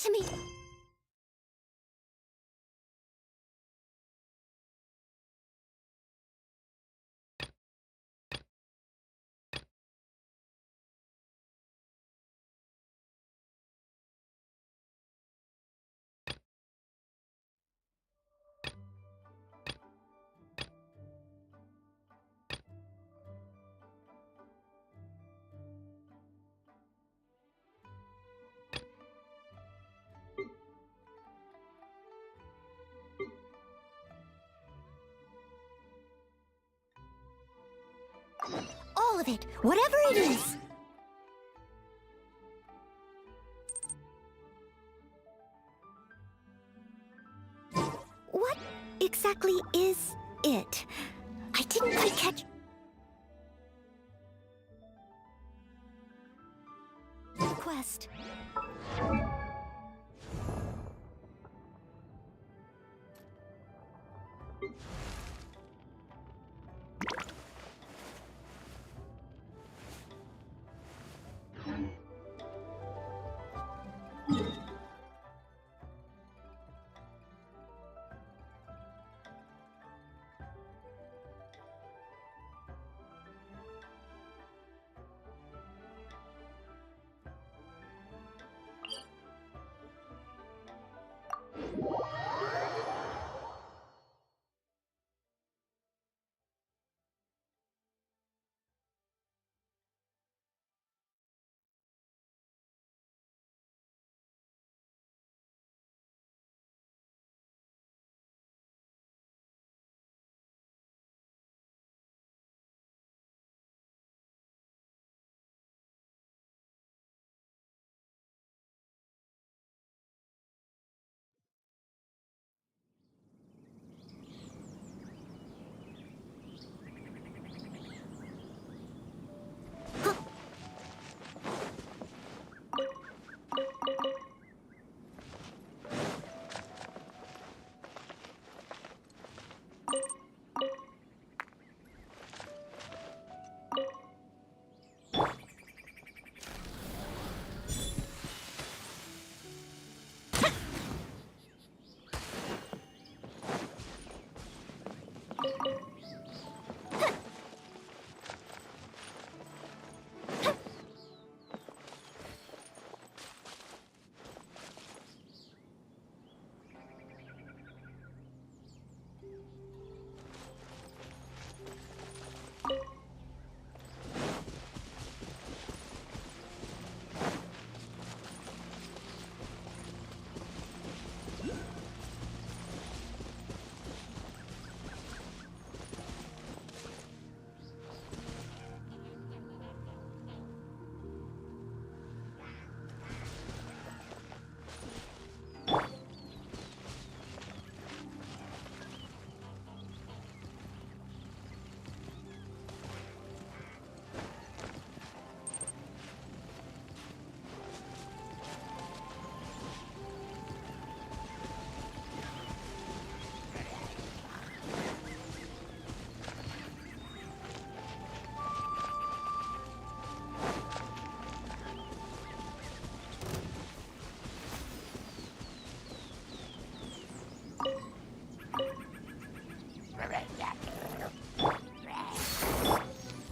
to me. All of it, whatever it is. What exactly is it? I didn't quite catch... Quest.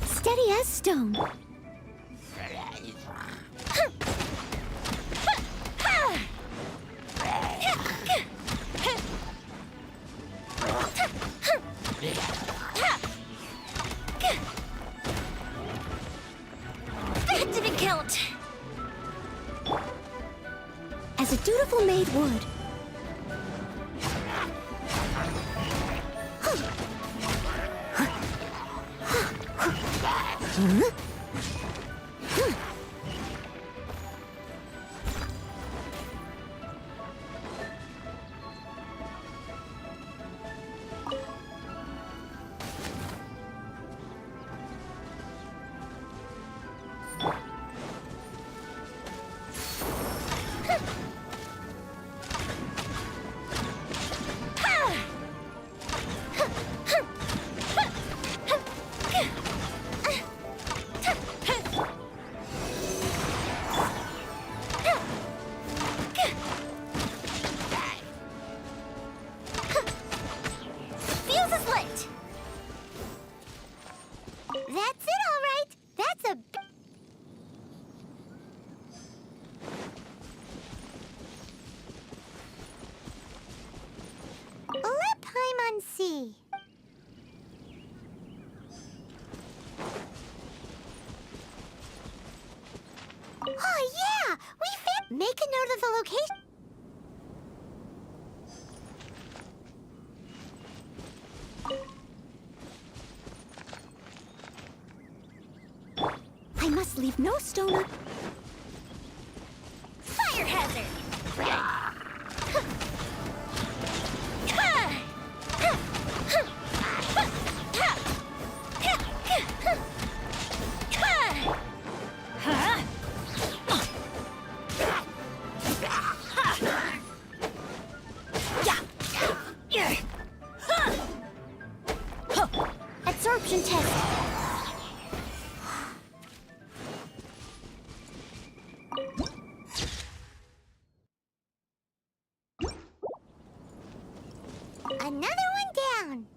Steady as stone. That didn't count. As a dutiful maid would. must leave no stone un... Fire hazard! Absorption test. Another one down.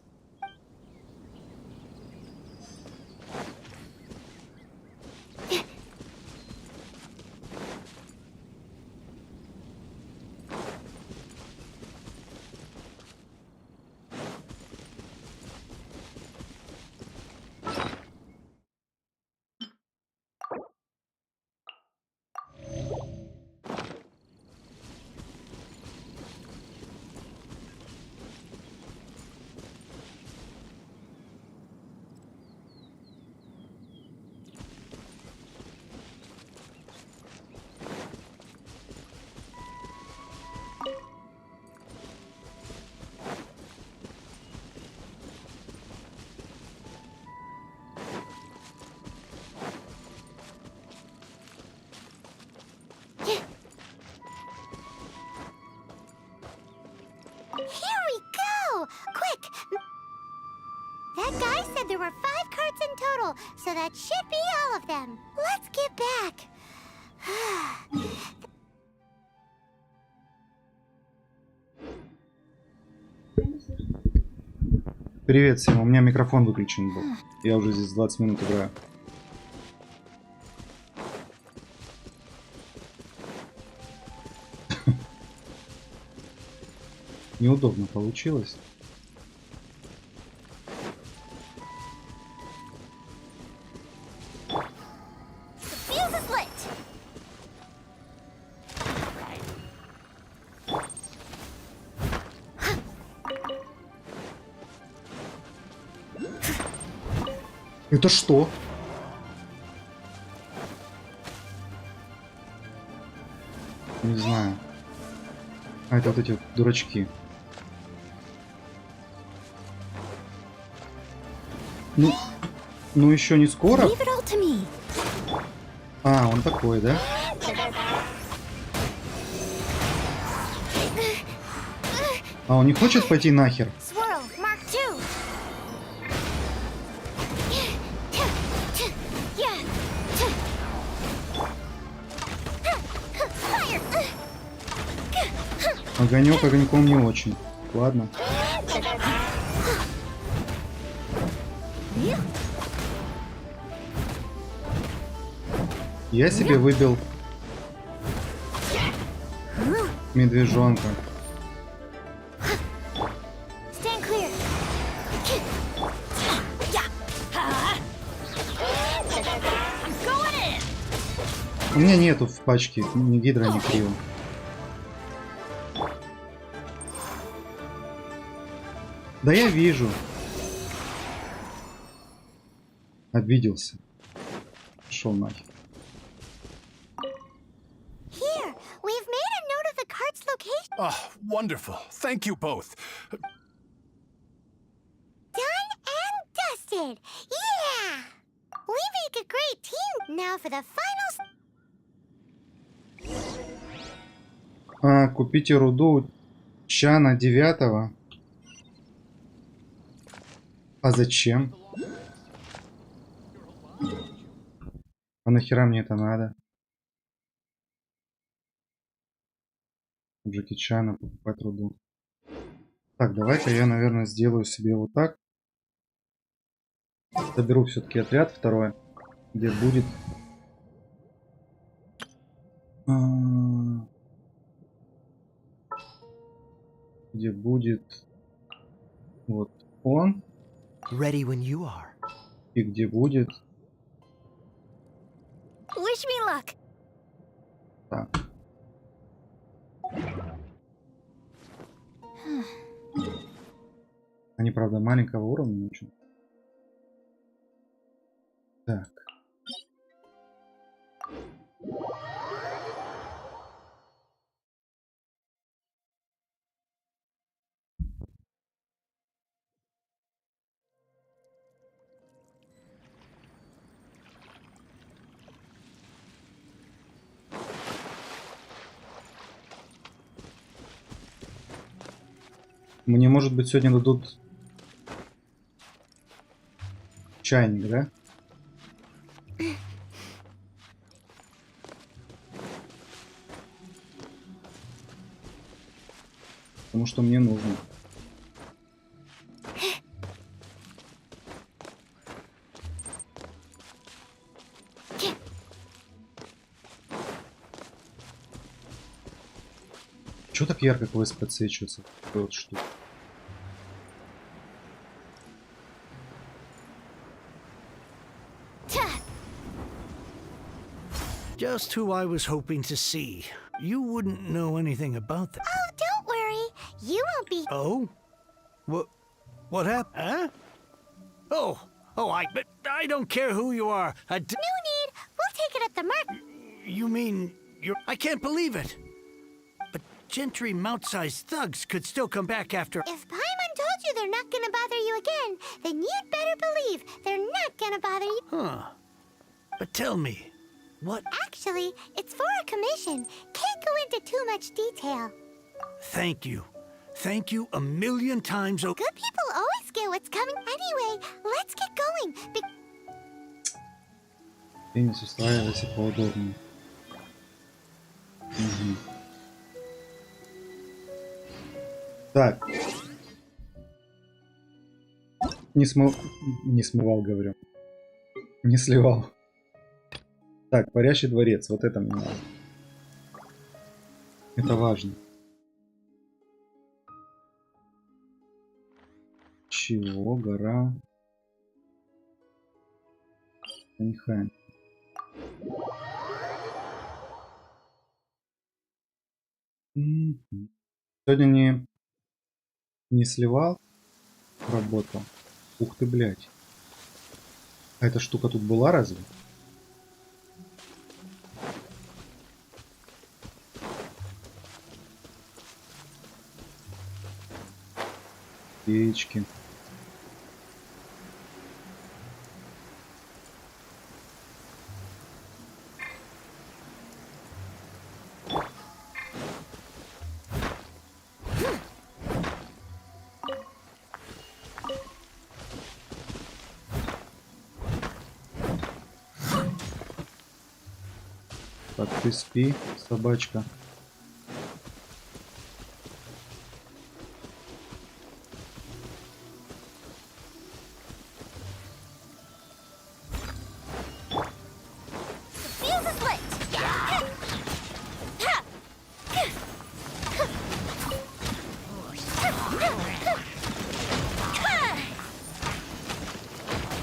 Here we go! Quick! That guy said there were 5 carts in total, so that should be all of them. Let's get back. Привет всем, у меня микрофон выключен был. Я уже здесь 20 минут играю. Неудобно получилось. Это что? Не знаю. А это вот эти вот дурачки. Ну еще не скоро. А, он такой, да? А он не хочет пойти нахер? Огонек огоньком не очень. Ладно. Я себе выбил медвежонка. У меня нету в пачке ни гидра, ни крио. Да я вижу. Обиделся. Шел нахер. Oh, wonderful. Thank you both. Done and dusted. Yeah! We make a great team. Now for the final... Купите руду Чана 9. А зачем? А нахера мне это надо? Джеки Чана покупать руду. Так, давай-ка я, наверное, сделаю себе вот так. Соберу все-таки отряд второй, где будет... Где будет... Вот он. Ready when you are. И где будет... Wish me luck. Так. Они, правда, маленького уровня очень. Так. Мне, может быть, сегодня дадут чайник, да? Потому что мне нужно. Чего так ярко квест подсвечивается? Вот что. Just who I was hoping to see. You wouldn't know anything about that. Oh, don't worry. You won't be... Oh? What happened? Huh? But I don't care who you are. No need. We'll take it at the market. You mean I can't believe it. But gentry mount-sized thugs could still come back after... If Paimon told you they're not gonna bother you again, then you'd better believe they're not gonna bother you. Huh. But tell me, what... Actually, it's for a commission. Can't go into too much detail. Thank you. Thank you a million times. Good people always get what's coming. Anyway, let's get going. Теннис устраивайся поудобнее. Угу. Так. Не смывал, говорю. Не сливал. Так, парящий дворец. Вот это мне надо. Это важно. Чего? Гора. Михаил. Сегодня не сливал, работал. Ух ты, блядь. А эта штука тут была разве? Печки. Так, ты спи, собачка.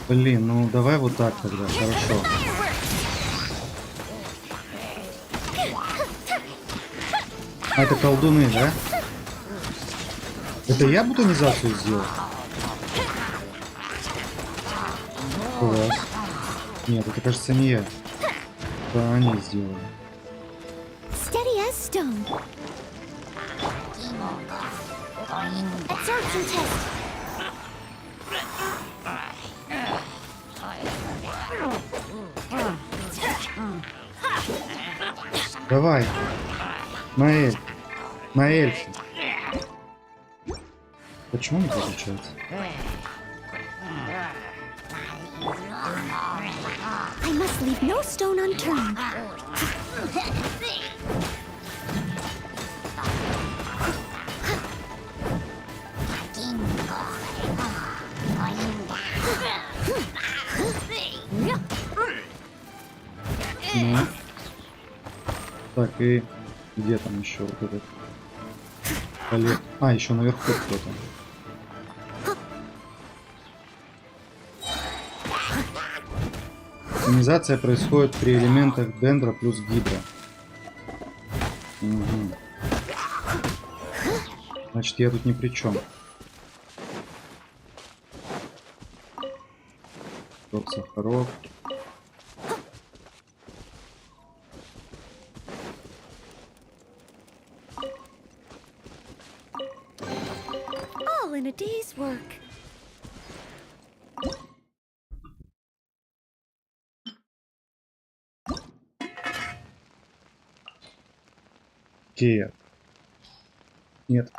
Блин, ну давай вот так тогда, хорошо. А это колдуны, да? Это я бутонизацию сделал? Класс. Нет, это кажется не я. Это они сделали. Steady as stone. Absorption test. Давай. На эльфе. Почему не получается? I must leave no stone unturned. Ну. Так, и где там еще вот этот полет? А, еще наверху кто-то. Оптимизация происходит при элементах дендра плюс гидра. Угу. Значит, я тут ни при чем. Тот сахарок. All in a day's work. Кея. Нет.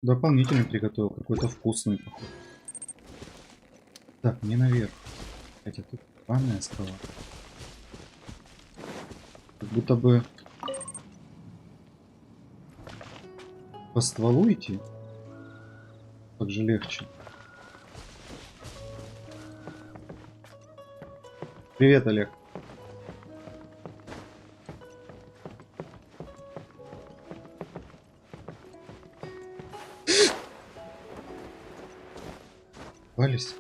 Дополнительный приготовил. Какой-то вкусный, походу. Так, мне наверх. Хотя тут ванная скала. Как будто бы по стволу идти. Так же легче. Привет, Олег. Пались?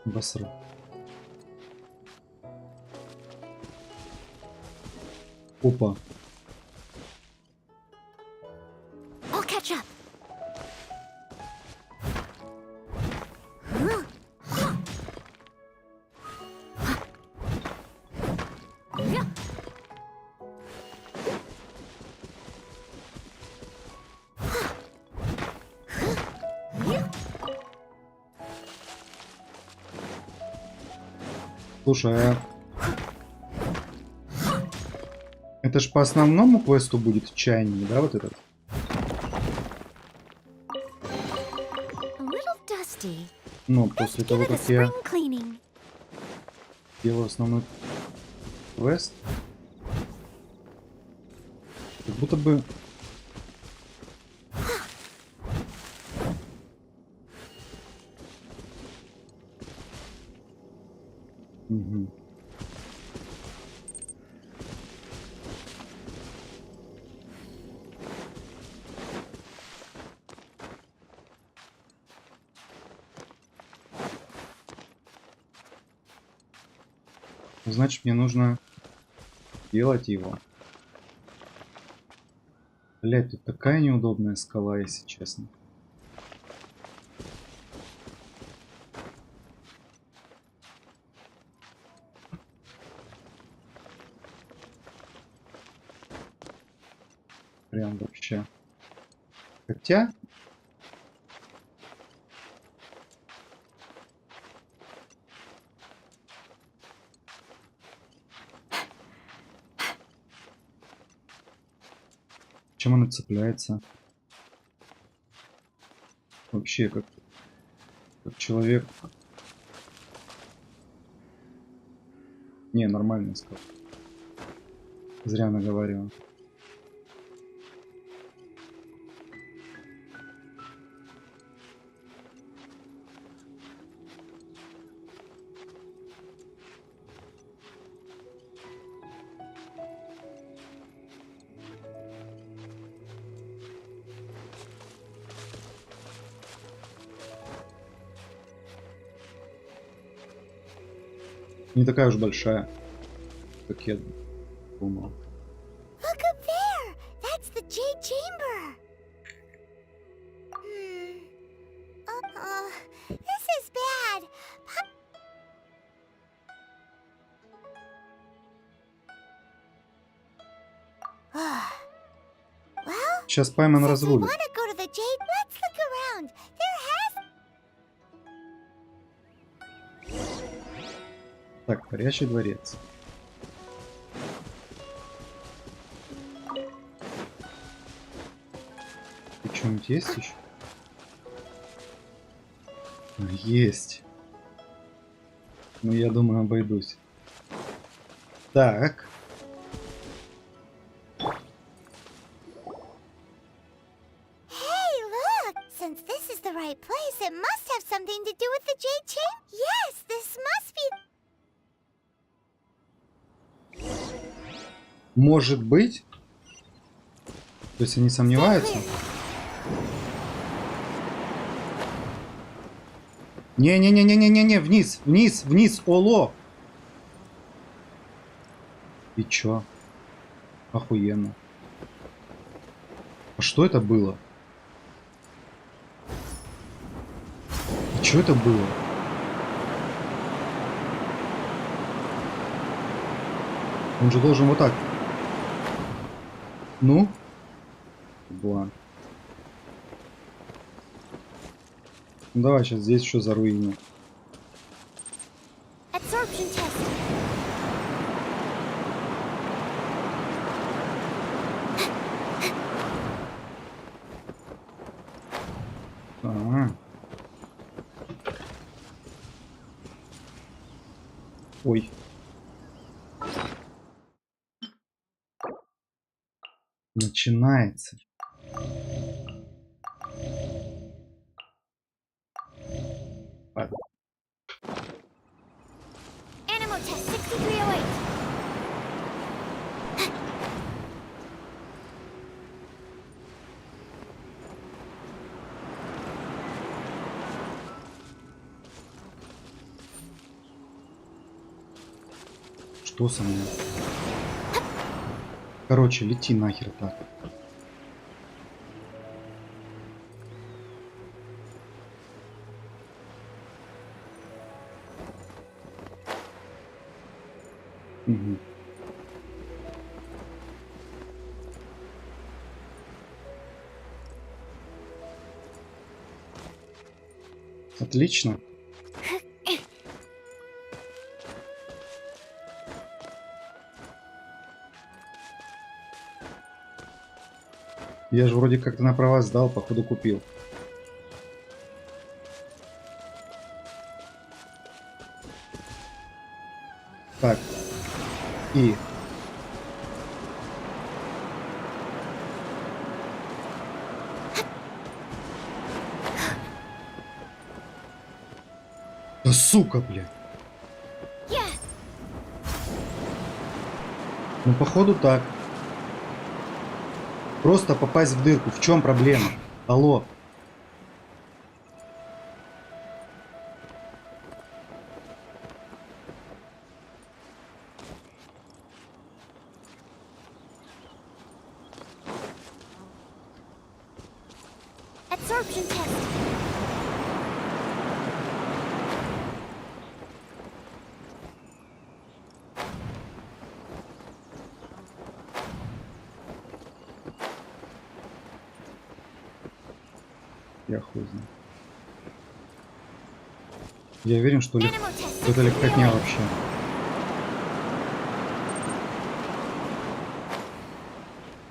Басра. Опа. I'll catch up. Слушай, а это ж по основному квесту будет чайник, да, вот этот? A little dusty. Ну, после того, Give it a как я spring cleaning. делаю основной квест. Как будто бы... Угу. Значит, мне нужно делать его. Блять, тут такая неудобная скала, если честно. Прям вообще. Хотя... Чем она цепляется? Вообще, как человек. Не, нормально сказал. Зря наговаривал. Не такая уж большая, как я думал. Look up there. That's the Jade Chamber. This is bad. Well, Сейчас Пайман since we разрулит. want to go to the Jade, let's look around. There has... Так, парящий дворец. И что-нибудь есть еще? Есть. Ну, я думаю, обойдусь. Так. Hey, look! Since this is the right place, it must have something to do with the Jade Chamber. Yes, this must be... Может быть? То есть они сомневаются? Не-не-не-не-не-не, вниз, вниз, вниз, оло! И чё? Охуенно. А что это было? И чё это было? Он же должен вот так. Ну? Блан. Ну давай сейчас здесь еще заруиним. Absorption test. Ой. Начинается. Ладно. Animal test 6308. Что со мной? Короче, лети нахер так. Угу. Отлично. Я же вроде как-то на права сдал, походу купил. Так. И. Да сука, блядь. Ну, походу так. Просто попасть в дырку. В чем проблема? Алло. Absorption test. Я хуй знаю. Я уверен, что Animal test это легкотня 6308. вообще.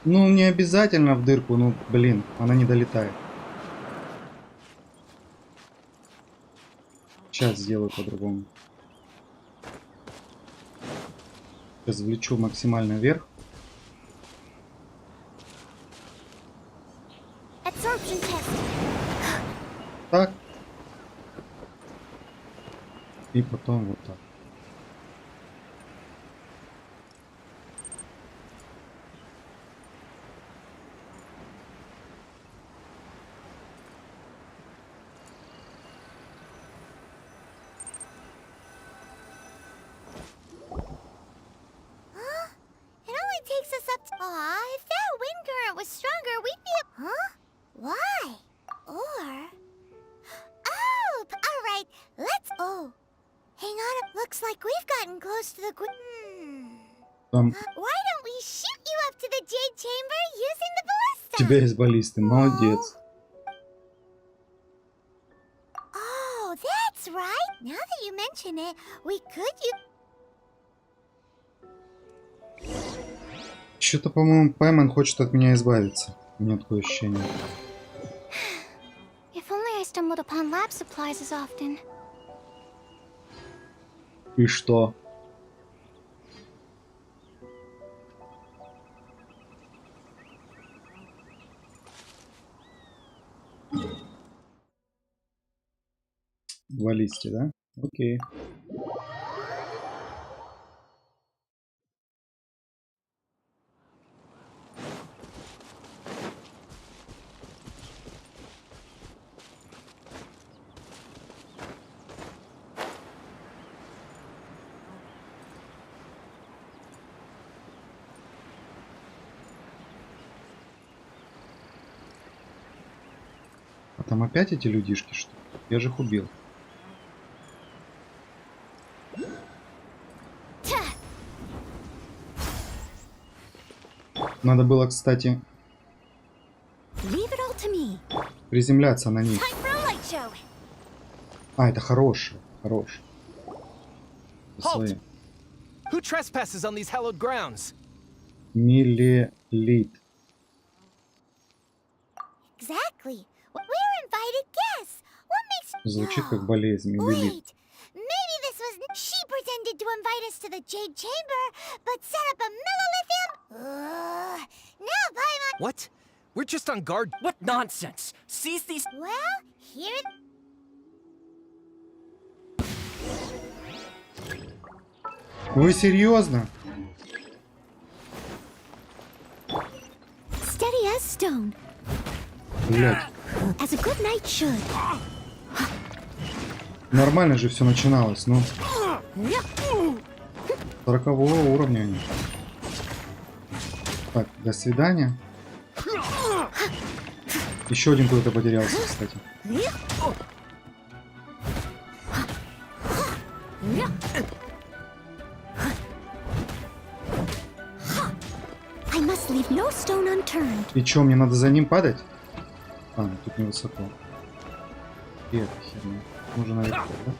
Ну, не обязательно в дырку, ну, блин, она не долетает. Сейчас сделаю по-другому. Сейчас влечу максимально вверх. Absorption test. Так. И потом вот так. It only takes us up to... Aw, if that wind current was stronger, we'd be... Huh? Why? Or... Oh, all right, let's... Oh. Hang on, it looks like we've gotten close to the... Там Why don't we shoot you up to the Jade Chamber using the у ballista? тебя есть баллисты, молодец. Oh, that's right. Now that you mention it, we could use... Что-то, по-моему, Пайман хочет от меня избавиться. У меня такое ощущение. If only I stumbled upon lab supplies as often. И что? Два листья, да? Окей. А там опять эти людишки, что ли? Я же их убил. Надо было, кстати, Leave it all to me. приземляться на них. Time for a light show. А, это хорошие. Хорошие. Halt! Who trespasses on these hallowed grounds? Миллилит. Exactly. We're invited guests. What makes... Звучит как болезнь. Миллилит. Wait. Maybe this was... She pretended to invite us to the Jade Chamber, but set up a millilithium. Now Paimon. What? We're just on guard. What nonsense! Seize these. Well, here. Вы серьезно? Steady as stone, Блять, as a good knight should. нормально же все начиналось, ну. 40-го уровня они. Так, до свидания. Еще один куда-то потерялся, кстати. I must leave no stone unturned. И чё, мне надо за ним падать? А, ну тут невысоко. И это херня. Можно наверх, да?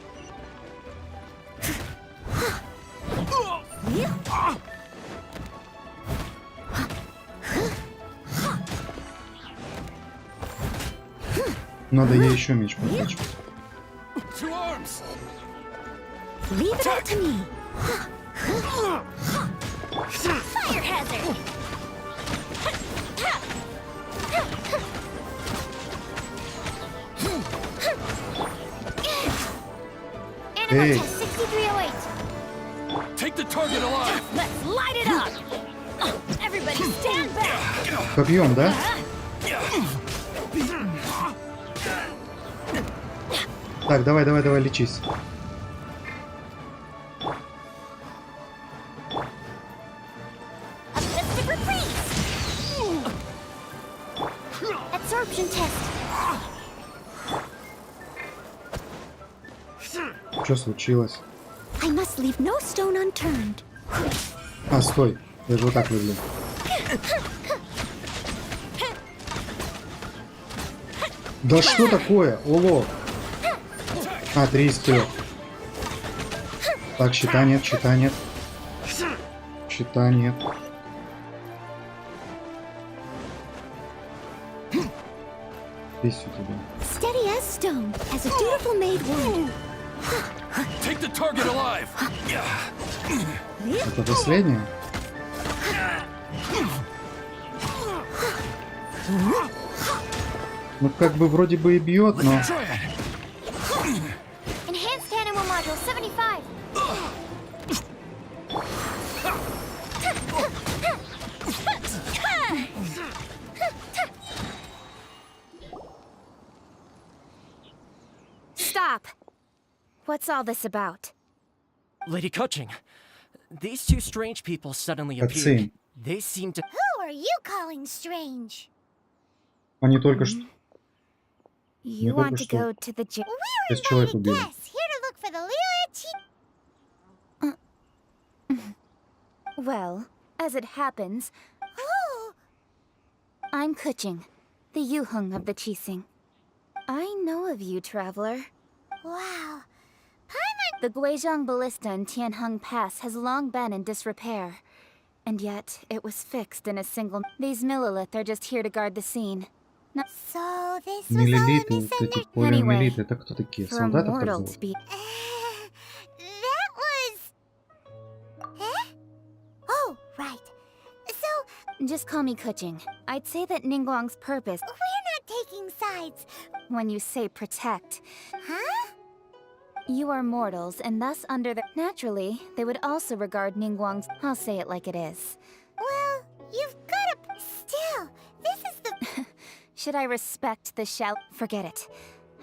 Надо ей еще меч прокачивать. To arms! Leave it up to me. Fire hazard. Animal Hey. test 6308. Take the target alive! Let's light it up. Everybody stand back. Копьем, да? Так, давай, лечись. A mystic reprise. Absorption test. Что случилось? I must leave no stone unturned. А, стой. Я же вот так люблю. Да что такое? Улов. А, 3 из 3. Так, щита нет, щита нет. Щита нет. Здесь у тебя. Steady as stone, as a dutiful maid would. Take the target alive! Это последнее? Ну, как бы вроде бы и бьет, но... Try it! Enhanced animal module 75. Stop! What's all this about? Lady Coaching, these two strange people suddenly Как appeared. сын. They seem to. Who are you calling strange? Они только что... You только want to что. go to the gym? We're Сейчас человек invited убили. guests here to look for the Lila Well, as it happens, Oh, I'm Kuching, the Yuhung of the Chising. I know of you, traveler. wow. The Guizhong Ballista in Tianheng Pass has long been in disrepair. And yet, it was fixed in a single... These Millilith are just here to guard the scene. So this was all a Миллилиты, вот эти misunderstanding. полиомиелиты, это кто такие? For a Солдатов mortal так to зовут? be... That was... Huh? Oh, right. So, Just call me Kuching. I'd say that Ningguang's purpose, we're not taking sides. when you say protect, Huh? you are mortals, and thus under the... Naturally, they would also regard Ningguang's... I'll say it like it is. Well, you've got to... Still, this is the... Should I respect the shall? Forget it.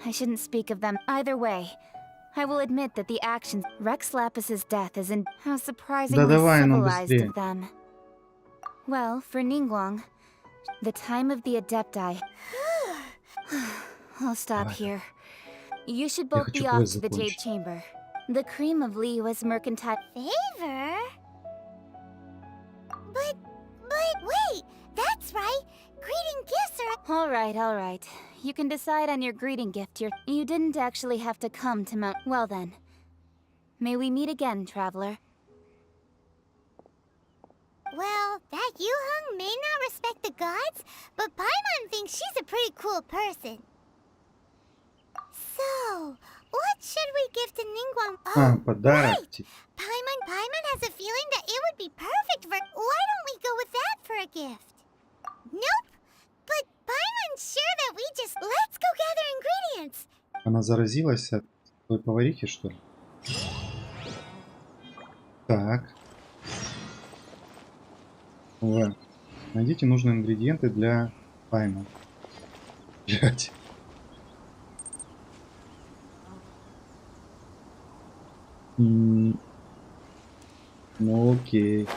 I shouldn't speak of them either way. I will admit that the actions... Rex Lapis's death is in... How surprisingly давай, ну, civilized быстрее. of them. Well, for Ningguang, the time of the Adepti... I'll stop Давай. here. You should both хочу be квест off to the Jade закончить. Chamber. The cream of Liyue's mercantile... Favor? But wait, that's right. Greeting gifts are... All right. You can decide on your greeting gift. You didn't actually have to come to Mount... Well then. May we meet again, traveler. Well, that Yuhung may not respect the gods, but Paimon thinks she's a pretty cool person. So, What should we give to Ningguang? А, Oh, подарок. right. Paimon has a feeling that it would be perfect for. Why don't we go with that for a gift? Nope. But Paimon's sure that we just. Let's go gather ingredients. Она заразилась от той поварихи, что ли? Так. В. Найдите нужные ингредиенты для пайма. Блять. Ну окей.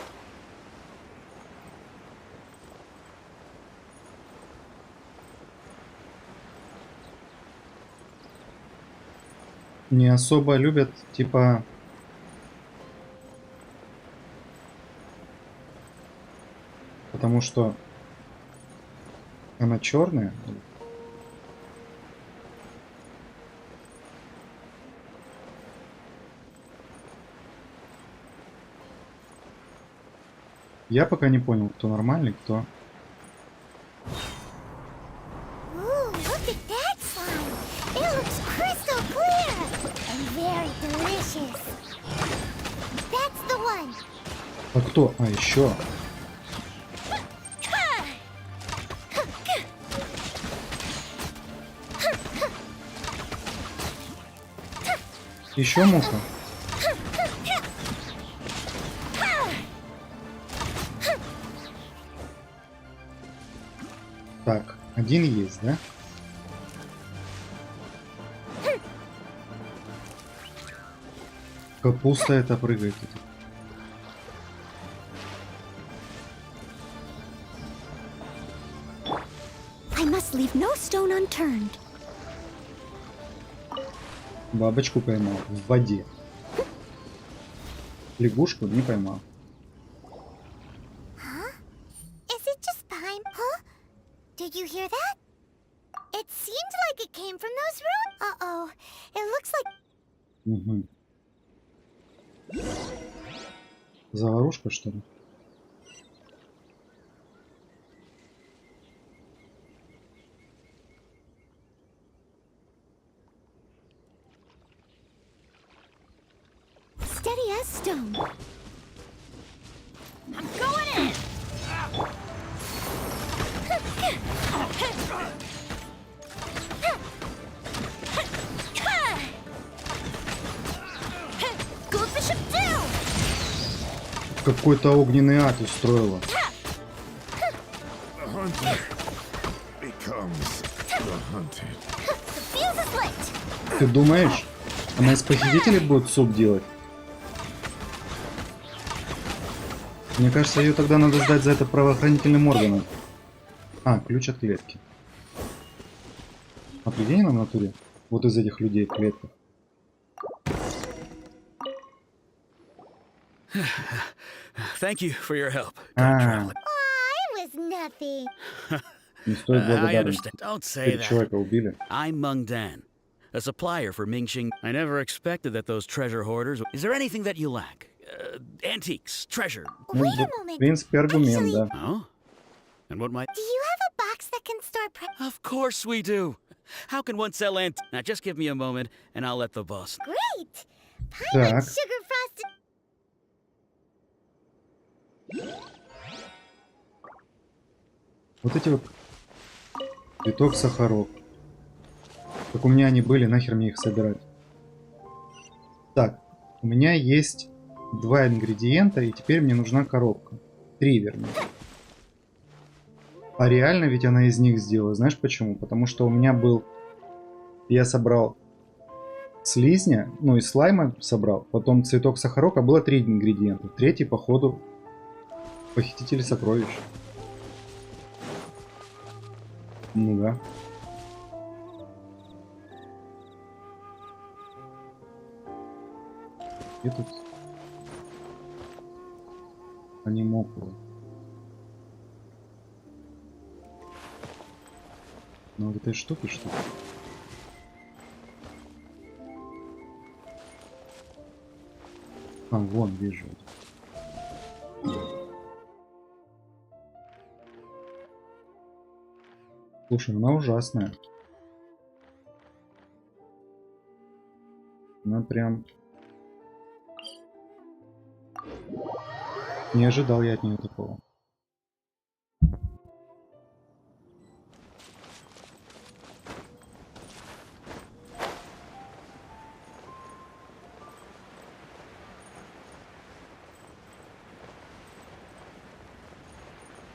Не особо любят, типа... Потому что она черная. Я пока не понял, кто нормальный, кто... Ooh, look at that slime. It looks crystal clear and very delicious. That's the one. А кто? А, еще. Еще муха. Так, один есть, да? Капуста это прыгает. I must leave no stone unturned. Бабочку поймал в воде. Лягушку не поймал. Is it just Paim? Huh? Did you hear that? It seems like it came from those rooms. Uh-oh. It looks like... Угу. Заварушка, что ли? Steady as stone. I'm going in. Goldfish down. Какой-то огненный ад устроила. The hunter becomes the hunted. The fuse is lit. Ты думаешь, она из похитителей будет суп делать? Мне кажется, ее тогда надо сдать за это правоохранительным органам. А, ключ от клетки. А прикинь нам в натуре? Вот из этих людей в клетках. Thank you for your help. А, Oh, it was nothing. не стоит I благодарности. understand. Don't say Перед that. человека убили. I'm Meng Dan, a supplier for Mingxing. I never expected that those treasure hoarders. Is there anything that you lack? Antiques, treasure. Ну, Wait a в moment. принципе, аргумент, да. Oh? And what might? Do you have a box that can store Of course we do. How can one sell Now just give me a moment, and I'll let the boss. Great! Так. Pirate sugar frosted. Вот эти вот цветок сахарок. Как у меня они были, нахер мне их собирать. Так, у меня есть 2 ингредиента, и теперь мне нужна коробка. 3, вернее. А реально ведь она из них сделала. Знаешь почему? Потому что у меня был... Я собрал слизня, ну и слайма собрал. Потом цветок сахарок, а было 3 ингредиента. Третий, походу, похититель сокровищ. Ну да. И тут они мокрые. Ну вот этой штуки что ли? А, вон вижу. Слушай, она ужасная. Ну прям... Не ожидал я от нее такого.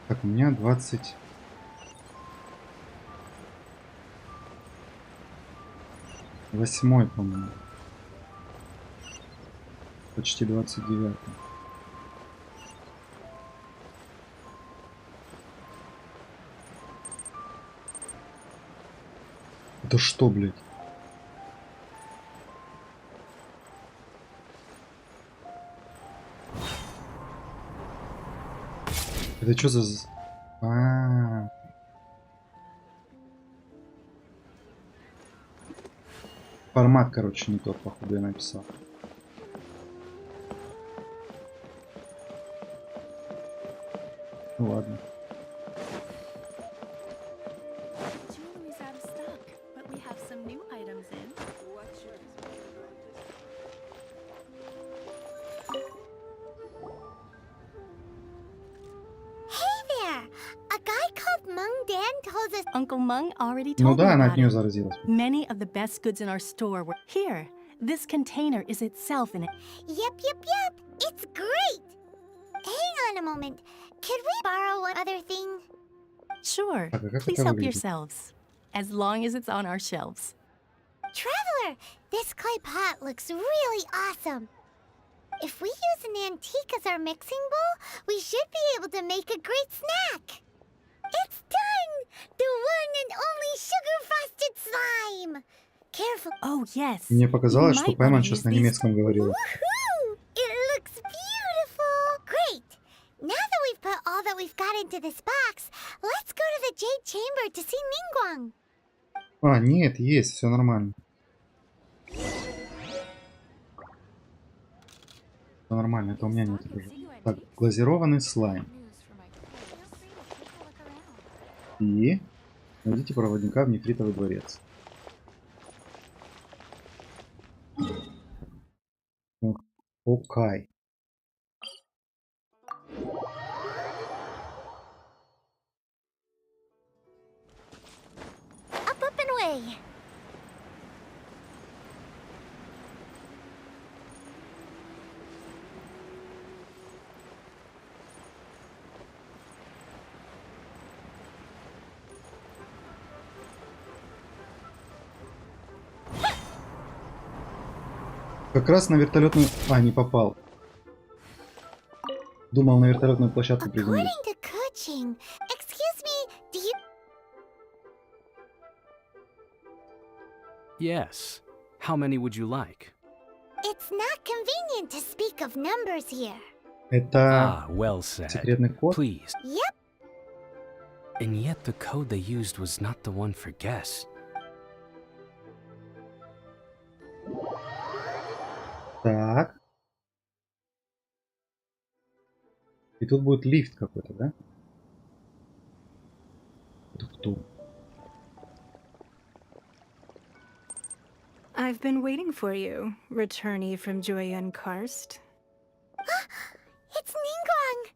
Так, у меня 20... Восьмой, по-моему. Почти 29. Это что, блядь? Это что за... А-а-а. Формат, короче, не тот, походу, я написал. Ну ладно. Jewelry's out of stock, but we have some new items in. Hey there! A guy called Mung Dan told us. Uncle Mung already Ну told me да, она от about нее it. заразилась. Many of the best goods in our store were here. This container is itself in it. Yep. It's great! Hang on a moment. Could we borrow one other thing? Sure. Так, а как Please это help выглядит? yourselves. As long as it's on our shelves. Traveler, this clay pot looks really awesome. If we use an antique as our mixing bowl, we should be able to make a great snack. It's done! The one and only sugar-frosted slime! Careful. Oh, yes. Мне показалось, что You might Пайман wanna сейчас use на these- немецком говорила. Woohoo! It looks beautiful! Great! Now that we've put all that we've got into this box, let's go to the Jade Chamber to see Ningguang. А, нет, есть, все нормально. Все нормально, это у меня нет уже. Так, глазированный слайм. И найдите проводника в нефритовый дворец. Окей. Up and away! Как раз на вертолетную... А, не попал. Думал на вертолетную площадку приземлиться. According to Kuching, excuse me, do you... Yes. How many would you like? It's not convenient to speak of numbers here. Это Well said. секретный код. Please. Yep, And yet the code they used was not the one for guests. Так. И тут будет лифт какой-то, да? Это кто? I've been waiting for you, returnee from Joyun Karst. it's Ningguang.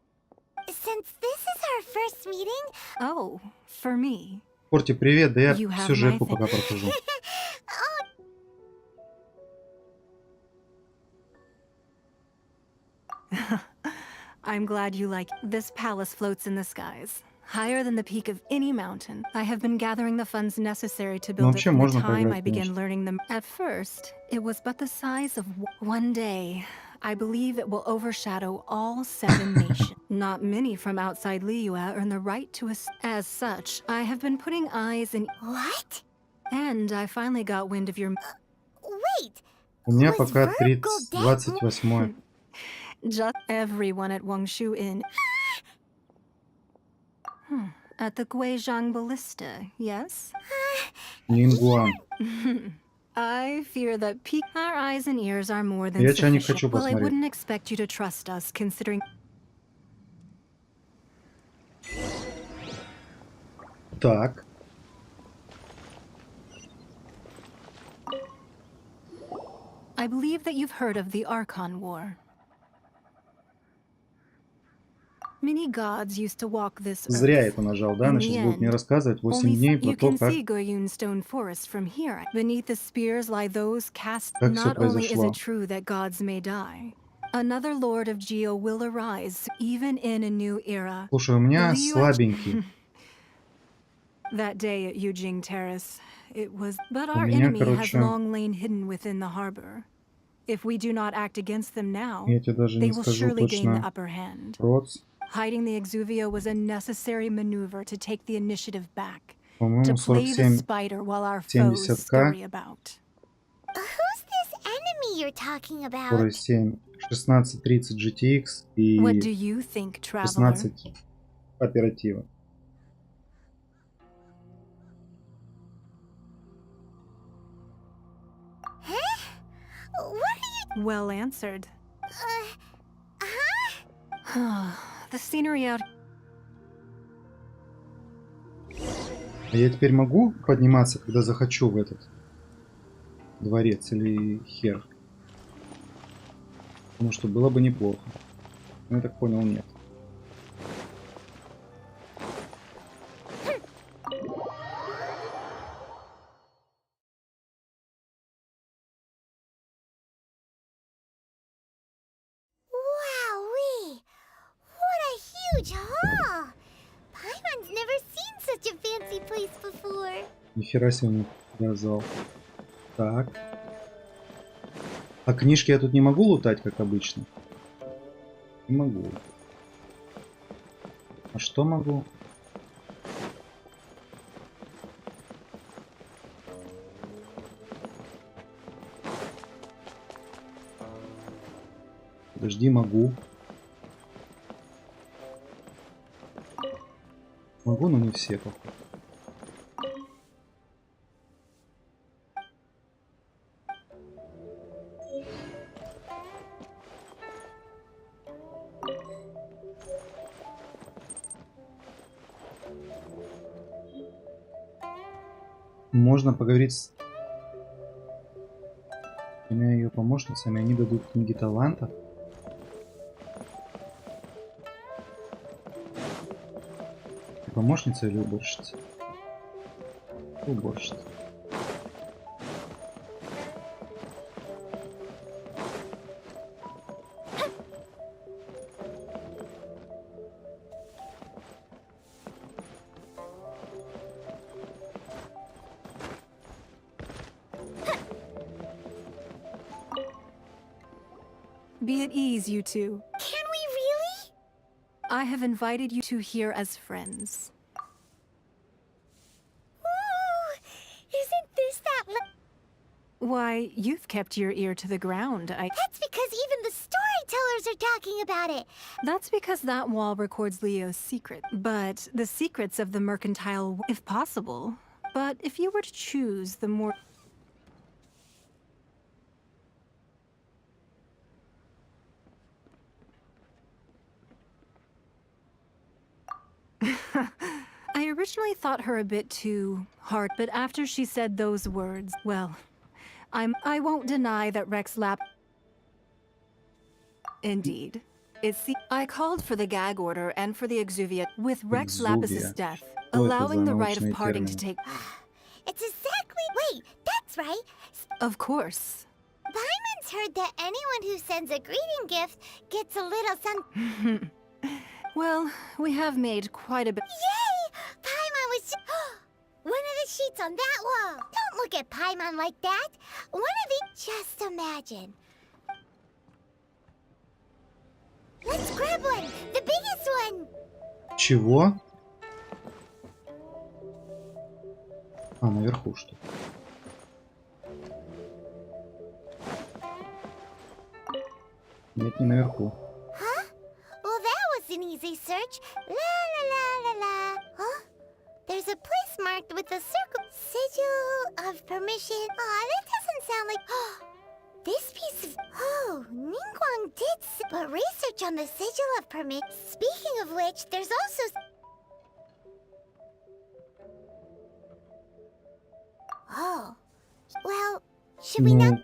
Since this is our first meeting, Oh, for me. Порти, привет, да я You have сюжетку my пока прохожу. I'm glad you like this palace floats in the skies, higher than the peak of any mountain. I have been gathering the funds necessary to build it вообще from the можно time поиграть, I began конечно. learning them. At first, it was but the size of one day. I believe it will overshadow all 7 nations. Not many from outside Liyue earn the right to us. As such, I have been putting eyes in. what? And I finally got wind of your. Wait, У меня was пока Virgo 30, dead? 28. Just everyone at Wangshu Inn. At the Guizhang Ballista, yes? Нингуан. I fear that our eyes and ears are more than Я чайник sufficient. хочу Well, I посмотреть. wouldn't expect you to trust us, considering. Так. I believe that you've heard of the Archon War. Many gods used to walk this Зря earth. это нажал, да? In Она the сейчас будет мне end, рассказывать 8 only дней про you то, can как see Goyun Stone Forest from here. Beneath the spears lie those cast. всё Not only is произошло. it true that gods may die, another lord of Geo will arise, even in a new era. Слушай, у меня The Liyue- слабенький. That day at Yujing Terrace, it was. But У our меня, enemy has короче, long lain hidden within the harbor. If we do not act against them now, я тебе даже they не will скажу surely gain the точно. upper hand. Проц, Hiding the Exuvio was a necessary maneuver to take the initiative back. To по-моему, play the 47, spider while our foes 70к, scurry about. Who's this enemy you're talking about? 47, 1630 GTX What do и you think, traveler? 16 оператива. What are you... Well answered. Huh? The scenery out. А я теперь могу подниматься, когда захочу в этот дворец или хер? Потому что было бы неплохо. Но я так понял, нет. Wowee! What a huge hall! Paimon's never seen such a fancy place before. Нихера себе он показал. Так. А книжки я тут не могу лутать, как обычно? Не могу. А что могу? Подожди, могу. Могу, но не все, походу. Можно поговорить с двумя ее помощницами, они дадут книги талантов. Помощница или уборщица? Уборщица. Be at ease, you two. Can we really? I have invited you two here as friends. Ooh, isn't this that... Why, you've kept your ear to the ground. That's because even the storytellers are talking about it. That's because that wall records Leo's secret. But the secrets of the mercantile, if possible. But if you were to choose the more... I originally thought her a bit too hard, but after she said those words, well, I won't deny that Rex Lap... Indeed. I called for the gag order and for the exuvia with Rex Lapis's death, allowing the right of parting to take... It's exactly... Wait, that's right. Of course. Paimon's heard that anyone who sends a greeting gift gets a little some... Well, we have made quite a bit... Yay! Paimon was just... One of the sheets on that wall. Don't look at Paimon like that. One of the... Just imagine. Let's grab one. The biggest one. Чего? А, наверху что? Нет, не наверху. Huh? Well, that was an easy search. La la la la la. Huh? There's a place marked with a circle. Sigil of permission. Aw, that doesn't sound like... This piece of... Oh, Ningguang did but research on the sigil of permit. Speaking of which, there's also... Oh. Well, should we not...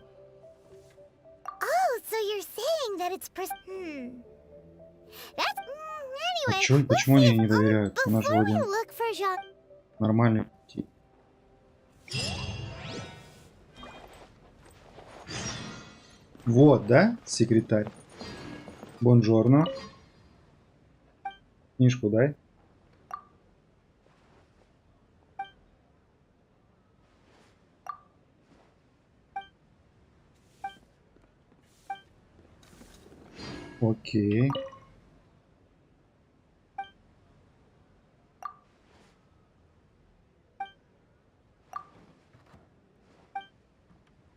Anyway, чё, почему они ей не доверяют? Она же before we вроде look for Jean... нормальный пути. Вот, да, секретарь? Бонжорно. Книжку дай. Окей.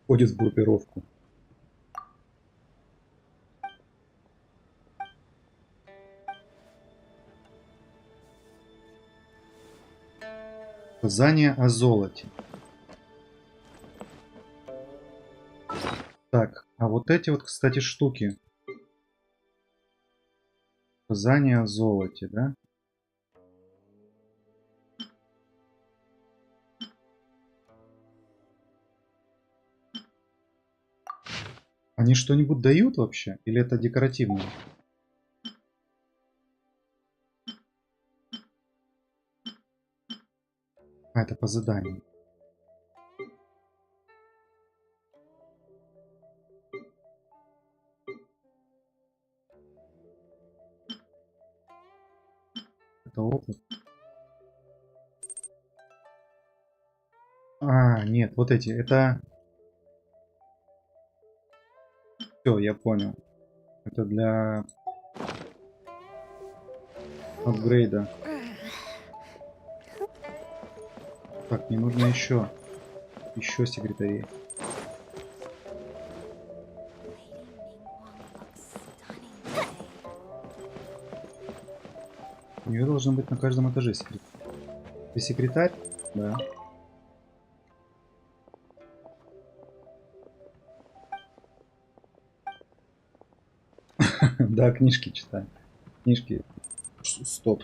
Входит в группировку. Указание о золоте. Так, а вот эти вот, кстати, штуки. Указание о золоте, да? Они что-нибудь дают вообще? Или это декоративно? А, это по заданию. Это опыт. А, нет, вот эти. Это... Все, я понял. Это для апгрейда. Так, мне нужно еще секретарей. У нее должен быть на каждом этаже секретарь. Ты секретарь? Да. Да, книжки читаем. Книжки. Стоп.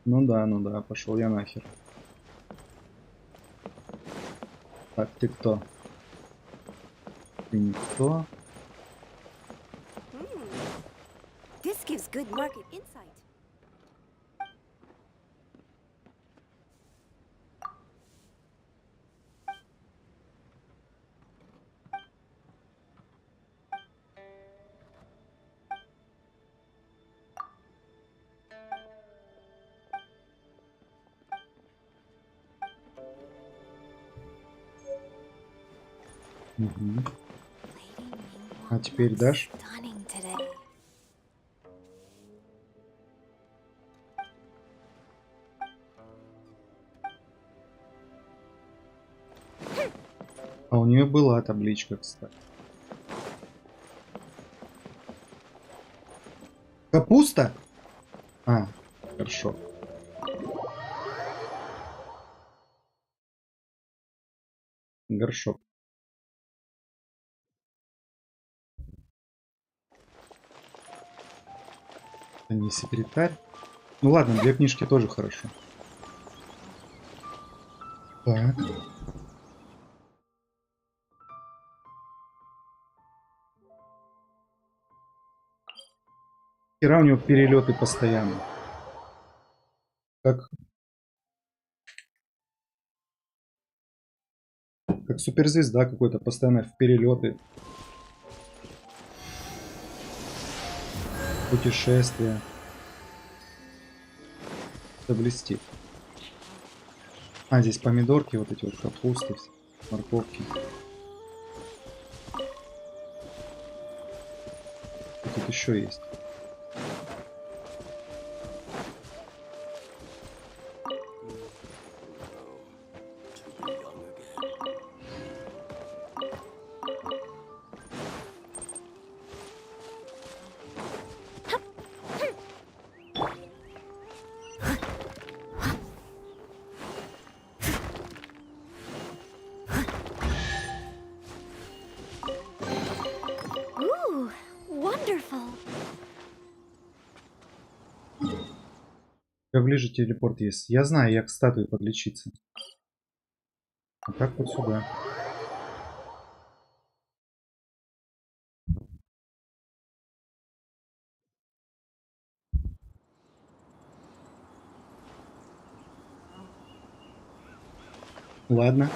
Ну да, пошел я нахер. Так, ты кто? Ты никто. This gives good market insight. Угу. А теперь дашь? Stunning today. А у нее была табличка, кстати. Капуста? А, хорошо. Горшок. Это не секретарь. Ну ладно, две книжки тоже хорошо. Так. Хера у него перелеты постоянно. Как суперзвезда какой-то, постоянно в перелеты. Путешествия. Это блестит. А, здесь помидорки, вот эти вот капусты, морковки. И тут еще есть. Ooh, wonderful. Ближе телепорт есть. Я знаю, я к статуе подлечиться. А так вот сюда. Ладно.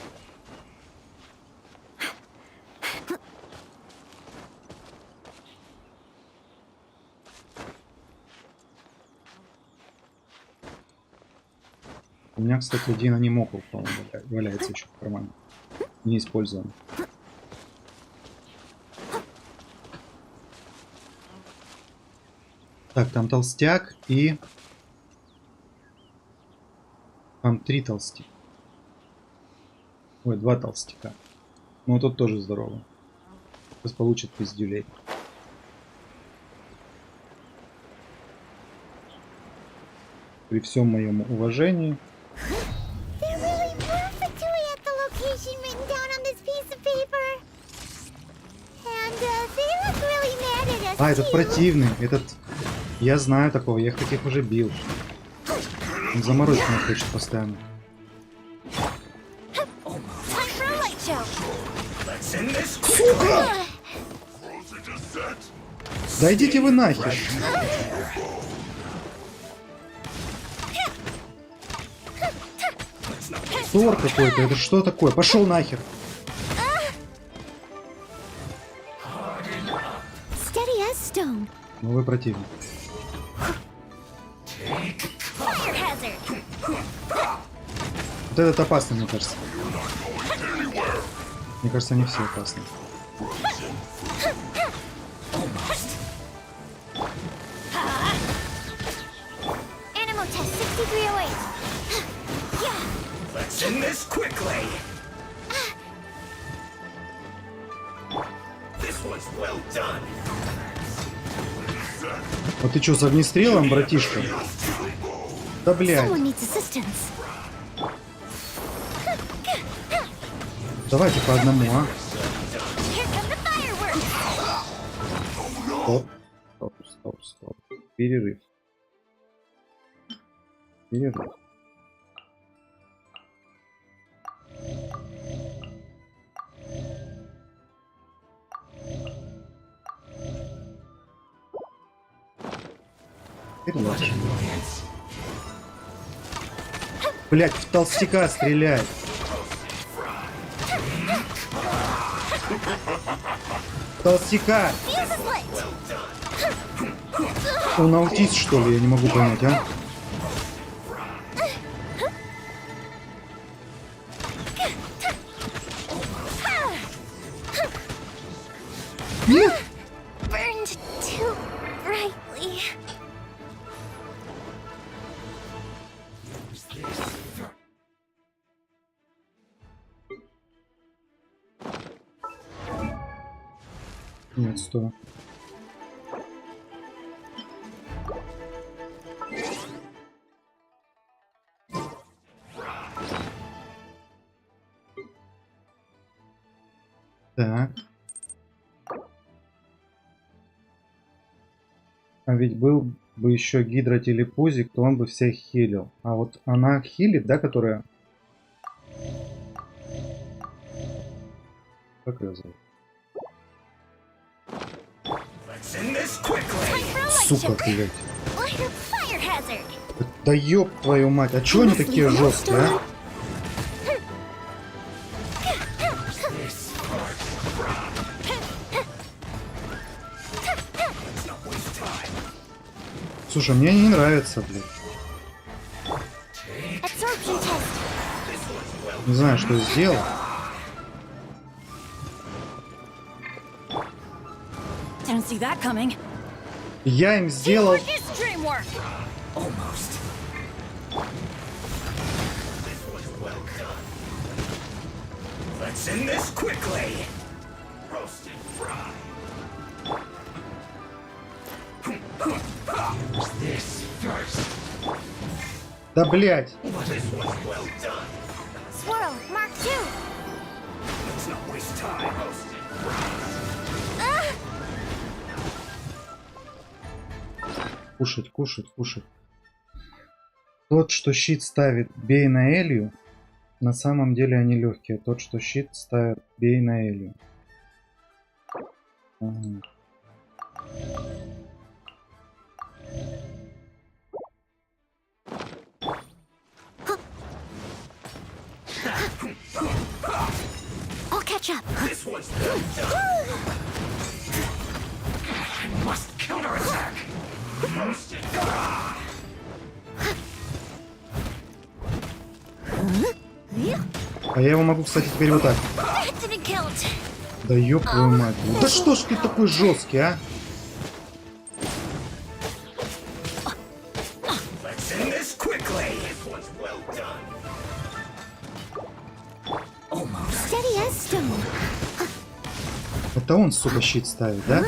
У меня, кстати, один анимокл, по-моему, валяется еще в кармане. Не использован. Так, там толстяк и... Там 3 толстяка. Ой, 2 толстяка. Ну, тот тоже здоровый. Сейчас получит пиздюлей. При всем моем уважении. А, этот противный. Этот... Я знаю такого, я их таких уже бил. Он заморозить меня хочет постоянно. Сука! Да идите вы нахер. Тор какой-то, это что такое? Пошел нахер. Ну вы противник. Вот этот опасный, мне кажется. Мне кажется, они все опасны. А ты что, за огнестрелом, братишка? Да блядь. Давайте по одному, а? Стоп. Перерыв. Блять, в толстяка стреляет. Толстяка! Он аутист, что ли? Я не могу понять, а? Нет! Нет, стой. Так. А ведь был бы еще гидротелепузик, то он бы всех хилил. А вот она хилит, да, которая... Как ее зовут? Сука, блядь. Да ёб твою мать, а чё они такие жесткие, а? Слушай, мне не нравится, блядь. Не знаю, что я сделал. Я им сделал... Да блять. Кушать, кушать, кушать. Тот, что щит ставит, бей на Элью. На самом деле они легкие. Тот, что щит ставит, бей на Элью. Ага. А я его могу, кстати, теперь вот так. Да ёб твою мать. Да что ж ты такой жесткий, а? Это он, сука, щит ставит, да?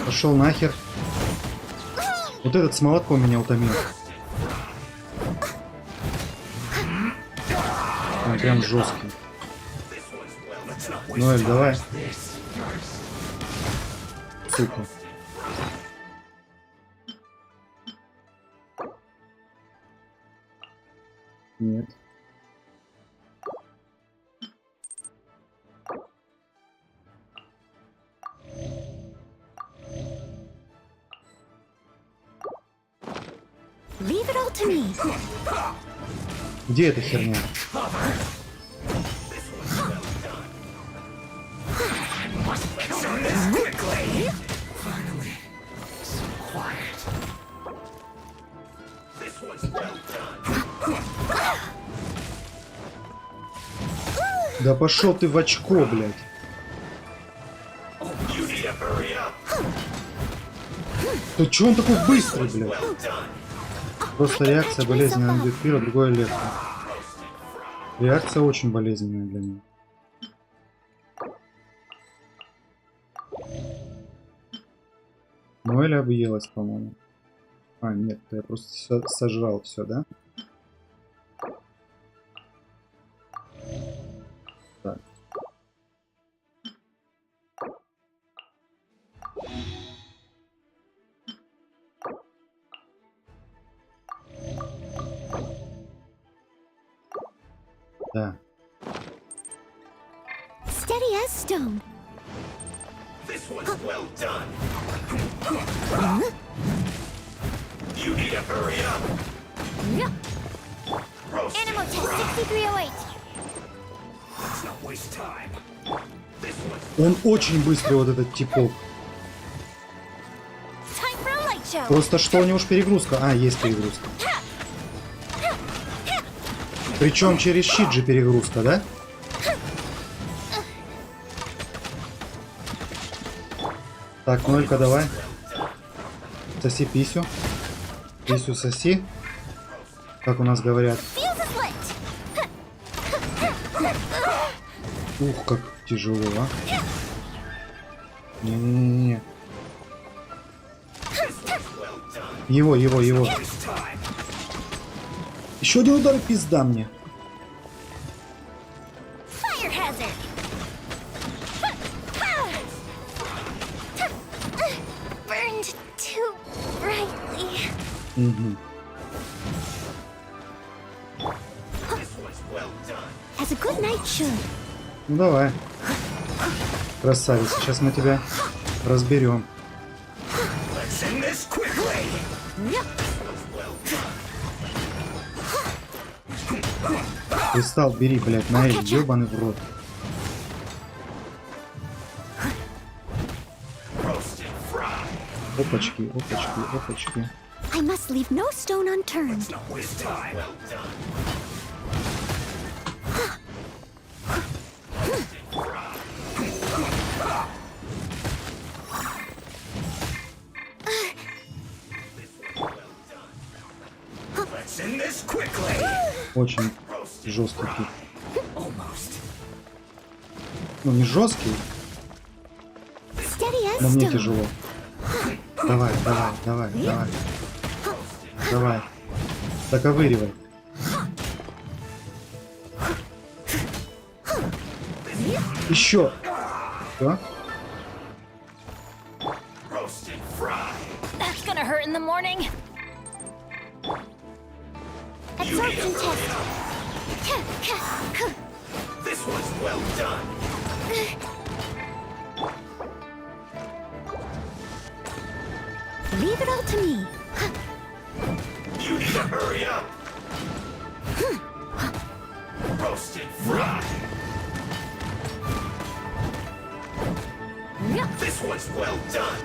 Пошел нахер. Вот этот с молотком меня утомил. Он прям жесткий. Ноэль, давай. Сука. Нет. Leave it all to me. Где эта херня? Да пошел ты в очко, блядь. Да чё он такой быстрый, блядь? Просто реакция болезненная на Дюкпира, другое легко. Реакция очень болезненная для него. Ноэль объелась, по-моему. А, нет, я просто сожрал все, да? Так. Да. Steady as stone. This one's well done. You need to hurry up. Animal test 6308. Let's not waste time. This one's Он очень быстрый, вот этот типок. Time for a light show. Просто что у него ж перегрузка? А, есть перегрузка. Причем через щит же перегрузка, да? Так, Ноэлька, давай. Соси писю. Писю соси. Как у нас говорят. Ух, как тяжело, а. Не-не-не-не. Его. Еще один удар и пизда мне. Fire hazard. Burned too brightly. Угу. As a good night should. Ну давай. Красавица, сейчас мы тебя разберем. let's end this quickly. Кристалл бери, блядь, на эль, ёбаный в рот. Опачки. I must leave no stone unturned. Not waste time. Let's end this quickly. Очень жесткий хит. Ну, не жесткий, Steady as но мне stone. тяжело. Давай. Доковыривай. Еще. Что? That's gonna hurt in the morning. Absorption test. This one's well done. Leave it all to me. You need to hurry up. Roasted This one's well done.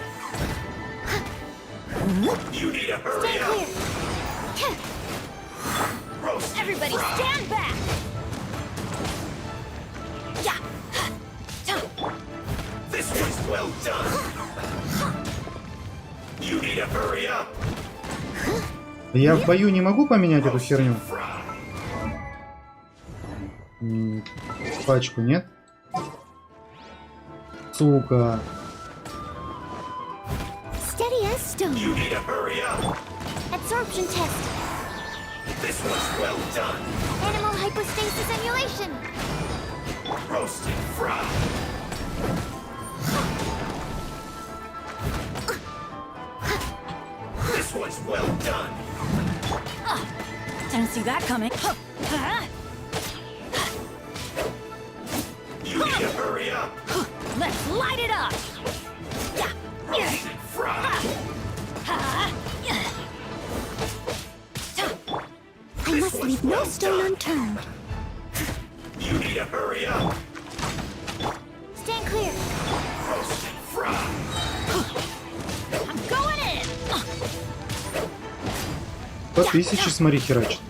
You need to hurry Stay up. clear. Roast and Everybody fry. stand back. Yeah. This one's well done. You need to hurry up. Я в бою не могу поменять эту херню? Fry. Пачку, нет? Сука. Steady as stone. You need to hurry up. Absorption test. This one's well done. Animal hypostasis emulation. Roast and fry. This one's well done. Didn't see that coming. You need to hurry up. Let's light it up. Roast and fry. I must leave no stone unturned. You need to hurry up. Stand clear. Roast and fry. I'm going in. По 1000, смотри, херачит.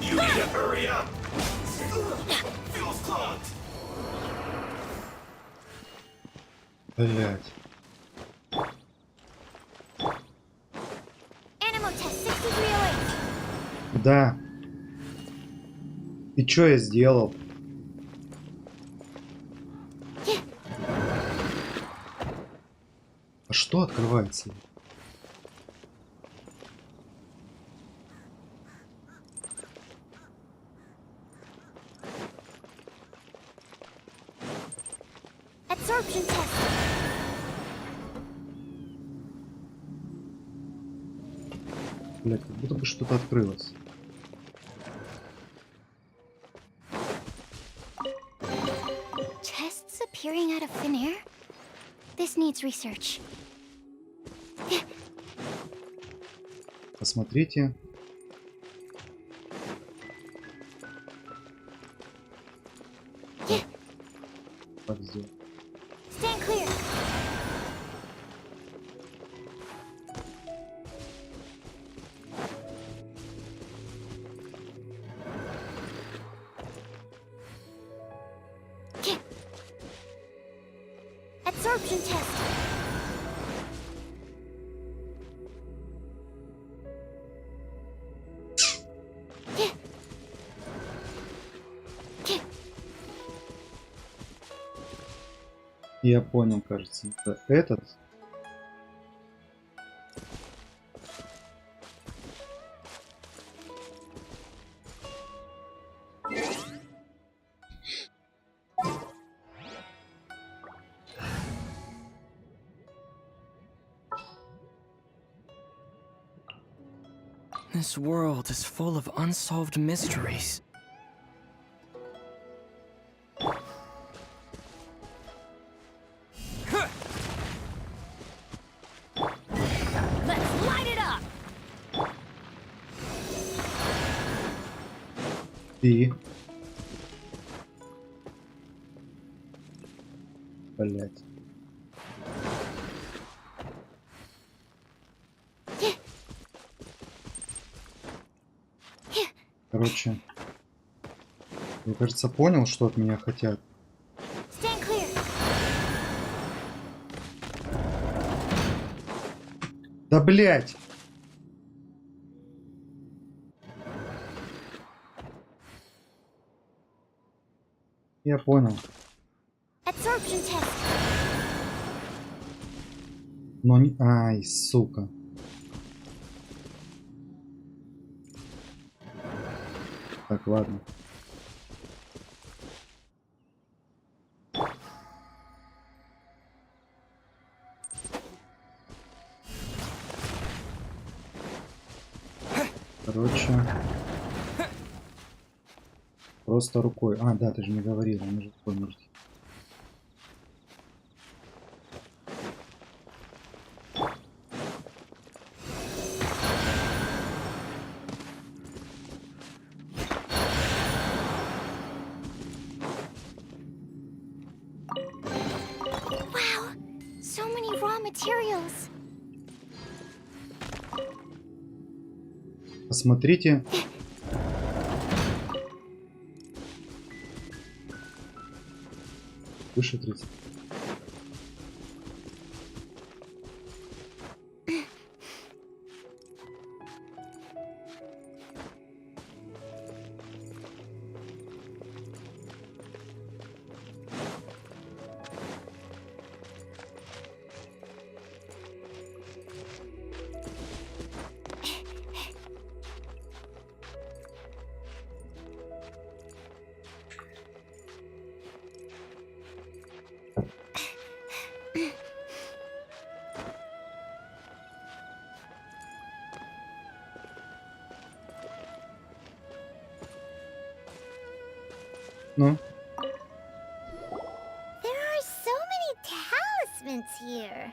You need to hurry up. Fuel's clogged. Блять. Animal test 6308. Да. И чё я сделал? А что открывается? Absorption test. Блять, как будто бы что-то открылось. Tests appearing out of thin air? This needs research. Посмотрите. Как сделать? Stand clear. Absorption test. Я понял, кажется, это этот. This world is full of unsolved mysteries. Let's light it up. И... Блять. Короче, я, кажется, понял, что от меня хотят. Stand clear. Да блять! Я понял. Absorption test. Но не... Ай, сука. Так, ладно. Короче. Просто рукой. А, да, ты же не говорил, он же рукой может. so many raw materials. Посмотрите. Выше 30. Ну, There are so many talismans here.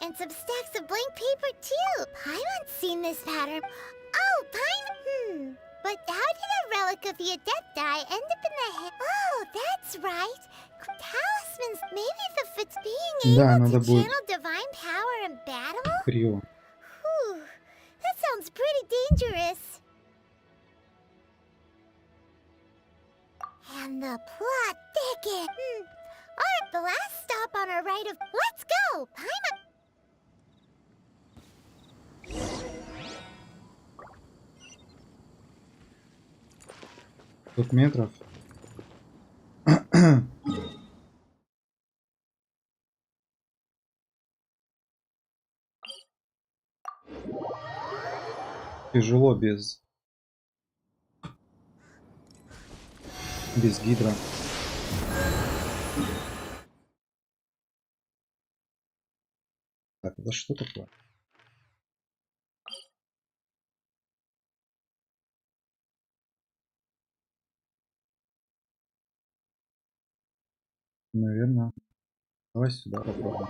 And some stacks of blank paper too. Paimon's seen this pattern. Oh, Paimon! But how did a relic of the Adepti end up in the head? Oh, that's right. Talismans, maybe the fits being Да, able надо to будет channel divine power in battle? криво. Whew, that sounds pretty dangerous. And the plot thickens. Alright, the last stop on our right of... Let's go! Paimon! 500 метров. Тяжело без гидра. Так, это что такое? Наверное. Давай сюда попробуем.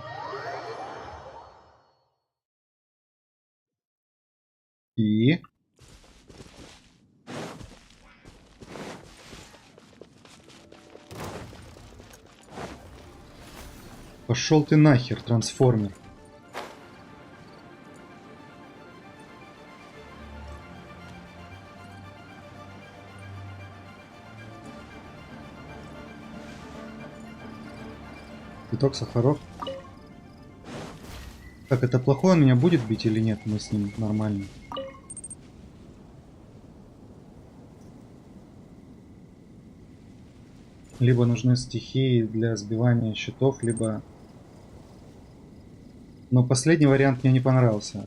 И... Пошел ты нахер, трансформер. Цветок сахаров. Так, это плохой он меня будет бить или нет? Мы с ним нормально. Либо нужны стихии для сбивания щитов, либо... Но последний вариант мне не понравился.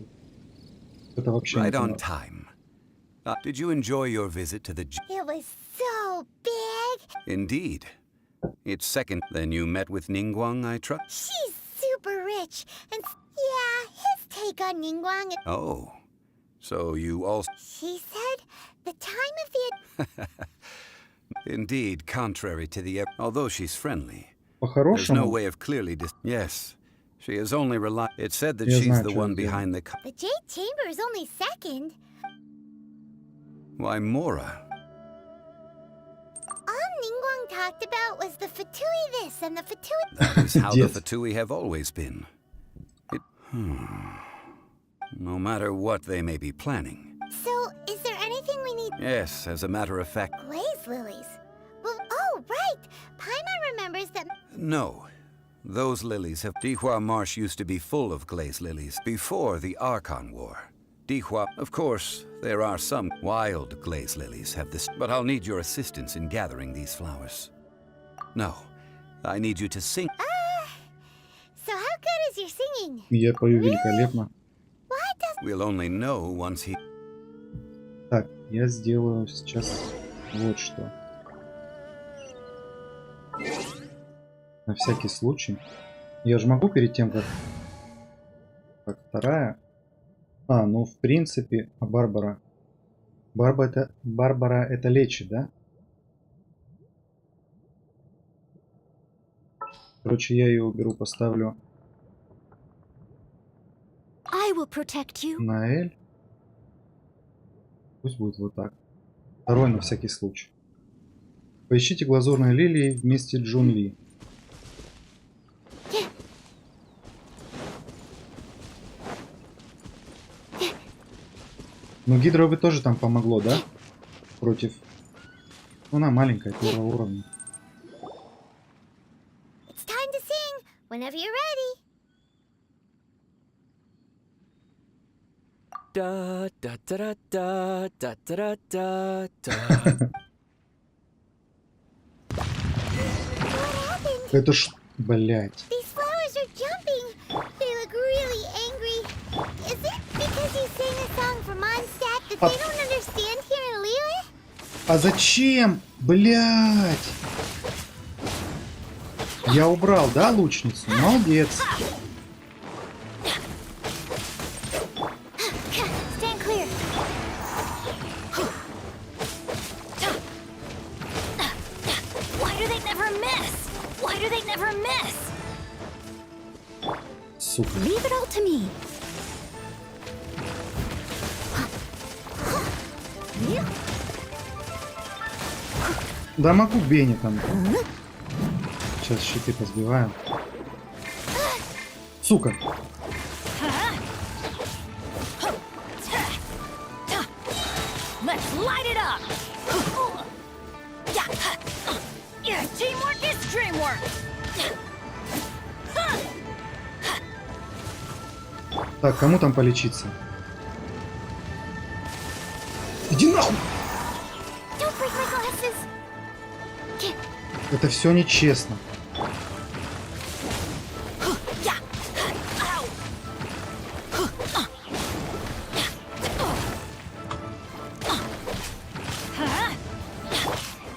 Это вообще не понравилось. Did you enjoy your visit to the... It was so big. Indeed. It's second. Then you met with Ningguang, I trust? She's super rich. And yeah, his take on Ningguang... Oh. So you also... She said the time of the... Indeed, contrary to the... Although she's friendly. There's По-хорошему... no way of clearly... Yes. She is only It said that she's the one behind the... The Jade Chamber is only second. Why, Mora? All Ningguang talked about was the Fatui this and the Fatui... That is how the Yes. Fatui have always been. No matter what they may be planning. So, is there anything we need... Yes, as a matter of fact... Glaze lilies. Well, oh, right. Paimon remembers that... No. Those lilies have... Dihua Marsh used to be full of glaze lilies before the Archon War. Dihua... Of course, there are some wild glaze lilies have this... But I'll need your assistance in gathering these flowers. No. I need you to sing... So how good is your singing? Я пою великолепно. Why does... We'll only know once he... Так, я сделаю сейчас вот что. На всякий случай. Я же могу перед тем, как вторая... А, ну в принципе... А Барбара... Барбара это лечит, да? Короче, я ее уберу, поставлю I will protect you. на L. Пусть будет вот так. Второй на всякий случай. Поищите глазурные лилии вместе Джун Ли. Ну, гидровый тоже там помогло, да? Против... Ну, она маленькая, первого уровня. It's time to sing whenever you're ready. Da da da da da da da da. Это ж... Блять. These flowers are jumping. They look really angry. Is it because you sang a song for Mondstadt that they don't understand here in Liyue? А зачем? Блять. Я убрал, да, лучницу? Молодец. Stand clear. Why do they never miss? Why do they never miss? Сука. Leave it all to me. Да могу Бенни там. Сейчас щиты позбиваем. Сука. Let's light it up. Yeah, teamwork is dreamwork. Так, кому там полечиться? Иди нахуй! Don't break my glasses. Это все нечестно.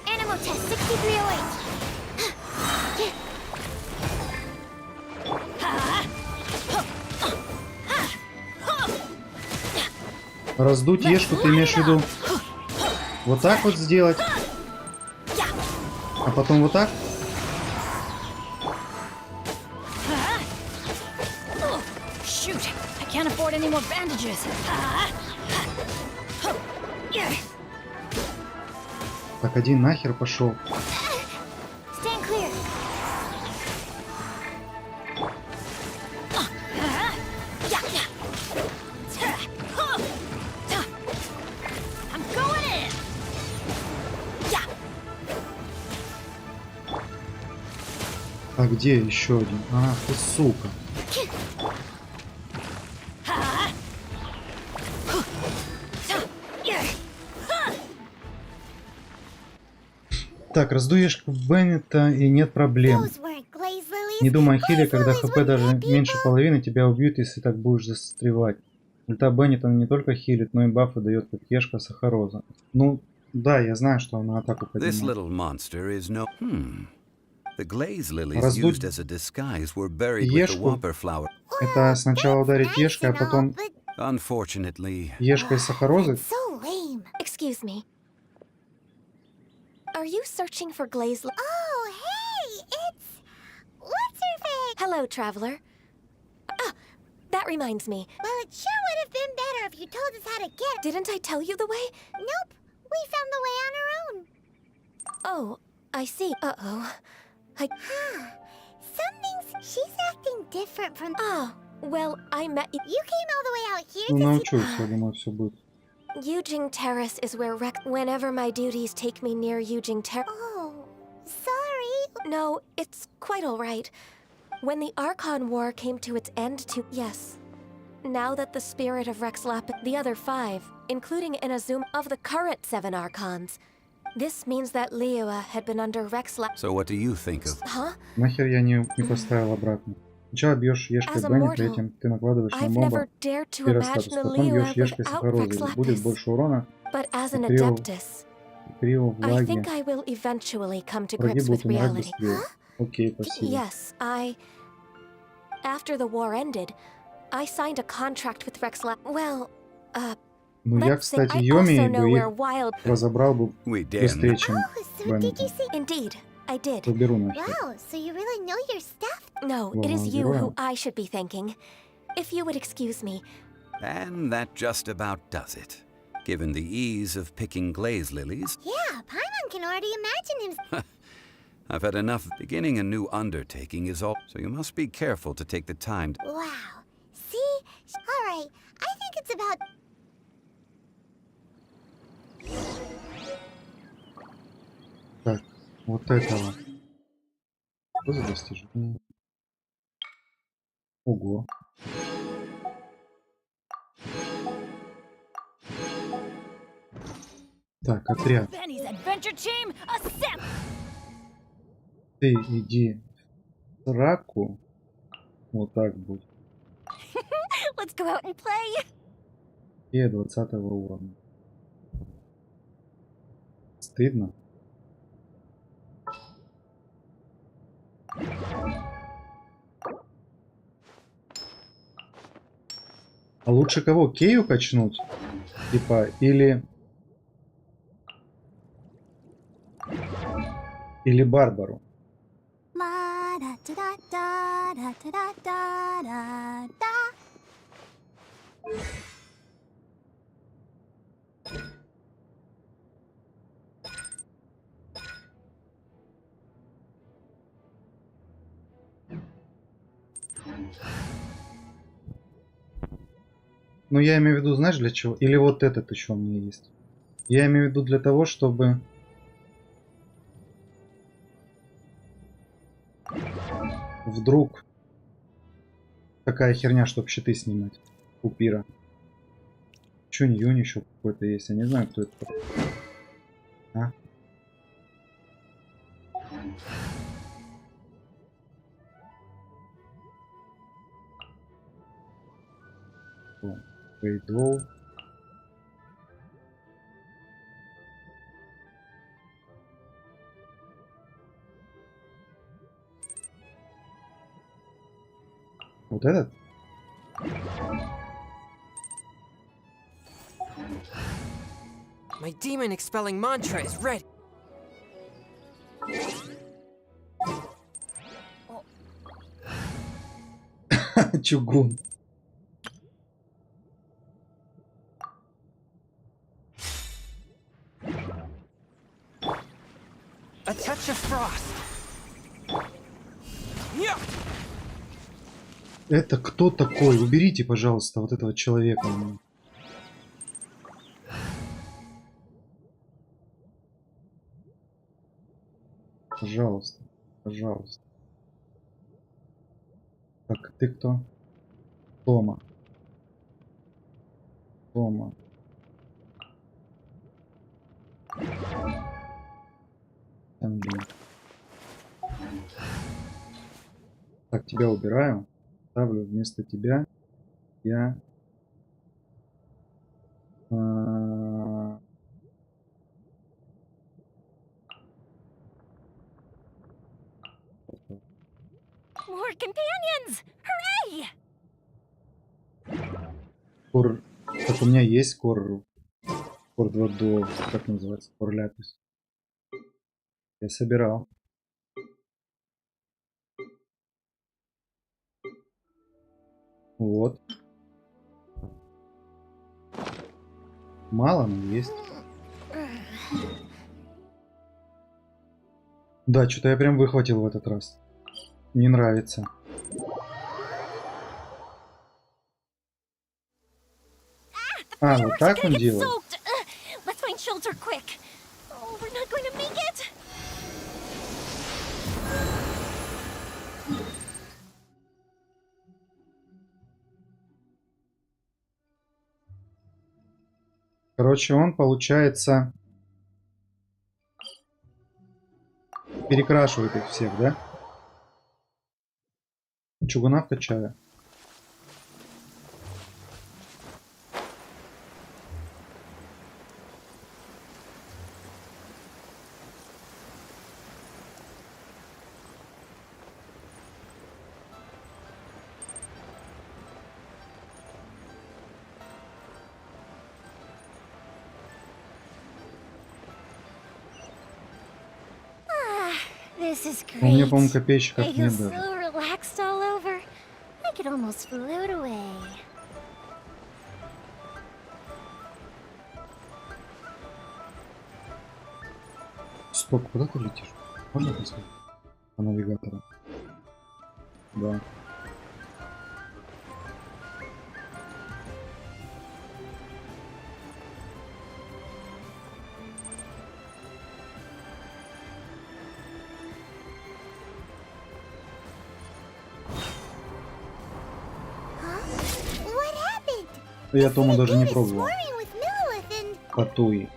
Animal test 6308. Раздуть ешку, ты имеешь в виду вот так вот сделать, а потом вот так? Shoot, I can't afford any more bandages. Так, один нахер пошел. Stand clear. I'm going in. А где еще один? Ах ты сука. Так, раздуешь Беннета и нет проблем. Those weren't glazed lilies. Не думай о хиле, Glazed когда lilies хп wouldn't даже hit меньше people. половины, тебя убьют, если так будешь застревать. Ульта Беннета не только хилит, но и бафы дает, как ешка Сахароза. Ну, да, я знаю, что она атаку This поднимает. little monster is no... The glaze lilies Раздуть used as a disguise were buried with the ешку. whopper flower. Это сначала ударить ешкой, а потом Unfortunately, ешкой Сахарозы. So lame. Excuse me. Are you searching for glazed? Oh, hey, it's what's her face? Hello, traveler. Ah, that reminds me. Well, it sure would have been better if you told us how to get. Didn't I tell you the way? Nope. We found the way on our own. Oh, I see. Uh-oh. Something's... She's acting different from... Oh, well, I met... You came all the way out here Ну, to научусь, я думаю, все будет. Yujing Terrace is where whenever my duties take me near Yujing Terrace... Oh, sorry. No, it's quite all right. When the Archon War came to its end Yes. Now that the spirit of Rex Lapis... The other 5, including Inazuma... Of the current 7 Archons... This means that Liyue had been under Rex Lapis... so what do you think of... Huh? Нахер я не поставил обратно. Сначала бьешь ешкой As a Бенни, mortal, при этом ты накладываешь на I've бомбу never dared to первый imagine статус, a потом бьешь Liyue ешкой without Сахарозы. Rex Будет Lapis. больше урона, But as an Криво- adeptus, криво I влаги. think I will eventually come to Враги grips with будут умирать reality. быстрее. Окей, спасибо. Yes, After the war ended, I signed a contract with Rex Lapis. Well, Ну, я, let's say кстати, I Йоми also know бы where их wild... разобрал бы We did. быстрее, чем So did Беннета. you see? Indeed, I did. Поберу нахер. Wow, so you really know your stuff? No, Well, it is you you're who right. I should be thanking. If you would excuse me. And that just about does it. Given the ease of picking glaze lilies, Yeah, Paimon can already imagine him. I've had enough. Beginning a new undertaking is all, so you must be careful to take the time. Wow. See? All right, I think it's about... Вот этого. Что за достижение? Ого. Так, отряд. Ты иди в сраку. Вот так будет. Let's go out and play. И 20 уровня. Стыдно. А лучше кого? Кею качнуть? Типа, или Барбару? Ну, я имею в виду, знаешь, для чего? Или вот этот еще у меня есть. Я имею в виду для того, чтобы... Вдруг такая херня, чтобы щиты снимать у пира. Чунь-юнь еще какой-то есть. Я не знаю, кто это. А? Вейдоу. Вот этот? My demon expelling mantra is ready. Чугун. A touch of frost. Yeah. Это кто такой? Уберите, пожалуйста, вот этого человека. Пожалуйста, пожалуйста. Так, ты кто? Тома. Тома. Там, так, тебя убираю. Ставлю вместо тебя. Я... More companions! Hooray! Кор... Так, у меня есть кор 2 до... Как называется? Кор ляпис. Я собирал. Вот. Мало, но есть. Да, что-то я прям выхватил в этот раз. Не нравится. А, вот так он делает. Let's find shelter quick. Oh, we're not going to make it. Короче, он, получается, перекрашивает их всех, да? Чугуна вкачаю. This is У меня, great. по-моему, I копейщиков feel нет даже. so relaxed all over. I could almost float away. Стоп, куда ты летишь? Можно посмотреть? По навигатору. Да. Я Тому даже не It's пробовал. swarming with Millilith and... Патуи.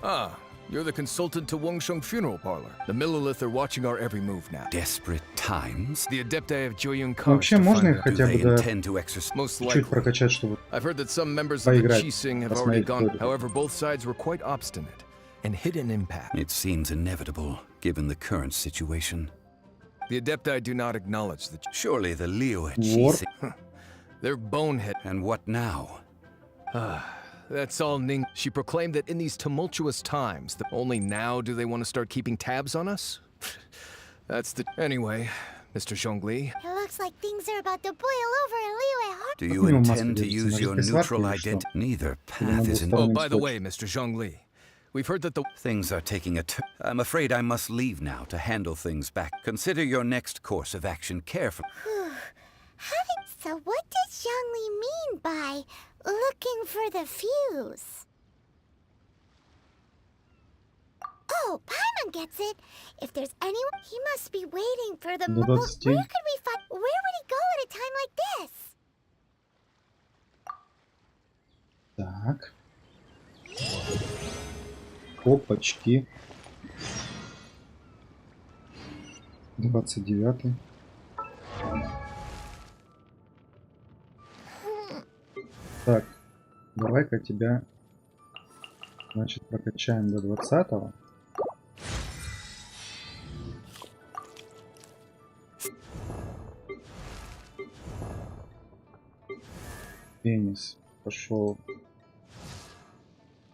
Ah, you're the consultant to Wangsheng Funeral Parlor. The Millilith are watching our every move now. Desperate times? The Adepti have Joyun Ну, cars вообще to можно find их out. хотя бы They до intend to exercise. Most чуть likely. прокачать, чтобы I've heard that some members of the поиграть, Qixing have already посмотреть, gone. кто это. However, both sides were quite obstinate and hit an impasse. It seems inevitable, given the current situation. The Adepti do not acknowledge the... Surely the Leo at War? Qixing. They're bonehead. And what now? That's all Ning. She proclaimed that in these tumultuous times, that only now do they want to start keeping tabs on us? That's the... Anyway, Mr. Zhongli, It looks like things are about to boil over in Liyue Harbor. Do you Ну, маска intend to движется, use может, your ты сладкий neutral или что? identity? Neither Или на path is in... двустороннем oh, by the скотче? way, Mr. Zhongli, we've heard that the... Things are taking a turn. I'm afraid I must leave now to handle things back. Consider your next course of action carefully. So what does Zhongli mean by looking for the fuse? Oh, Paimon gets it. If there's anyone, he must be waiting for the... До Where 20. could we find... Where would he go at a time like this? Так. Опачки. 29. Так, давай-ка тебя, значит, прокачаем до 20-го. Пенис пошел.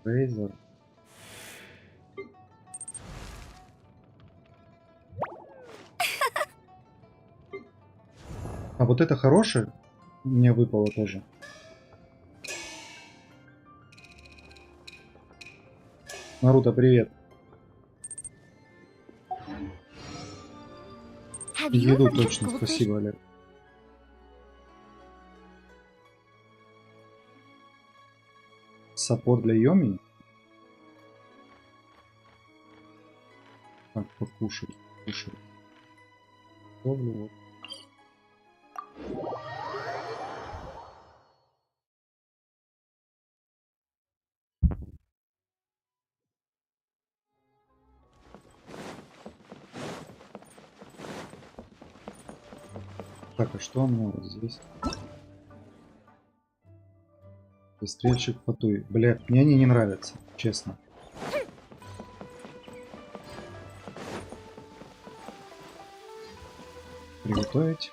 Рейзер. А вот это хорошее мне выпало тоже. Наруто, привет. Have you Еду ever kept точно, goldfish? спасибо, Олег. Саппорт для Йоми. Так, покушать, кушать. Готовлю, вот. Так, а что у меня вот здесь? Стрельщик Патуи. Блядь, мне они не нравятся, честно. Приготовить.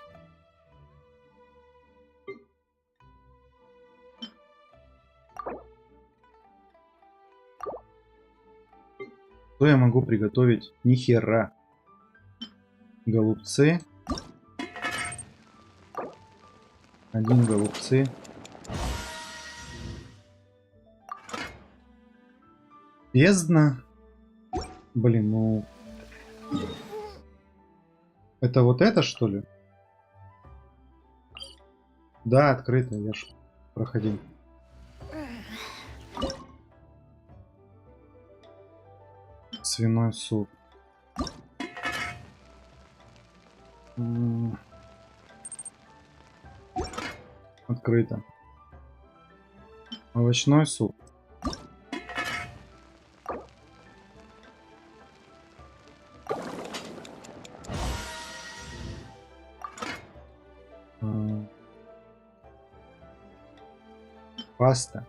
Что я могу приготовить? Ни хера. Голубцы. Один голубцы. Бездна. Блин, ну... Это вот это, что ли? Да, открыто, я ж проходил. Свиной суп. Открыто. Овощной суп. Паста.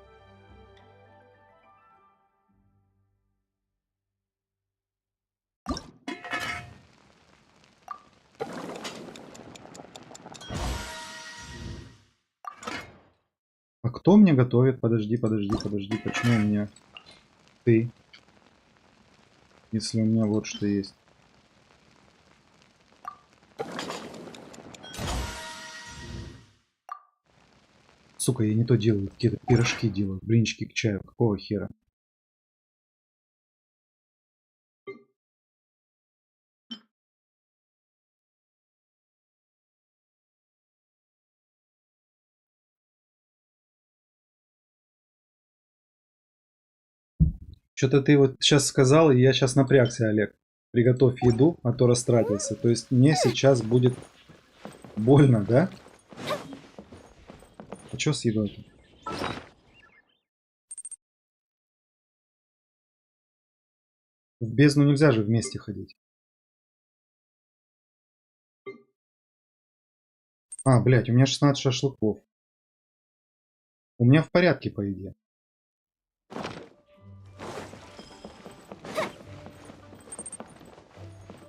А кто мне готовит? Подожди. Почему у меня ты? Если у меня вот что есть. Сука, я не то делаю. Какие-то пирожки делаю. Блинчики к чаю. Какого хера? Что-то ты вот сейчас сказал, и я сейчас напрягся, Олег. Приготовь еду, а то растратился. То есть мне сейчас будет больно, да? А что с едой-то? В бездну нельзя же вместе ходить. А, блядь, у меня 16 шашлыков. У меня в порядке, по идее.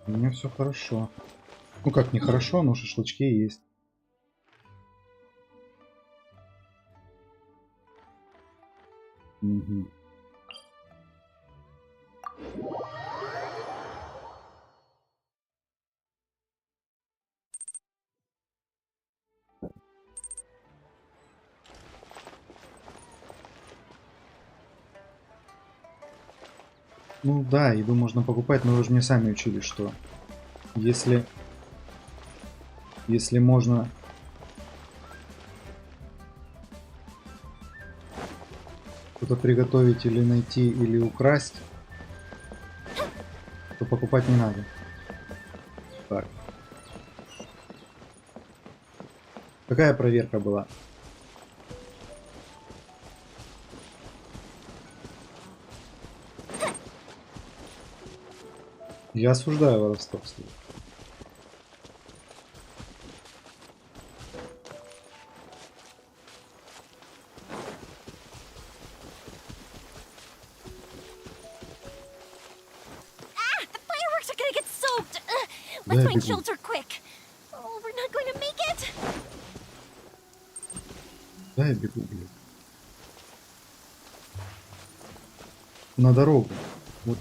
У меня все хорошо. Ну как, не хорошо, но шашлычки есть. Угу. Ну да, еду можно покупать, но вы же мне сами учили, что если можно что-то приготовить или найти, или украсть, то покупать не надо. Так. Какая проверка была? Я осуждаю воровство. Fireworks are gonna get soaked. Да, Let's я find бегу. shelter quick. Oh, we're not going to make it. Да, я бегу, блядь. На дорогу. Вот.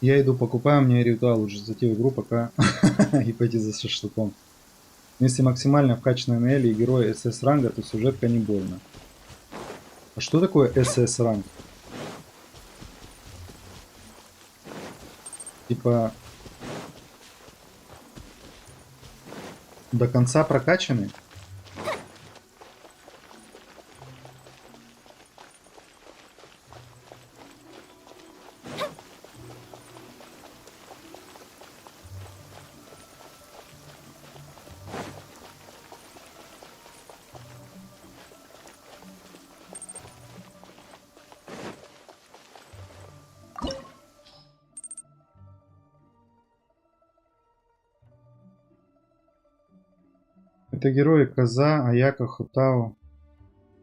Я иду, покупаю, у меня ритуал уже зайти в игру пока и пойти за шашлыком. Если максимально вкачанная модели и герой СС ранга, то сюжетка не больно. А что такое СС ранг? Типа до конца прокачанный? Это герои Коза, Аяка, Хутао,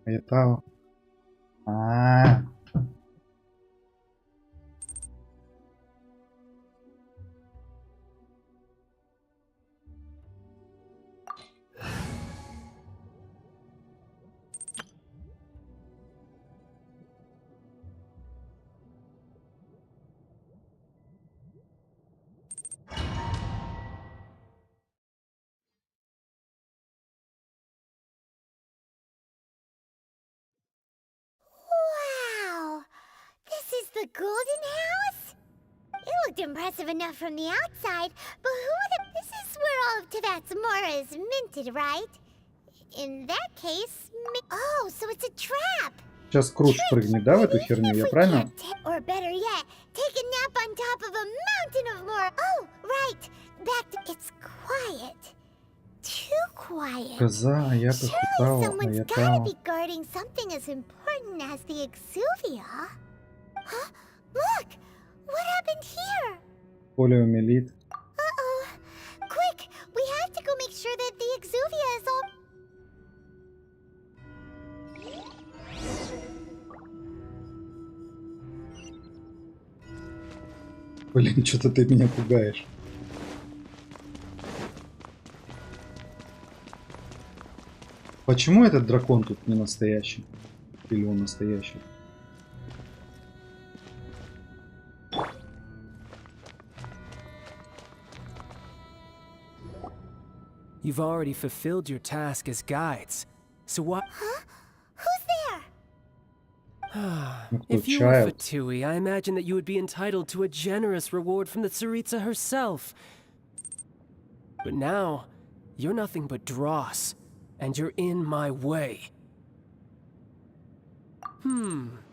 Аятао. Wow. This is the golden house? It looked impressive enough from the outside, but who would have... This is where all of Tibet's Mora is minted, right? In that case... Oh, so it's a trap! Сейчас Крудж прыгнет, да, в эту херню, я правильно? Or better yet, take a nap on top of a mountain of Mora. Oh, right. Back to... It's quiet. Too quiet. Коза, Аяка, Surely Хутао, someone's gotta Аятао. be guarding something as important as the exuvia. Huh? Look! What happened here? Полиомиелит. Uh-oh. Quick! We have to go make sure that the exuvia is all... Блин, что-то ты меня пугаешь. Почему этот дракон тут не настоящий? Или он настоящий? You've already fulfilled your task as guides. So what? Huh? Who's Ну, кто, If you were Child? Fatui, I imagine that you would be entitled to a generous reward from the Tsaritsa herself. But now, you're nothing but dross, and you're in my way.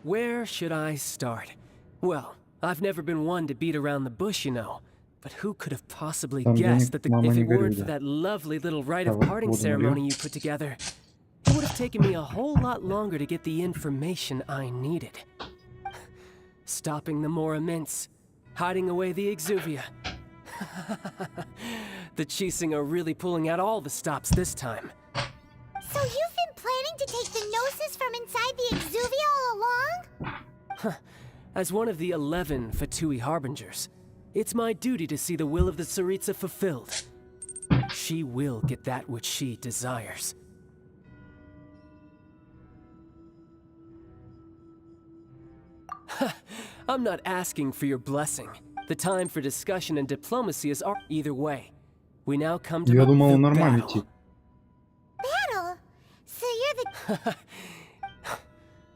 Where should I start? Well, I've never been one to beat around the bush, you know. But who could have possibly Там guessed денег that мама if не it weren't for горюй, да. that lovely little rite А of вот parting воду ceremony налью. you put together, it would have taken me a whole lot longer to get the information I needed. stopping the more immense, hiding away the exuvia. The Chising are really pulling out all the stops this time. So you've been planning to take the gnosis from inside the exuvia all along? As one of the 11 Fatui Harbingers, it's my duty to see the will of the Tsaritsa fulfilled. She will get that which she desires. I'm not asking for your blessing. The time for discussion and diplomacy is either way. We now come to Я думал, он the нормальный battle. тип. Battle? So you're the...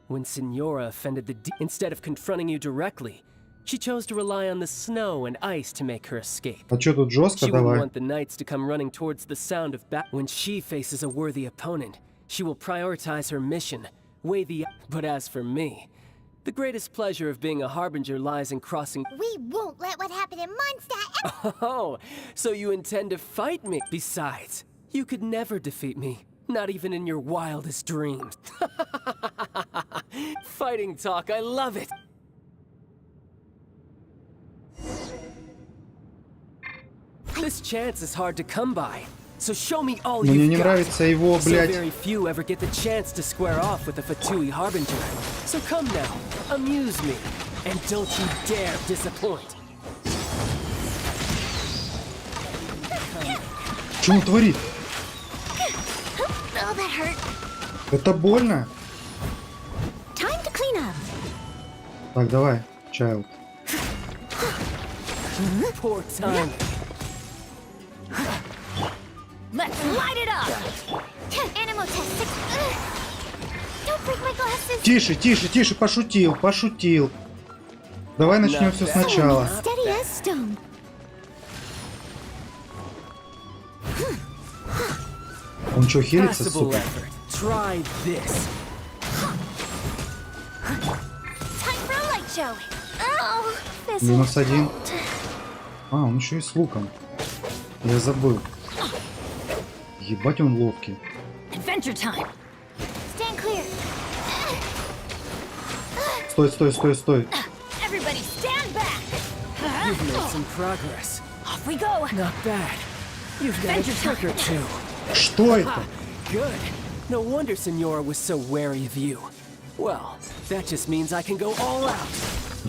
When Signora offended the instead of confronting you directly, she chose to rely on the snow and ice to make her escape. А чё тут жестко? She wouldn't Давай. want the knights to come running towards the sound of battle. When she faces a worthy opponent, she will prioritize her mission, weigh the... But as for me, the greatest pleasure of being a harbinger lies in crossing... We won't let what happened in Mondstadt... Oh, so you intend to fight me? Besides, you could never defeat me, not even in your wildest dreams. Fighting talk, I love it! This chance is hard to come by, so show me all Мне you've не got. нравится его, So блядь. very few ever get the chance to square off with a Fatui Harbinger. So come now, amuse me, and don't you dare disappoint. Что он творит? Oh, that hurt. Это больно? Time to clean up. Так, давай, Child. Poor time. Let's light it up. Animal test 6. Don't break my glasses. Тише, тише, тише, пошутил, пошутил. Давай начнем все сначала. Steady as stone. Он что, хилится, Passable сука? effort. Try this. Time for a light show. Oh, this Минус один. А, он еще и с луком. Я забыл. Ебать, он ловкий. Adventure time. Stand clear. Стой, стой, стой, стой. Everybody stand back. You've made some progress. Off we go. Not bad. You've got a trick or two. Что это? Good. No wonder Signora was so wary of you. Well, that just means I can go all out.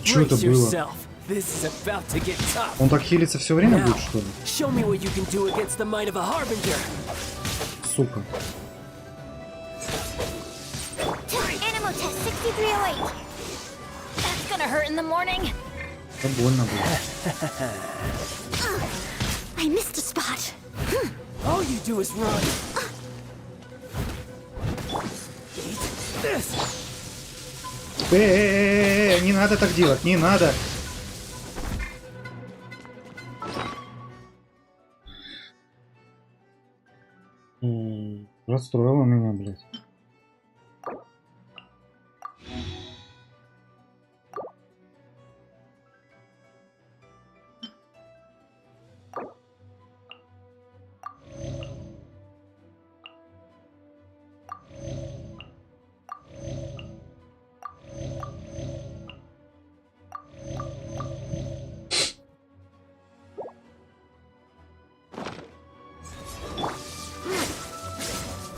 Что это Brace было? yourself. This is about to get tough. Он так хилиться все время Now, будет, что ли? show me what you can do against the might of a harbinger. Сука. Animal test 6308. That's gonna hurt in the morning. Это больно было. I missed a spot. All you do is run. Eat this. Не надо так делать, не надо. Расстроила меня, блядь.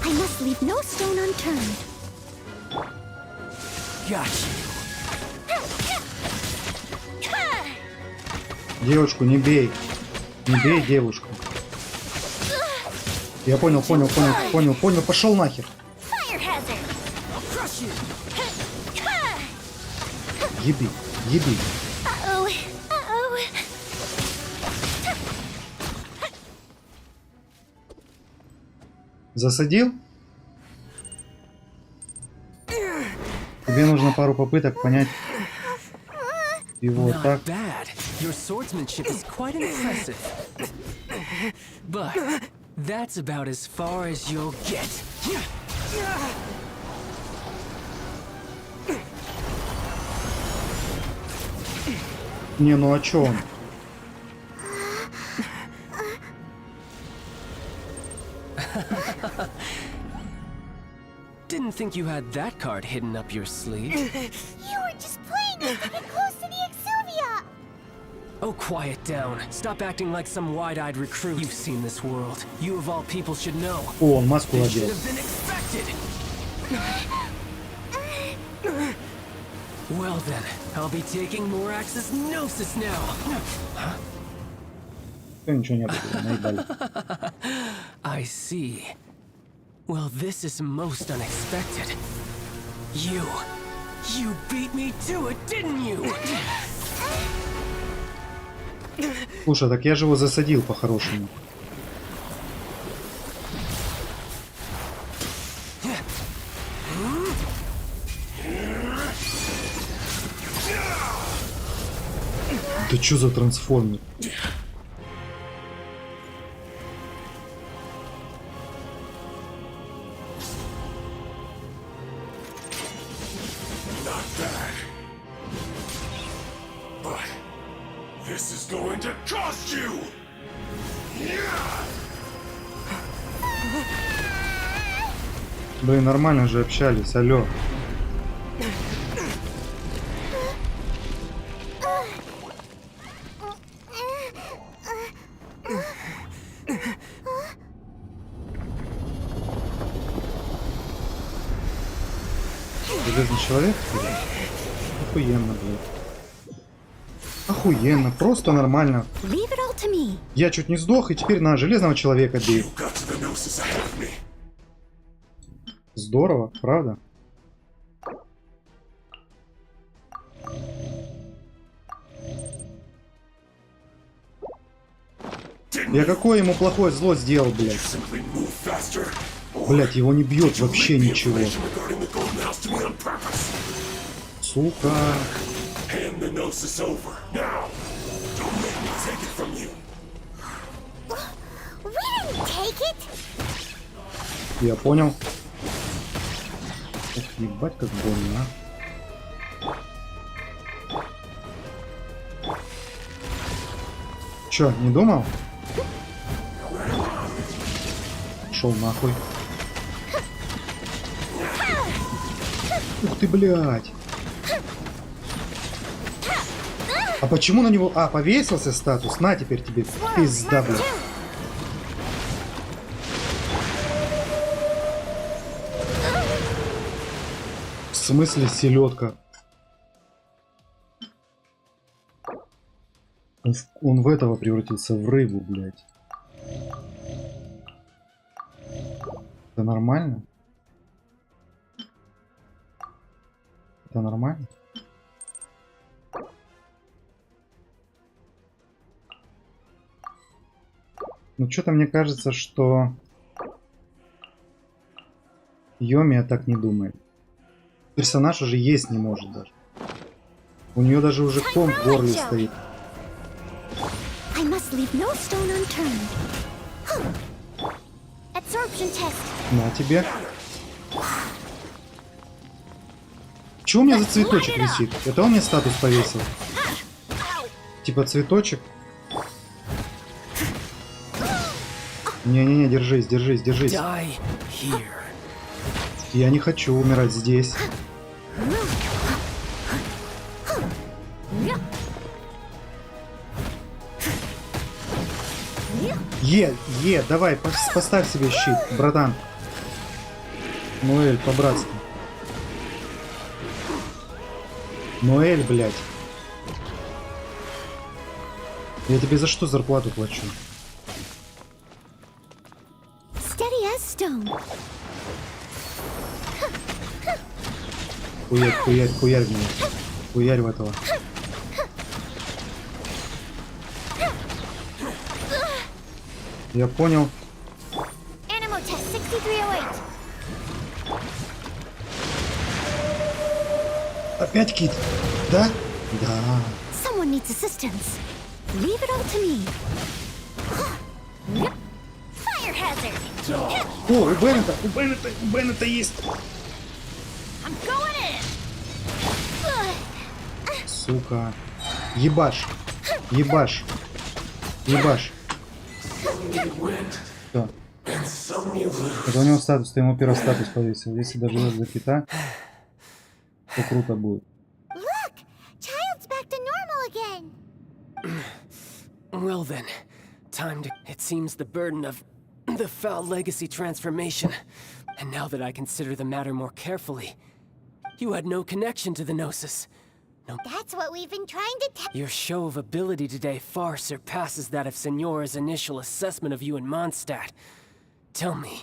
I must leave no stone unturned. Got you. Девушку не бей. Не бей девушку. Я понял, понял, понял, понял, понял. Пошел нахер. Fire hazard. Crush you. Еби, еби. Uh-oh. Uh-oh. Засадил? Тебе нужно пару попыток понять его Not так. bad. Your swordsmanship is quite impressive. But that's about as far as you'll get. Не, ну а чё он? Didn't think you had that card hidden up your sleeve. You were just playing us to get close Oh, quiet down. Stop acting like some wide-eyed recruit. You've seen this world. You of all people should know. О, он маску This should одел. have been expected. Well then, I'll be taking Morax's gnosis now. Ничего не было, наебали. I see. Well, this is most unexpected. You beat me to it, didn't you? Слушай, так я же его засадил по-хорошему. Да чё за трансформер? This is going to cost you! Блин, нормально же общались, алло. Железный человек? Охуенно, блядь. Охуенно, просто нормально. Я чуть не сдох, и теперь на железного человека бей. Здорово, правда? Я какое ему плохое зло сделал, блядь? Блядь, его не бьет вообще ничего. Сука. Я понял. Ох, ебать, как больно, а. Чё, не думал? Шел нахуй. Ух ты, блядь. А почему на него... А, повесился статус? На, теперь тебе пизда, блядь. В смысле селедка? Он в этого превратился, в рыбу, блядь. Это нормально? Это нормально? Ну, что-то мне кажется, что Йомия так не думает. Персонаж уже есть не может даже. У нее даже уже ком в горле стоит. На тебе. Чего у меня за цветочек висит? Это он мне статус повесил? Типа цветочек? Не-не-не, держись, держись, держись. Я не хочу умирать здесь. Давай, поставь себе щит, братан. Ноэль, по-братски. Ноэль, блядь. Я тебе за что зарплату плачу? Хуярь, хуярь, хуярь в меня. Хуярь в этого. Я понял. Опять кит? Да? Да. О, у Беннета есть. Сука. Ебаш. Ебаш. Ебаш. Что? Это у него статус, ты ему первый статус повесил. Если даже за кита, то круто будет. Well then, time to... It seems the burden of the foul legacy transformation. And now that I consider the matter more carefully, you had no connection to the Gnosis. No. That's what we've been trying to tell. Your show of ability today far surpasses that of Signora's initial assessment of you in Mondstadt. Tell me,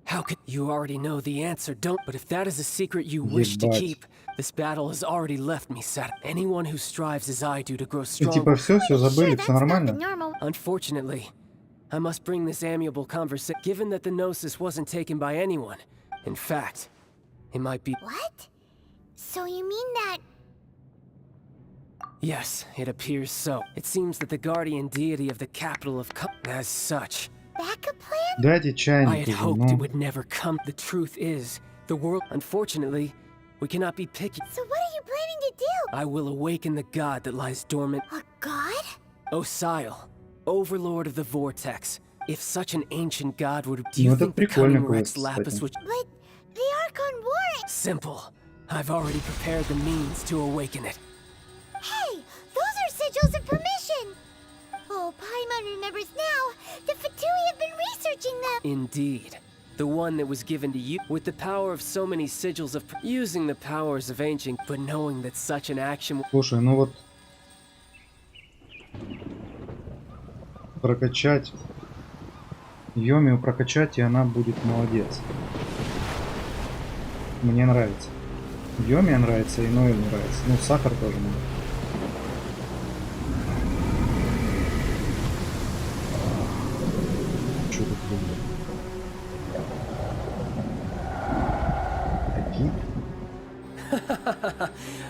how could... You already know the answer, don't... But if that is a secret you wish to keep, this battle has already left me sad. Anyone who strives as I do to grow И strong... типа все забыли, все нормально. Unfortunately, I must bring this amiable conversation. Given that the Gnosis wasn't taken by anyone, in fact, it might be... What? So you mean that... Yes, it appears so. It seems that the guardian deity of the capital of as such. Backup plan? Дайте I чайник had уже, hoped it ну. would never come. The truth is, the world... Unfortunately, we cannot be picky. So what are you planning to do? I will awaken the god that lies dormant. A god? Osial, overlord of the vortex. If such an ancient god would... Do Ну, you это think the прикольный coming Rex квест, Lapis кстати. would... But the Archon War... Simple. I've already prepared the means to awaken it. Hey! Those are sigils of permission! Oh, Paimon remembers now. The Fatui have been researching them. Indeed. The one that was given to you, with the power of so many sigils of... Using the powers of ancient, but knowing that such an action... Слушай, ну вот... Прокачать... Йомию прокачать, и она будет молодец. Мне нравится. Йомия нравится, и Ноэль нравится. Ну, сахар тоже надо. Что тут было?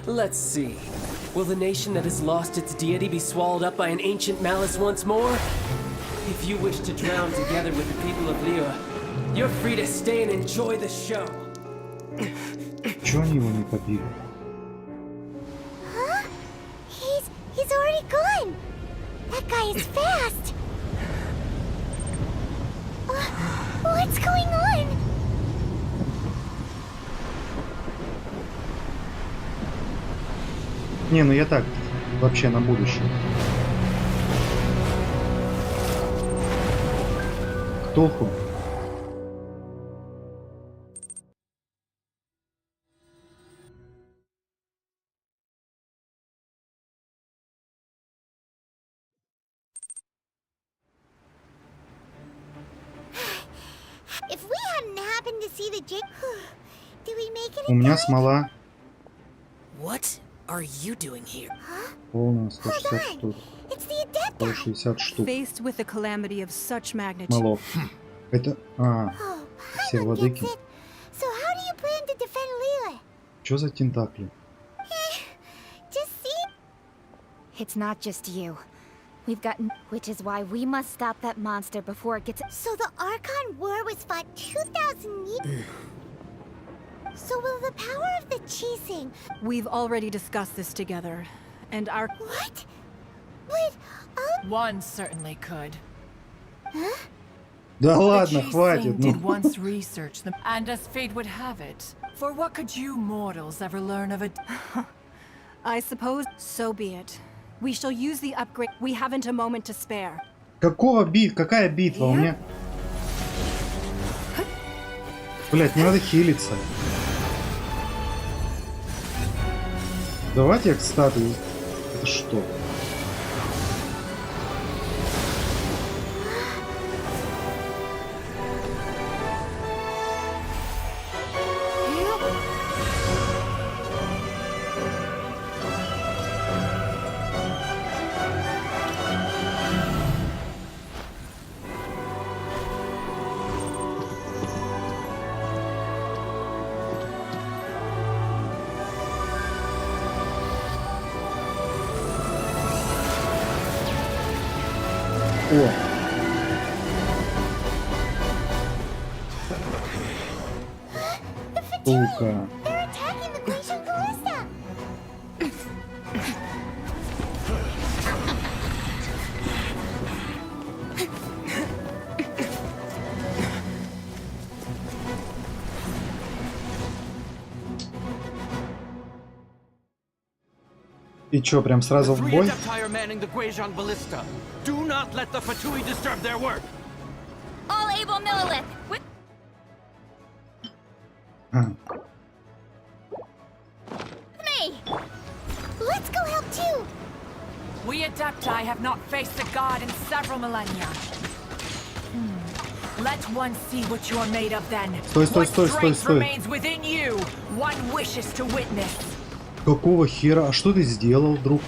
Let's see. Will the nation that has lost its deity be swallowed up by an ancient malice once more? If you wish to drown together with the people of Liyue, you're free to stay and enjoy the show. Чего они его не побили? Huh? He's already gone. That guy is fast. What's going on? Не, ну я так, вообще на будущее. Ктулху. If we hadn't happened to see the J... Did we make it У in меня time? смола What are you doing here? полная, 160 штук. It's the Adepta. 160 штук Faced with a calamity of such magnitude. смолов. Это... Oh, все Paimon владыки. gets it. So how do you plan to defend Liyue? Что за тентакли? Just see? It's not just you. We've gotten... Which is why we must stop that monster before it gets... So the Archon War was fought 2,000 years... So will the power of the Qixing... We've already discussed this together, and our... What? But... One certainly could. Huh? Да The ладно, Qixing хватит. did Ну. once research them, and as fate would have it, for what could you mortals ever learn of it? I suppose so be it. We shall use the upgrade. We haven't a moment to spare. Какого Какая битва? У меня... Блять, не надо хилиться. Давайте я к статуе. Это что? О! Сука. They're attacking the Guizhong Ballista! И чё, прям сразу в бой? All able Millilith. Me. Let's go help too. We Adepti have not faced a god in several millennia. Let one see what you are made of then. Стой, стой, What стой, стой, strength стой. remains within you. One wishes to witness. Какого хера? А что ты сделал, друг?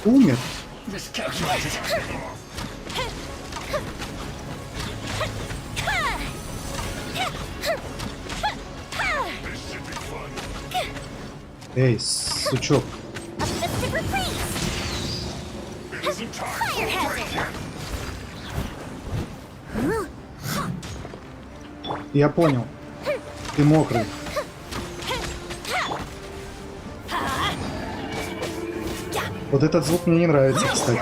Умер? Эй, сучок. Я понял. Ты мокрый. Вот этот звук мне не нравится, кстати.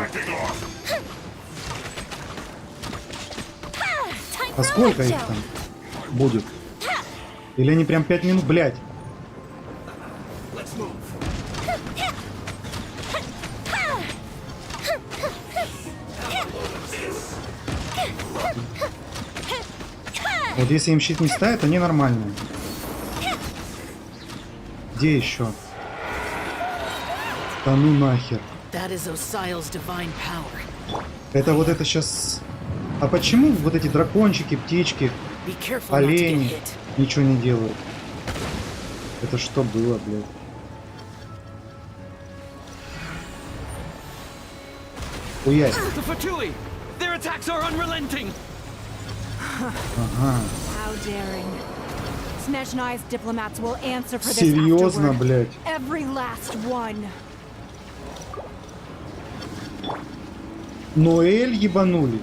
А сколько их там будет? Или они прям 5 минут, блядь? Вот если им щит не ставят, они нормальные. Где еще? Да ну нахер. Это вот это сейчас... А почему вот эти дракончики, птички, олени ничего не делают? Это что было, блядь? Уясь. Ага. Серьезно, блядь? Ноэль ебанули.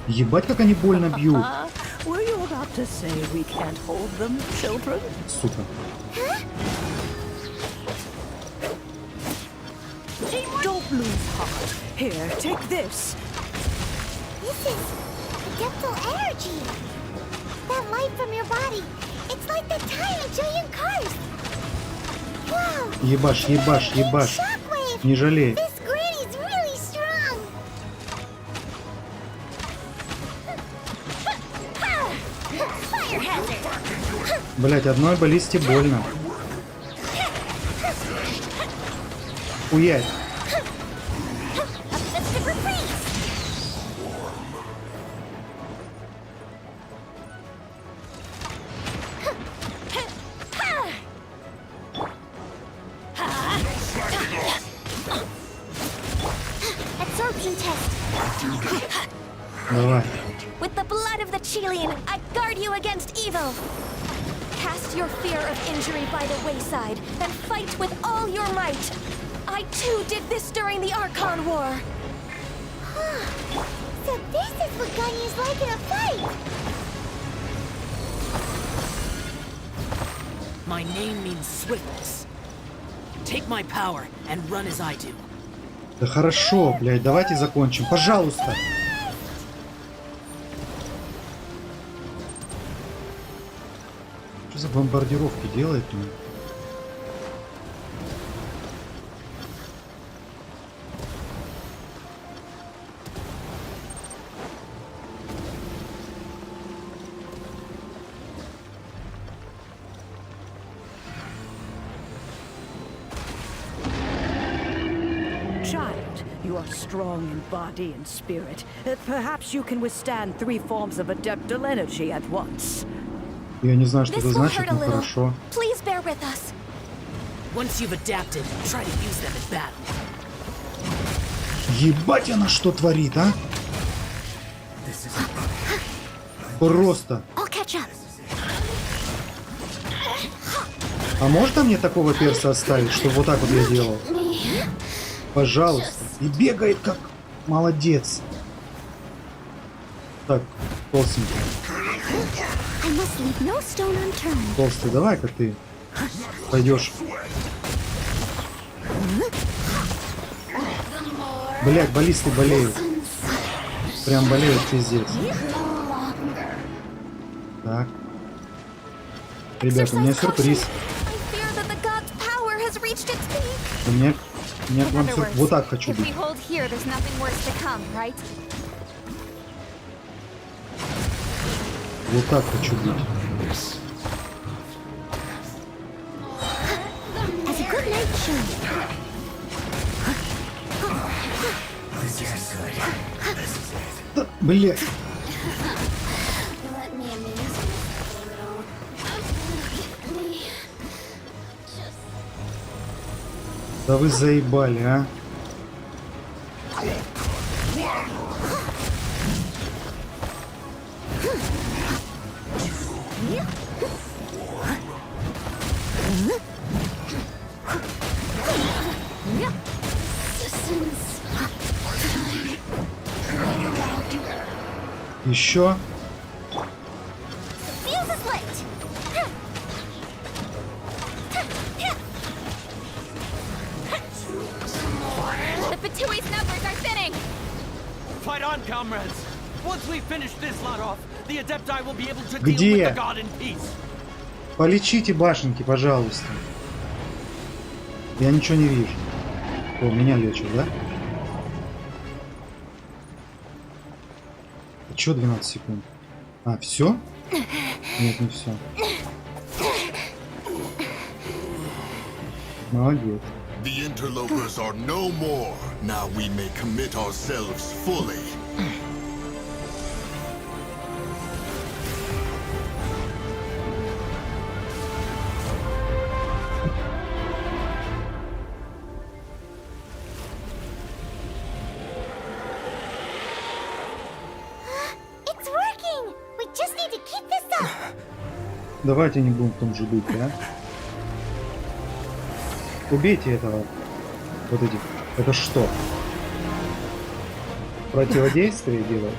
Ебать, как они больно бьют. Сука. Here, take this. This is adeptal energy. That light from your body. It's like the tiny giant cars. Wow. Ебашь, ебашь, ебашь. Не жалей. This granny's really strong. Fire hazard. Блять, одной баллисте больно. Уять. Давай. With the blood of the Chilean, I guard you against evil. Cast your fear of injury by the wayside and fight with all your might. I too did this during the Archon War. So this is what Ganya's like in a fight. My name means swiftness. Take my power and run as I do. Да хорошо, блядь, давайте закончим, пожалуйста. Что за бомбардировки делает он? You are strong in body and spirit. Perhaps you can withstand 3 forms of adeptal energy at once. Я не знаю, что это значит, но хорошо. Please bear with us. Once you've adapted, try to use them in battle. Ебать она что творит, а? Просто. I'll catch up. А можно мне такого перса оставить, чтобы вот так вот я делал? Пожалуйста. И бегает как молодец. Так, толстенький. Толстый, давай-ка ты пойдешь Блять, баллисты болеют. Прям болеют пиздец. Так. Ребята, у меня сюрприз. У меня к вам сюрприз. Вот так хочу быть. Вот так хочу быть. Да, блядь. Да вы заебали, а? Еще. Где? Полечите башенки, пожалуйста. Я ничего не вижу. О, меня лечат, да? А чё 12 секунд? А, все? Нет, не все. Молодец. The interlopers are no more. Now we may commit ourselves fully. Давайте не будем в том же духе, а? Убейте этого. Вот этих. Это что? Противодействие делает?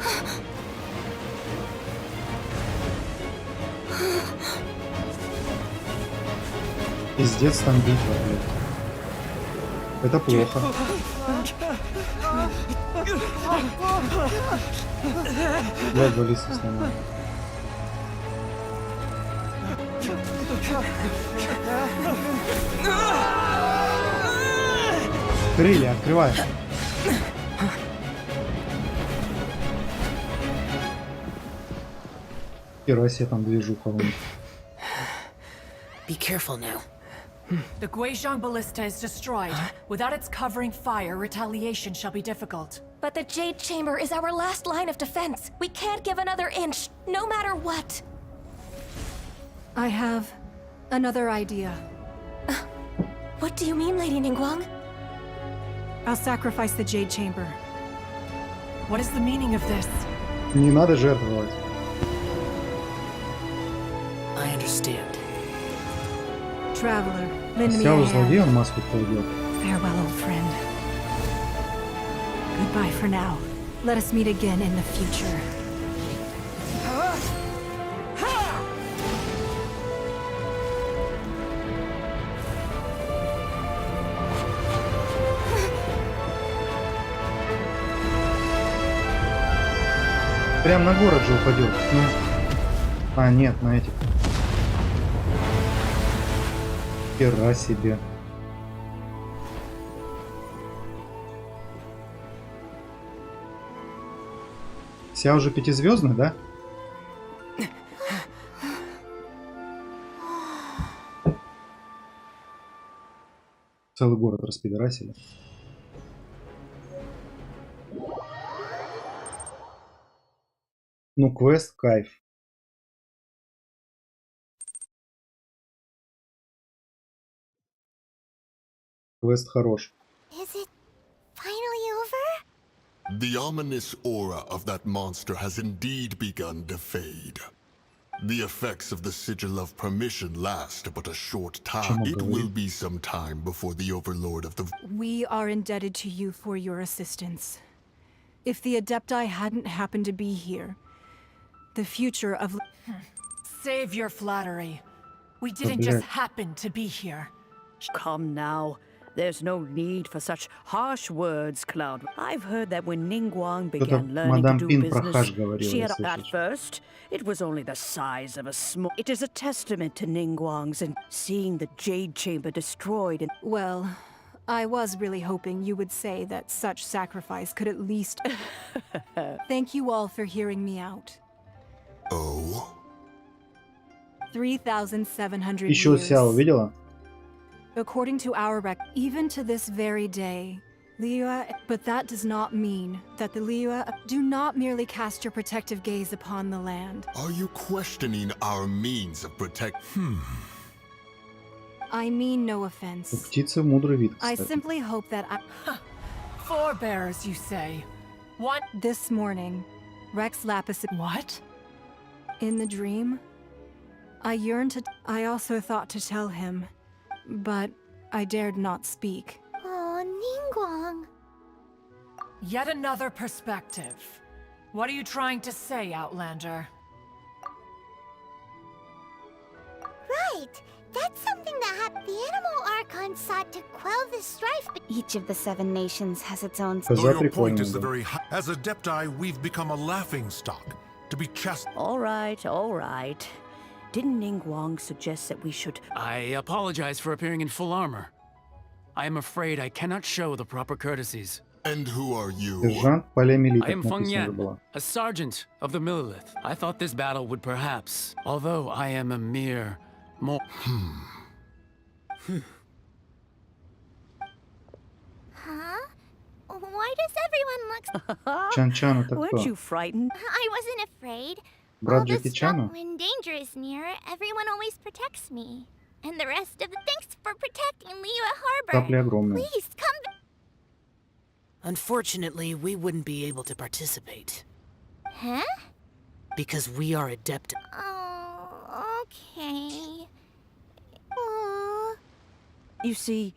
Пиздец, там битва, блядь. Это плохо. Блядь, баллист установил. Крылья, открывай. Первая себе там движуха. Be careful now. The Guizhong ballista is destroyed. Without its covering fire, retaliation shall be difficult. But the Jade Chamber is our last line of defense. We can't give another inch, no matter what. I have another idea. What do you mean, Lady Ningguang? I'll sacrifice the Jade Chamber. What is the meaning of this? Не надо жертвовать. I understand. Traveler, lend me a Сяо злодей, hand. он маску кладет. Farewell, old friend. Goodbye for now. Let us meet again in the future. Прям на город же упадет. Ну. А, нет, на этих. Хера себе. Вся уже пятизвездная, да? Целый город распидорасили. Ну, квест, кайф. Квест хорош. Is it finally over? The ominous aura of that monster has indeed begun to fade. The effects of the sigil of permission last but a short time. It will be some time before the overlord of the... We are indebted to you for your assistance. If the Adepti hadn't happened to be here, the future of... Save your flattery. We didn't just happen to be here. Come now. There's no need for such harsh words, Cloud. I've heard that when Ningguang Кто-то began learning to мадам do Пин про хаш business, говорила, she had если at слышишь. first, it was only the size of a small. It is a testament to Ningguang's and seeing the Jade Chamber destroyed and Well, I was really hoping you would say that such sacrifice could at least... Thank you all for hearing me out. Oh? 3,700 Еще Сяо years. видела? According to our even to this very day, Liyue, but that does not mean that the Liyue do not merely cast your protective gaze upon the land. Are you questioning our means of protect? I mean no У offense. птицы мудрый вид, I кстати. simply hope that Forebears, you say? What? this morning, Rex Lapis. What? In the dream, I yearned to. I also thought to tell him, but I dared not speak. Oh, Ningguang. Yet another perspective. What are you trying to say, Outlander? Right. That's something that happened. The Animal Archon sought to quell the strife. Each of the 7 nations has its own. Коза Though your point прикольная, is the да. very high. As Adepti, we've become a laughing stock. To be all right, all right. Didn't Ningguang suggest that we should? I apologize for appearing in full armor. I am afraid I cannot show the proper courtesies. And who are you? Сержант поля мили, I так am Feng написано Yan, было. a sergeant of the Millilith. I thought this battle would perhaps, although I am a mere more. Huh? Why does everyone look? Чан-Чан это Weren't кто? you frightened? I wasn't afraid. Брат All Джеки this Чана? trouble when danger is near, everyone always protects me. And the rest of the thanks for protecting Liyue Harbor. Капли огромные. Please come back. Unfortunately, we wouldn't be able to participate. Huh? Because we are adept. Oh, okay. Aw. You see,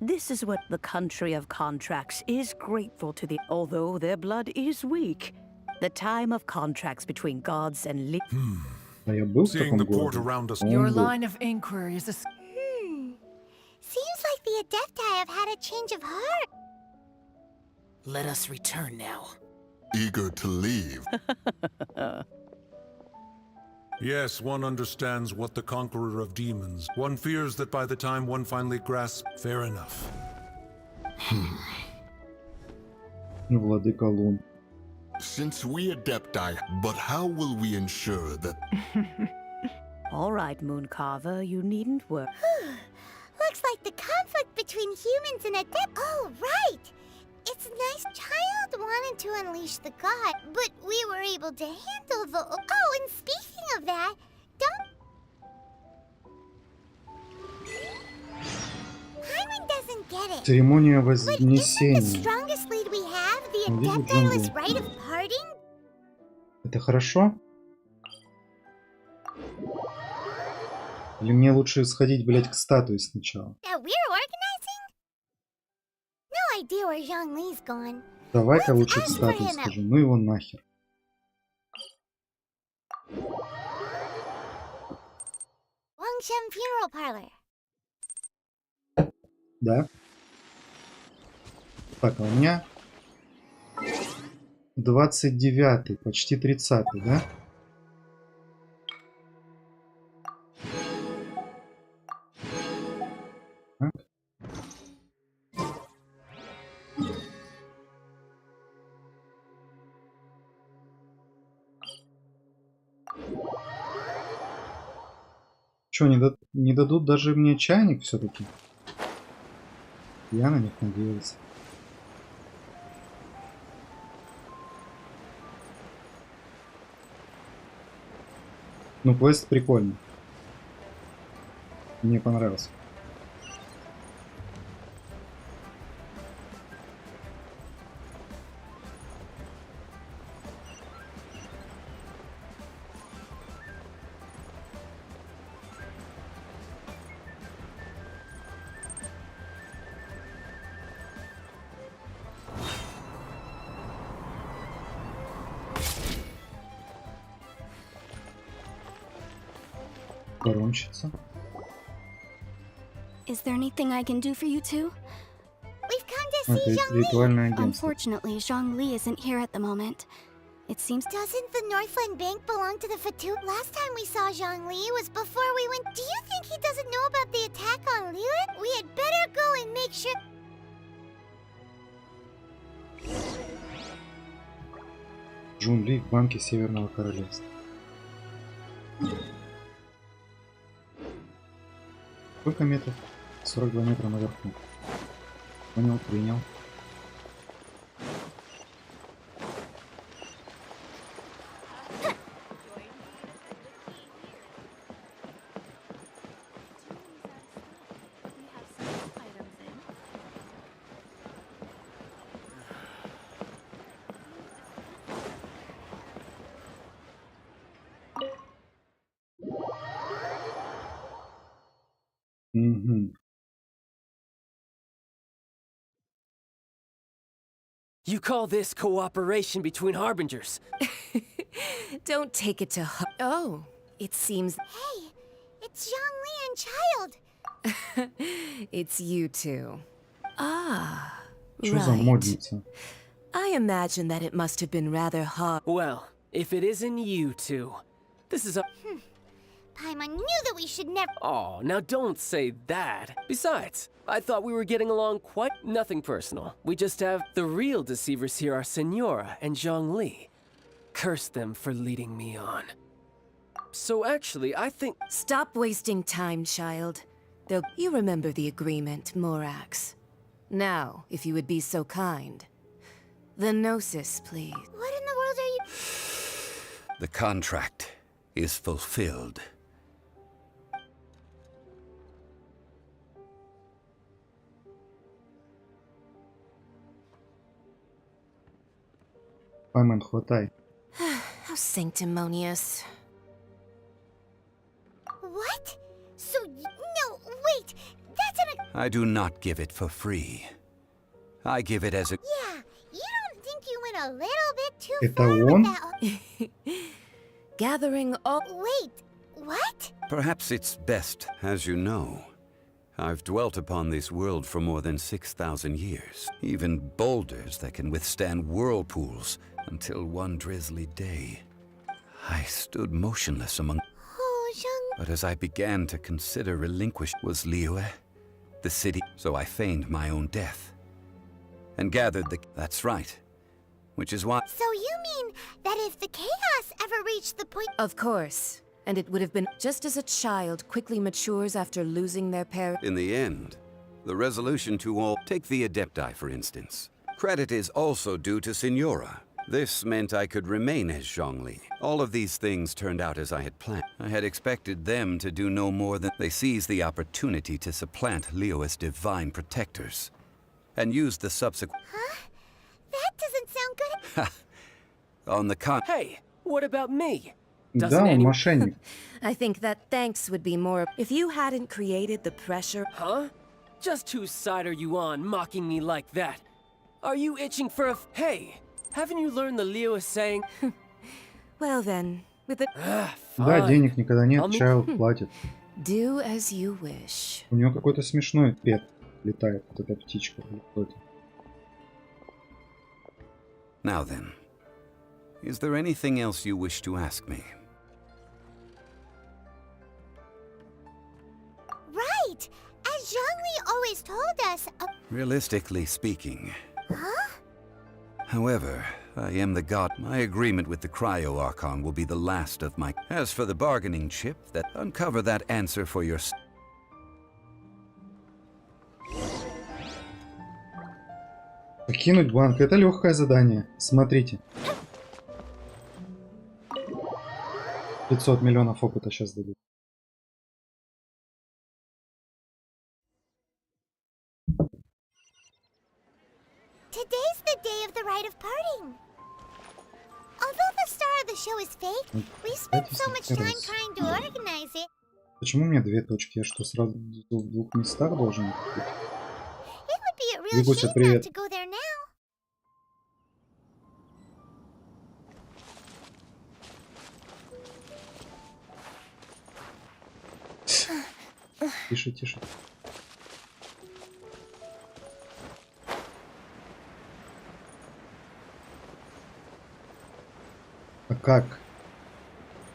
this is what the country of contracts is grateful to the. Although their blood is weak, the time of contracts between gods and А я был в Seeing таком the port городе? around us. Он Your был. line of inquiry is a. Seems like the Adepti have had a change of heart. Let us return now. Eager to leave. Yes, one understands what the conqueror of demons. One fears that by the time one finally grasps, fair enough. Владыка Лун. Since we Adepti, but how will we ensure that... All right, Mooncarver, you needn't worry. Looks like the conflict between humans and Adept. Oh, right! It's nice. Child wanted to unleash the god, but we were able to handle the. Oh, and speaking of that, don't. Hyman doesn't get it. Церемония But isn't the Вознесения. strongest lead we have the Ну, видишь, Adeptiless джунгли. rite of parting? Это хорошо? Или мне лучше сходить, блядь, к статуе сначала? That we're organizing? No idea where Zhang Li's gone. Давай-ка лучше к ask for статуе him out. схожу. Ну его нахер. Wangshan Funeral Parlor. Да? Так, а у меня 29-й, почти 30-й, да? Так. Чё, не дадут даже мне чайник все-таки? Я на них надеялся. Ну, квест прикольный. Мне понравился. Коронщица. Is there anything I can do for you two? We've come to see Ритуальное Zhongli. агентство. Unfortunately, Zhongli isn't here at the moment. It seems... Doesn't the Northland Bank belong to the Fatut? Last time we saw Zhongli was before we went. Do you think he doesn't know about the attack on Lilith? We had better go and make sure. Джунгли в банке Северного Королевства. Сколько метров? 42 метра наверху. Понял, принял. You call this cooperation between harbingers? Don't take it to Oh, it seems... Hey, it's Zhongli and Child. It's you two. Ah, Что за модница? I imagine that it must have been rather hard. Well, if it isn't you two, this is a... Paimon knew that we should never... Oh, now don't say that. Besides, I thought we were getting along quite... Nothing personal. We just have... The real deceivers here are Senora and Zhongli. Curse them for leading me on. So actually, I think... Stop wasting time, child. Though you remember the agreement, Morax. Now, if you would be so kind. The Gnosis, please. What in the world are you... The contract is fulfilled. Пайман, хватай. How sanctimonious. What? So, no, wait. That's an... I do not give it for free. I give it as a... Yeah, you don't think you went a little bit too Это far он? with that... Gathering all... Wait, what? Perhaps it's best, as you know. I've dwelt upon this world for more than 6,000 years. Even boulders that can withstand whirlpools until one drizzly day. I stood motionless among... Oh, Zhong... But as I began to consider relinquish was Liyue, the city, so I feigned my own death. And gathered the... That's right. Which is why... So you mean that if the chaos ever reached the point... Of course. And it would have been just as a child quickly matures after losing their parent. In the end, the resolution to all... Take the Adepti, for instance. Credit is also due to Senora. This meant I could remain as Zhongli. All of these things turned out as I had planned. I had expected them to do no more than... They seized the opportunity to supplant Liyue's divine protectors. And used the subsequent... Huh? That doesn't sound good. On the con... Hey, what about me? Да, он мошенник. I think that thanks would be more if you hadn't created the pressure. Huh? Just whose side are you on, mocking me like that? Are you itching for a... Hey, haven't you learned the Liyue saying? Well then, with the... Да, денег никогда нет, Child платит. Do as you wish. У него какой-то смешной пет летает, вот эта птичка. Now then, is there anything else you wish to ask me? Right! As Zhongli always told us... Realistically speaking. Huh? However, I am the god. My agreement with the Cryo Archon will be the last of my... As for the bargaining chip, that uncover that answer for your... Покинуть банк — это легкое задание. Смотрите. 500 миллионов опыта сейчас дадут. Today's the day of the rite of parting. Although the star of the show is fake, we spent so much time trying to organize it. Почему у меня две точки? Я что, сразу в двух местах должен быть? It would be a real Вигуся, shame not привет. to go there now. Тише, тише. А как?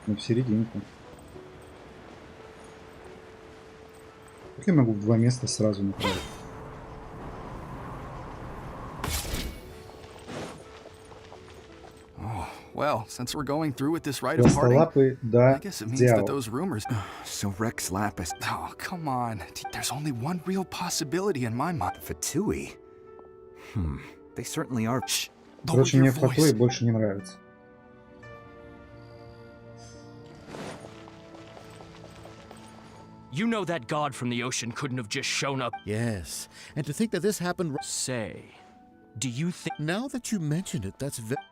Ну, в серединку. Как я могу в два места сразу направить? Well, since we're going through with this rite of parting, I guess it means that those rumors... So Rex Lapis... Oh, come on. There's only one real possibility in my mind. Fatui? They certainly are... Shh! Короче, мне Фатуи больше не нравится. You know that god from the ocean couldn't have just shown up. Yes, and to think that this happened... Say, do you think... Now that you mention it,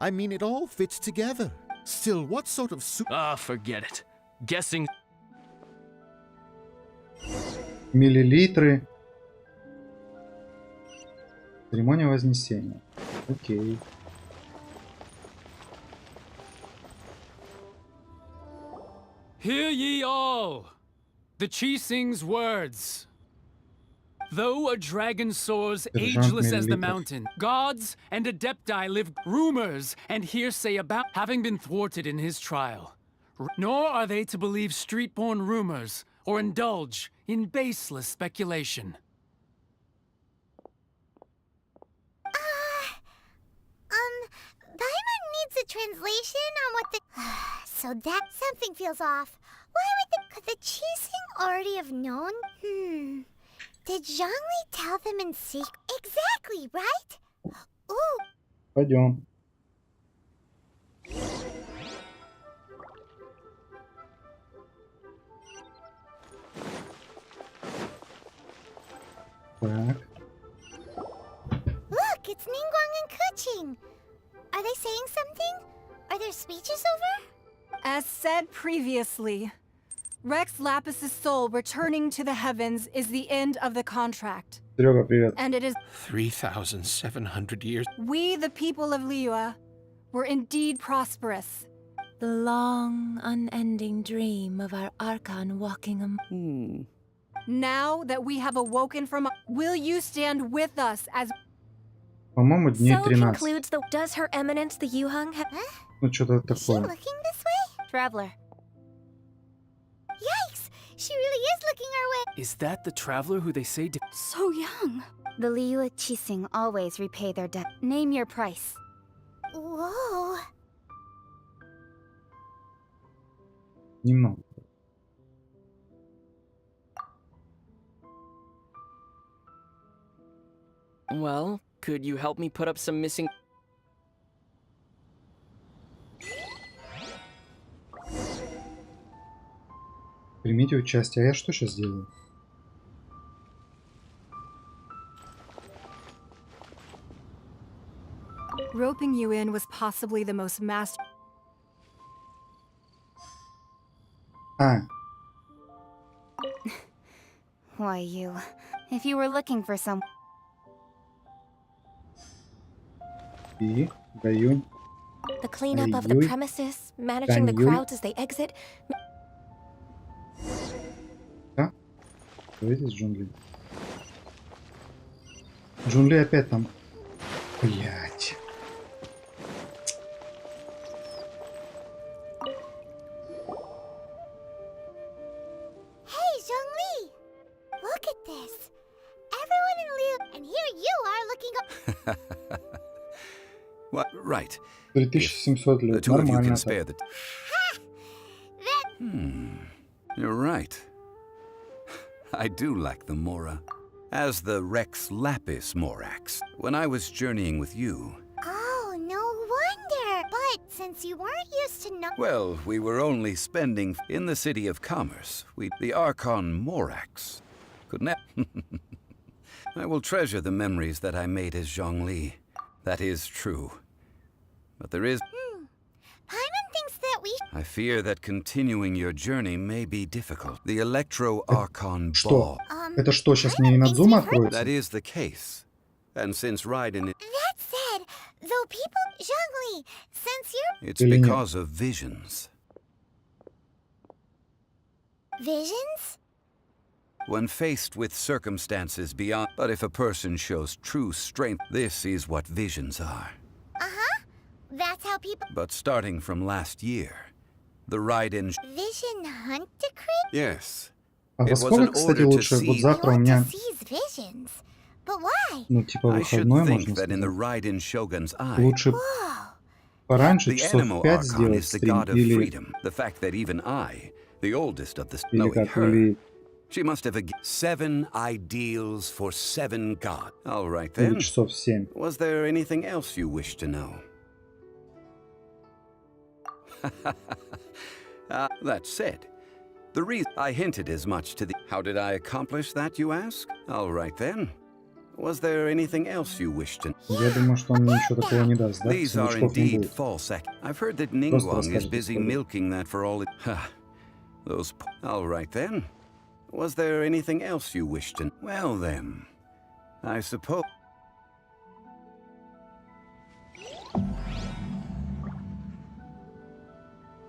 I mean, it all fits together. Still, what sort of... forget it. Guessing... Миллилитры. Церемония Вознесения. Окей. Hear ye all! The Chi sings words. Though a dragon soars ageless as the mountain, gods and adepti live rumors and hearsay about having been thwarted in his trial. Nor are they to believe street-born rumors or indulge in baseless speculation. Paimon needs a translation on what the... So that something feels off. Why would could the Chi already have known? Did Zhongli tell them in secret? Exactly, right? Ooh. Пойдем. Так. Look, it's Ningguang and Kuching. Are they saying something? Are their speeches over? As said previously, Rex Lapis's soul returning to the heavens is the end of the contract. Серега, привет. And it is 3,700 years. we, the people of Liyue, were indeed prosperous. The long, unending dream of our Archon walking Now that we have awoken from, will you stand with us as... По-моему, дней So 13. concludes the... Does Her Eminence the Yuhang have... Ну, что-то такое. Looking this way? Traveler. Yikes! She really is looking our way. Is that the traveler who they say... So young. The Liyue Qixing always repay their debt. Name your price. Whoa. Немного. Well, could you help me put up some missing... Примите участие. А я что сейчас делаю? Roping you in was possibly the most master... А, Why you? If you were looking for some... и даю. The cleanup of the Ой-ой. premises, managing the Ой-ой. crowds as they exit. Да? Давайте с джунгли. Джунгли опять там. Блять. Hey, Zhongli! Look at this. Everyone in Liu, and here you are looking up. What? Right. 3700 The лет. two of you Нормально can так. spare the... You're right. I do like the Mora. As the Rex Lapis Morax, when I was journeying with you... Oh, no wonder. But since you weren't used to know... Well, we were only spending in the city of commerce. The Archon Morax. Could never... I will treasure the memories that I made as Zhongli. That is true. But there is... Paimon thinks that we... I fear that continuing your journey may be difficult. The Electro-Archon Что? Ball... Это что, сейчас мне Инадзума откроется? That is the case. And since Raiden... That said, though people... Zhongli, since you're... It's because of visions. Visions? When faced with circumstances beyond... But if a person shows true strength, this is what visions are. Uh-huh. That's how people But starting from last year, the ride-in... vision hunt decree? Yes. А во It was сколько, an кстати, order to лучше? Вот seize... завтра у меня, Seize visions. But why? ну, типа I should выходной, think можно that in the сказать. ride-in Shogun's eye, Лучше пораньше, the часов animal 5 archon сделать is the стрим, god of или freedom. The fact that even I, the oldest of the... или knowing как, her, или 7 ideals for 7 gods. All right then. часов 7. Was there anything else you wish to know? That said, the reason I hinted as much to the... How did I accomplish that, you ask? All right then. Was there anything else you wished to... Я думаю, что он мне ничего такого не даст, да? These are Новичков не indeed будет. false ac... I've heard that Просто Ningguang is расскажет busy историю. milking that for all it... Those... All right then. Was there anything else you wished to... Well then, I suppose...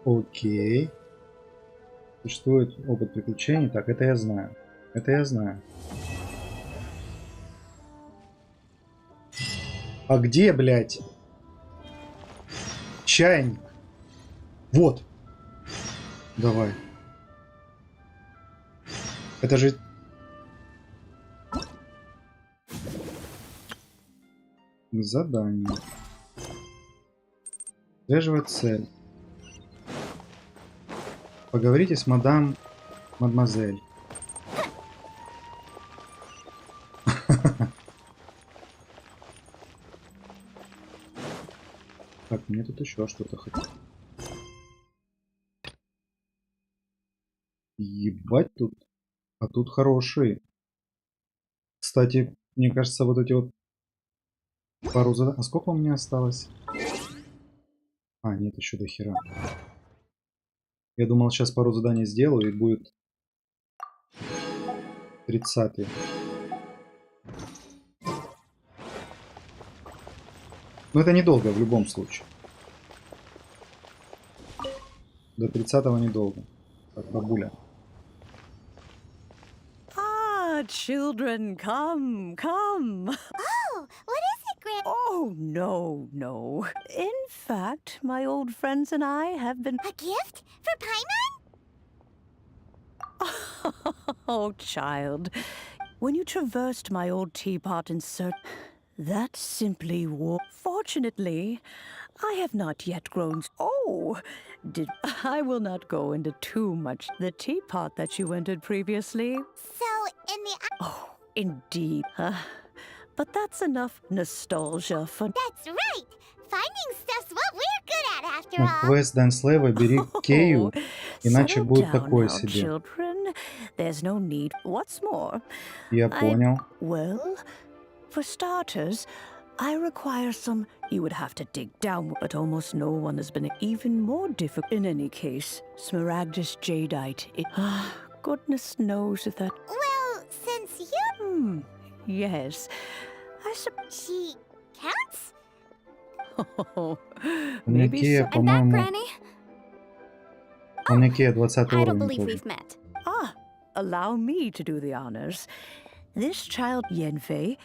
Окей. Существует опыт приключений. Так, это я знаю. Это я знаю. А где, блядь? Чайник. Вот. Давай. Это же... Задание. Отслеживать цель. Поговорите с мадемуазель. Так, мне тут еще что-то хотят. Ебать тут. А тут хорошие. Кстати, мне кажется, вот эти вот пару заданий. А сколько у меня осталось? А, нет, еще до хера. Я думал, сейчас пару заданий сделаю и будет 30-й. Но это недолго в любом случае. До 30-го недолго. Так, бабуля. Ah, children, come, come. Oh, what is it, Gran? Oh, no, no. In fact, my old friends and I have been... A gift for Paimon? Oh, child. When you traversed my old teapot in search... That simply war. Fortunately, I have not yet grown... Oh, I will not go into too much. The teapot that you entered previously... So, in the... Oh, indeed. But that's enough nostalgia for... That's right! Finding stuff's what we're good at, after all. Квест Дан Слейва, бери Кею, иначе будет такое себе. Children. There's no need. What's more... Я понял. Well, for starters, I require some... You would have to dig down, but almost no one has been even more difficult. In any case, Smaragdus Jadeite... Goodness knows if that... Well, since you... Yes. I suppose... She counts? Maybe Кея, so. по-моему... У меня Кея 20 I don't уровень believe тоже. we've met. Ah, allow me to do the honors. This child, Yenfei,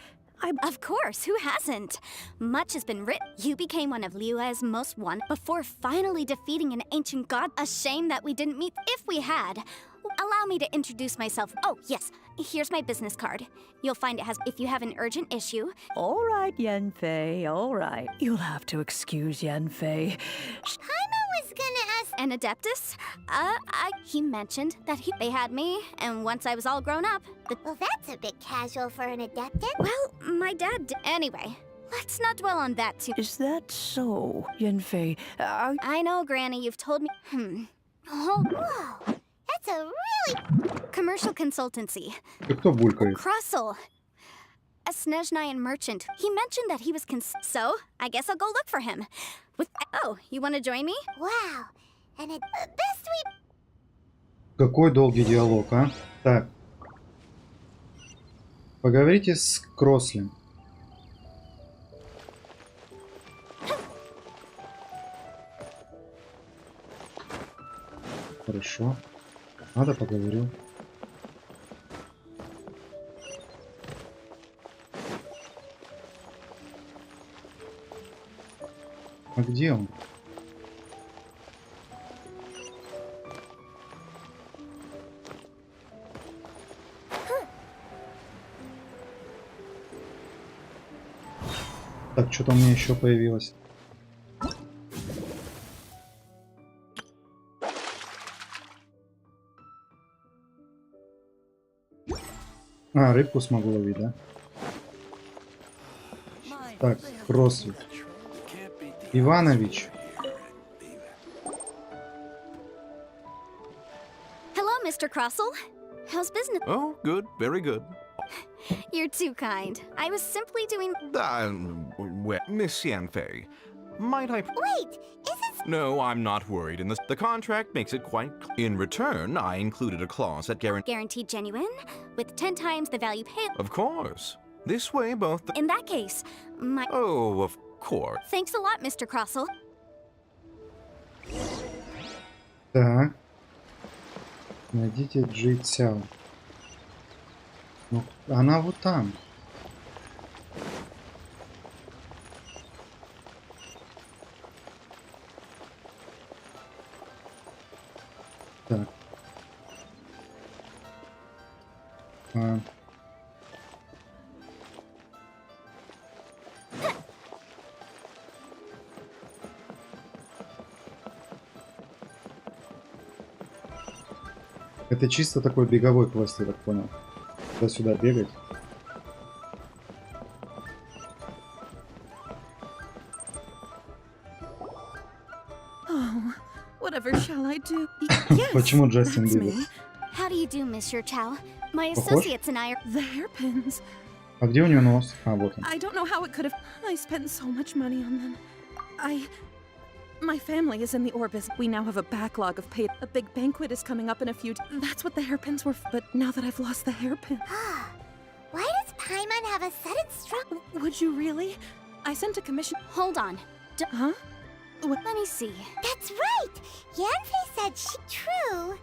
Of course, who hasn't? Much has been written. You became one of Liyue's most wanted before finally defeating an ancient god. A shame that we didn't meet if we had. Allow me to introduce myself. Oh, yes. Here's my business card. You'll find it has if you have an urgent issue. All right, Yenfei, all right. You'll have to excuse Yenfei. Paimon was gonna ask... An Adeptus? He mentioned that they had me, and once I was all grown up, Well, that's a bit casual for an Adeptus. Well, my dad Anyway, let's not dwell on that too. Is that so, Yenfei? I know, Granny, you've told me... Oh, whoa. That's a really... Commercial consultancy. Ты кто булькает? Krusel. A Snezhnayan merchant. He mentioned that he was so, I guess I'll go look for him. Oh, you want to join me? Wow. And it... Best we... Какой долгий диалог, а? Так. Поговорите с Крослем. Хорошо. Надо поговорю. А где он? Так, что-то у меня еще появилось. А, рыбку смогу ловить, да? Так, кроссфит. Иванович. Hello, Mr. Crossell. How's business? Oh, good, very good. You're too kind. I was simply doing... Well, Miss Yanfei, might I... Wait, is it... No, I'm not worried. The contract makes it quite... In return, I included a clause that Guaranteed genuine, with 10 times the value paid. Of course. This way, both... In that case, my... Oh, of course. Thanks a lot, Mr. Crossell. Так. Найдите Джи Цяо. Ну, она вот там. Так. Это чисто такой беговой квест, я так понял. Туда-сюда бегать. Oh, whatever shall I do? Почему Джастин Бибер? How do you do, Mr. Chow? My Похож? associates and I are... The hairpins. А где у него нос? А, вот он. I don't know how it could have... I spent so much money on them. My family is in the orbis. We now have a backlog of paid. A big banquet is coming up in a few... That's what the hairpins were. But now that I've lost the hairpin... Why does Paimon have a sudden stroke? Would you really? I sent a commission... Hold on. Huh? Let me see. That's right! Yanfei said she... True.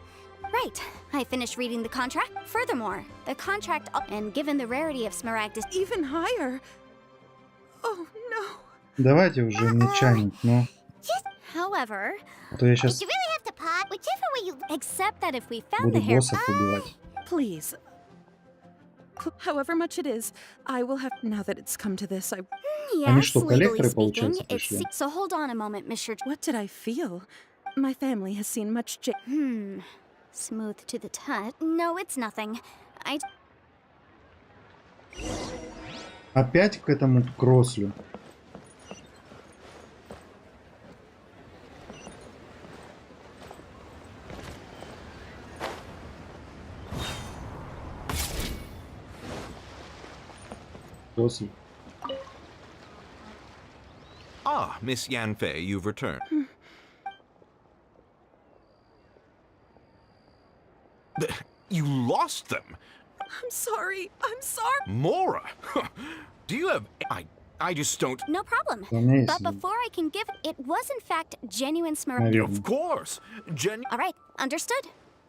Right. I finished reading the contract. Furthermore, the contract... And given the rarity of Smaragdus... Even higher. Oh, no. Давайте уже не чайник, но... However, А то я сейчас You really have to pot whichever way you... except that if we found the буду hair... боссов убивать. Please. However much it is, I will have... Now that it's come to this, I... Они Yes, что, legally коллекторы, speaking, получается, it's... пришли? So hold on a moment, Mr. What did I feel? My family has seen much Smooth to the touch. No, it's nothing. Опять к этому кросслю. Кроссль. Ah, Miss Yanfei, you've returned. You lost them? I'm sorry. I'm sorry. Mora! Do you have... I just don't... No problem. Amazing. But before I can give... It was in fact genuine Smaragdus. Of course! All right, understood.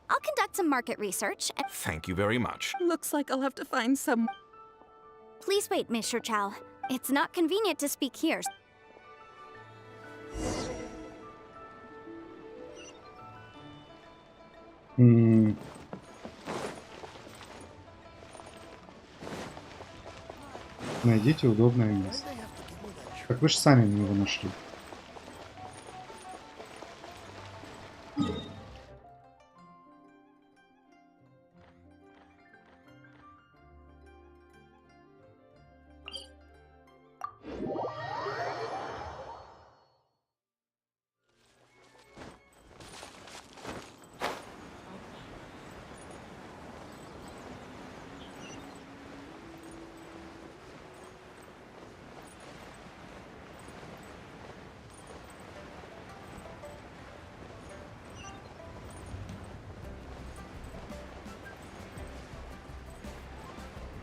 I'll conduct some market research. Thank you very much. Looks like I'll have to find some... Please wait, Mr. Chow. It's not convenient to speak here. Найдите удобное место. Так вы же сами его нашли.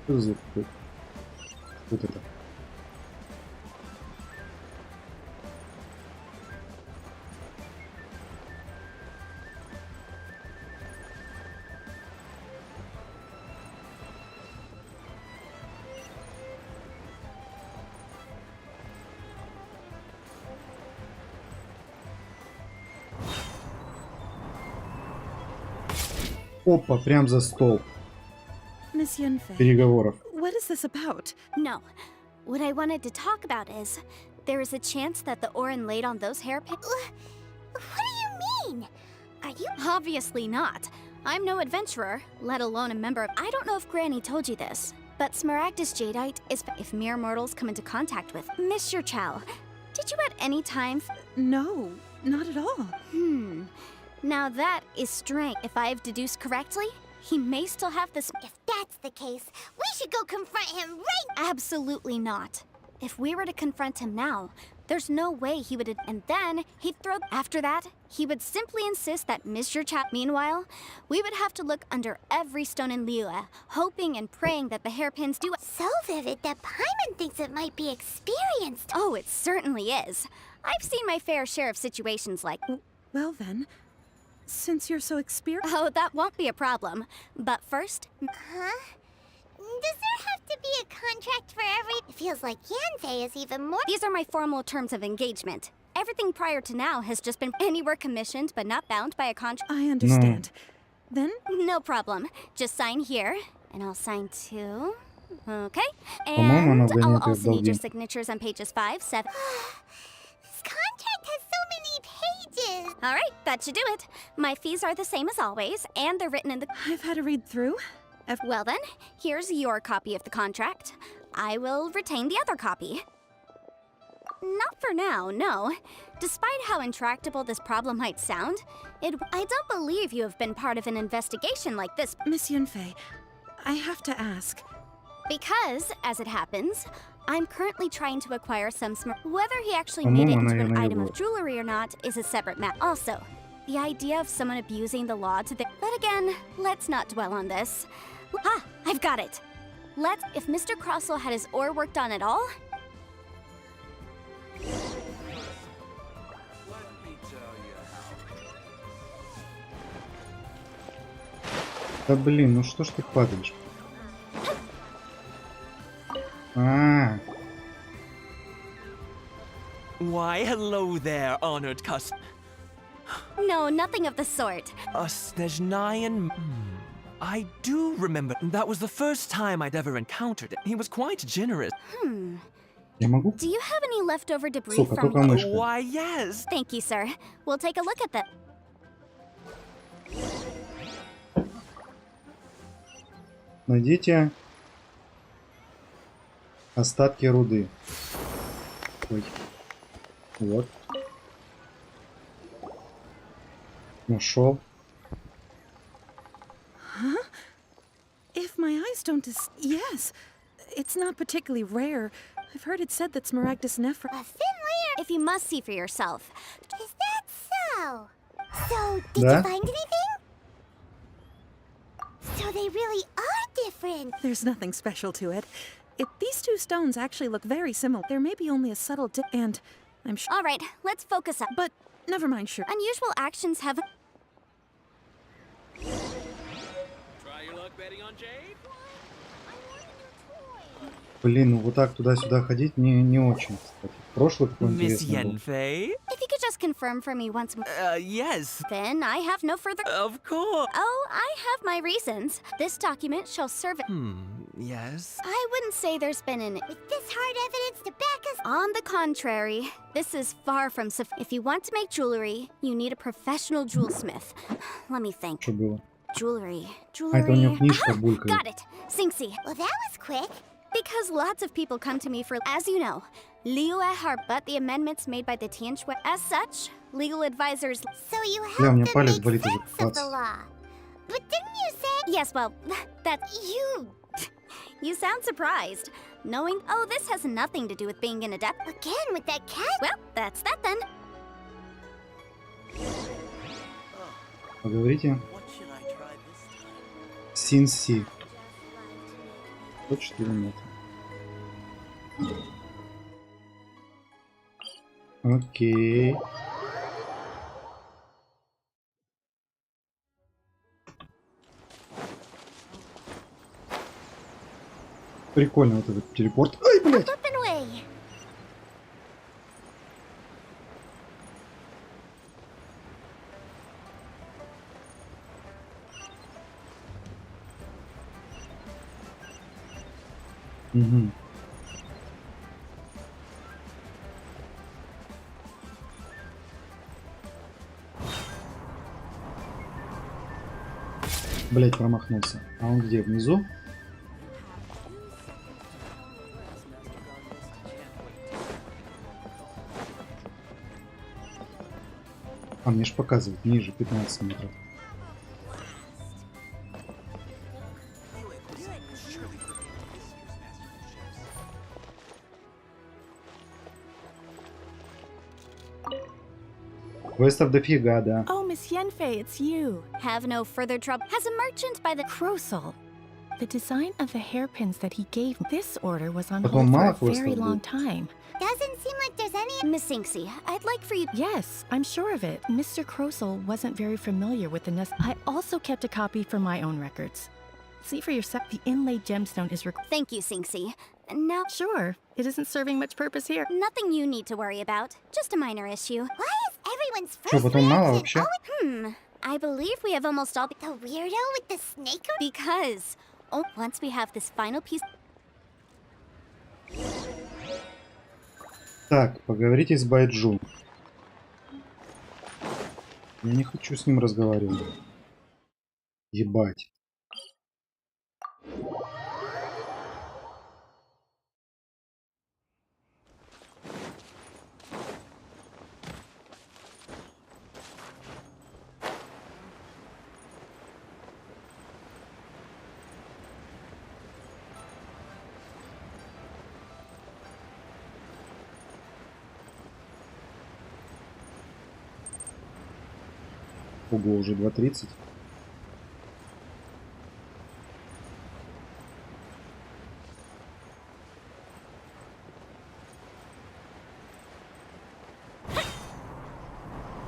Что за какой-то? Вот это. Опа, прям за стол Miss Yenfei, переговоров. what is this about? No. What I wanted to talk about is, there is a chance that the Orin laid on those hairpins. What do you mean? Are you? Obviously not. I'm no adventurer, let alone a member of. I don't know if Granny told you this, but Smaragdus Jadeite is if mere mortals come into contact with. Mr. Chow, did you at any time? No, not at all. Now that is strange. If I have deduced correctly, he may still have this. If that's the case, we should go confront him right. Absolutely not. If we were to confront him now, there's no way he would. And then he'd throw. After that, he would simply insist that Mr. Chow. Meanwhile, we would have to look under every stone in Liyue, hoping and praying that the hairpins do. So vivid that Paimon thinks it might be experienced. Oh, it certainly is. I've seen my fair share of situations like. Well then, since you're so experienced. Oh, that won't be a problem. But first. Huh? Does there have to be a contract for every? It feels like Yanfei is even more. These are my formal terms of engagement. Everything prior to now has just been anywhere commissioned but not bound by a contract. I understand. Then? No problem. Just sign here, and I'll sign too. Okay? По-моему, она And I'll гонит also need your долги. signatures on pages 5, 7. This contract has so many pages. All right, that should do it. My fees are the same as always, and they're written in the. I've had a read through. Well then, here's your copy of the contract. I will retain the other copy. Not for now, no. Despite how intractable this problem might sound, I don't believe you have been part of an investigation like this. Miss Yenfei, I have to ask. Because, as it happens, I'm currently trying to acquire some whether he actually made it into an item of jewelry or not is a separate matter. Also, the idea of someone abusing the law to the. But again, let's not dwell on this. Ah, I've got it. If Mr. Crossell had his ore worked on at all. Да блин, ну что ж ты падаешь? Why, hello there, honored customer. No, nothing of the sort. Snezhnayan. I do remember. That was the first time I'd ever encountered it. He was quite generous. Я могу? Do you have any leftover debris Сука, from? только мышка. Why, yes. Thank you, sir. We'll take a look at that. Найдите остатки руды. Ой. Вот. Нашел. Huh? If my eyes don't yes. It's not particularly rare. I've heard it said that Smaragdus Nephra. A thin layer. If you must see for yourself. Is that so? So, did Да? you find anything? So they really are different. There's nothing special to it. These two stones actually look very similar. There may be only a subtle and I'm sure. All right, let's focus up. But never mind, sure. Unusual actions have. Try your luck betting on Jade? Блин, ну вот так туда-сюда ходить не очень, кстати. Прошлый какой Miss интересный был. Yenfei? If you could just confirm for me once more. Yes. Then I have no further. Of course. Oh, I have my reasons. This document shall serve. Yes. I wouldn't say there's been an. With this hard evidence to back us. On the contrary, this is far from If you want to make jewelry, you need a professional jewelsmith. Let me think. Что было? Jewelry. А, это у него книжка булькает. Got it. Singxi. Well, that was quick. Because lots of people come to me for, as you know, Liyue are but the amendments made by the Tianshui. As such, legal advisors. So you Бля, у have меня to палец make болит уже. sense of the law. But didn't you say? Yes, well, that you sound surprised, knowing. Oh, this has nothing to do with being an adept. Again with that cat? Well, that's that then. Поговорите. Синси. 104 метра. Окей. Прикольно вот этот телепорт. Ай, блядь! Up and away. Угу. Блять, промахнулся. А он где? Внизу? А мне ж показывает ниже 15 метров. Квестов дофига, да. Oh, Miss Yenfei, it's you. Have no further trouble. Has a merchant by the Crosal. The design of the hairpins that he gave this order was on Потом hold мало for a very квестов long будет. time. Doesn't seem like there's any. Miss Inksy, I'd like for you. Yes, I'm sure of it. Mr. Crosal wasn't very familiar with the I also kept a copy for my own records. See for yourself, the inlaid gemstone is Thank you, Sinksy. Now, Sure, it isn't serving much purpose here. nothing you need to worry about. Just a minor issue. Why is everyone's Что, first потом мало reaction вообще? I believe we have almost all the weirdo with the snake. Because once we have this final piece. Так, поговорите с Байджу. Я не хочу с ним разговаривать. Ебать. Ого, уже 2:30.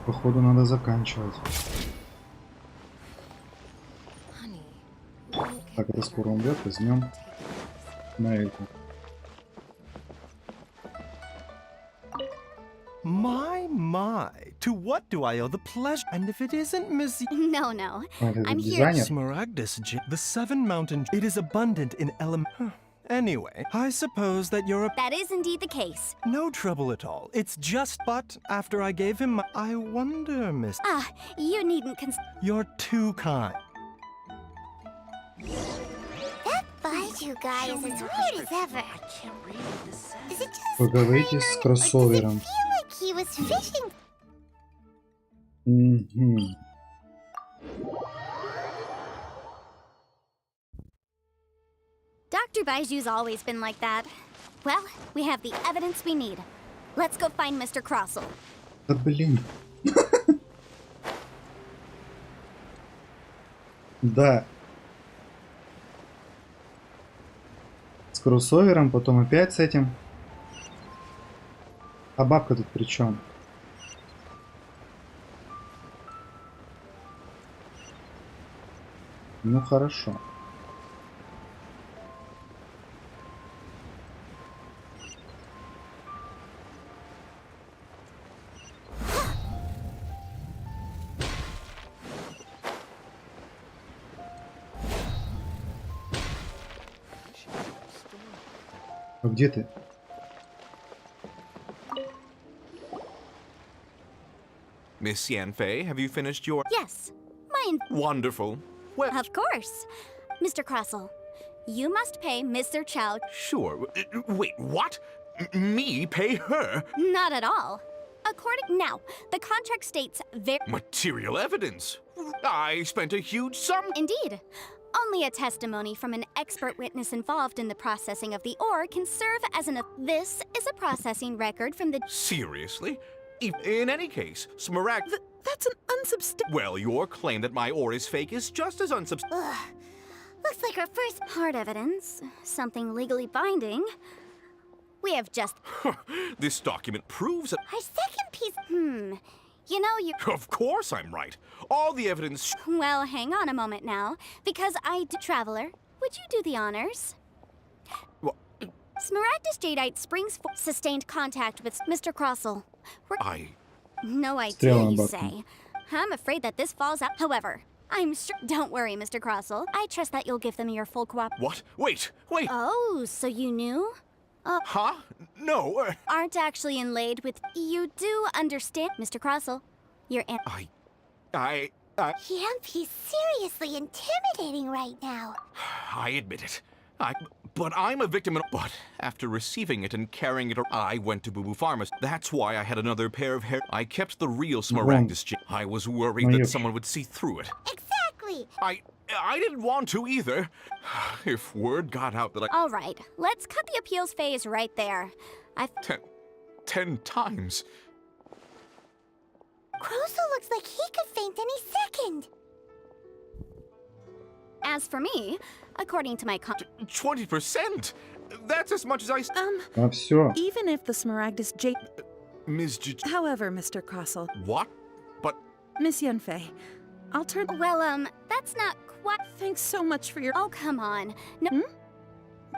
Походу надо заканчивать. Так, это скоро умрет, возьмем на эльку. My, to what do I owe the pleasure? And if it isn't Miss... No. I'm here. Smaragdus, the Seven Mountain, it is abundant in Anyway, I suppose that you're a... That is indeed the case. No trouble at all. It's just... But after I gave him my... I wonder, Miss... You needn't You're too kind. That Baiju guy is as weird as ever. Is it just Поговорите с кроссовером. feel like he was fishing? Угу. Dr. Baiju's always been like that. Well, we have the evidence we need. Let's go find Mr. Crossel. Да блин. Да. С кроссовером, потом опять с этим. А бабка тут при чем? Ну хорошо. А где ты? Miss Yanfei, have you finished your... Yes, mine. Wonderful. Well... Of course. Mr. Crossel, you must pay Mr. Chow. Sure. Wait, what? Me pay her? Not at all. According... Now, the contract states Material evidence. I spent a huge sum. Indeed. Only a testimony from an expert witness involved in the processing of the ore can serve as an... This is a processing record from the... Seriously? In any case, Smaragd... That's an unsubstantiated... Well, your claim that my ore is fake is just as unsubstantiated. Looks like our first hard evidence. Something legally binding. We have just... This document proves that... Our second piece... You know, you... Of course I'm right. All the evidence... Well, hang on a moment now. Because Traveler, would you do the honors? What? Smaragdus Jadeite Springs sustained contact with Mr. Crossel. I... No idea, you say. I'm afraid that this falls out. However, I'm sure. Don't worry, Mr. Crossell. I trust that you'll give them your full cooperation. What? Wait, wait! Oh, so you knew? Huh? No, Aren't actually inlaid with. You do understand, Mr. Crossell. Your aunt. I... Can't be seriously intimidating right now. I admit it. But I'm a victim of... But after receiving it and carrying it, I went to Boo Boo Pharmacy. That's why I had another pair of hair. I kept the real Smaragdus gem. I was worried that someone would see through it. Exactly. I didn't want to either. If word got out that All right, let's cut the appeals phase right there. 10 times. Crossell looks like he could faint any second. As for me, according to my 20%? That's as much as I... всё. Even if the Smaragdus J... Ms. However, Mr. Crossell... What? But... Miss Yanfei, I'll turn... Well, that's not quite... Thanks so much for your... Oh, come on. No...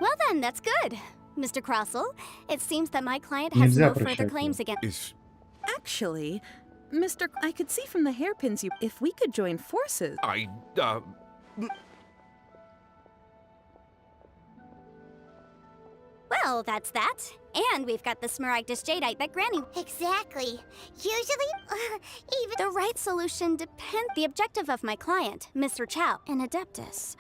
Well then, that's good. Mr. Crossell, it seems that my client has no further claims against... Actually, Mr. I could see from the hairpins you... If we could join forces... Well, that's that. And we've got the Smaragdus Jadeite that Granny... Exactly. Usually, even... The right solution depends... The objective of my client, Mr. Chow, an Adeptus.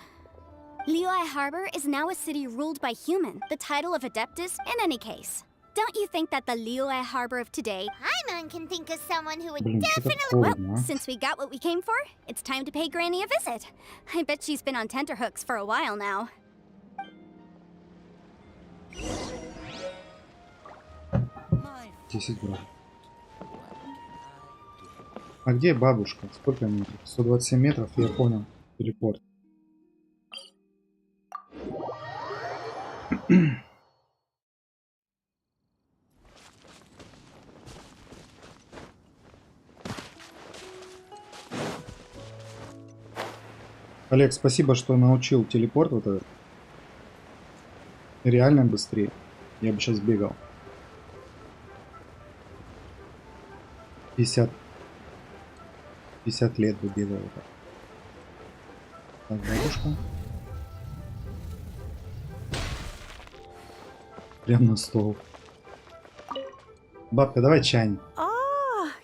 Liyue Harbor is now a city ruled by human, the title of Adeptus in any case. Don't you think that the Liyue Harbor of today... Paimon can think of someone who would definitely... Well, since we got what we came for, it's time to pay Granny a visit. I bet she's been on tenterhooks for a while now. А где бабушка? Сколько метров? 127 метров, я понял. Телепорт. Олег, спасибо, что научил телепорт вот этот. Реально быстрее. Я бы сейчас бегал. 50 лет бы бегал. Так, бабушка. Прям на стол. Бабка, давай чайник.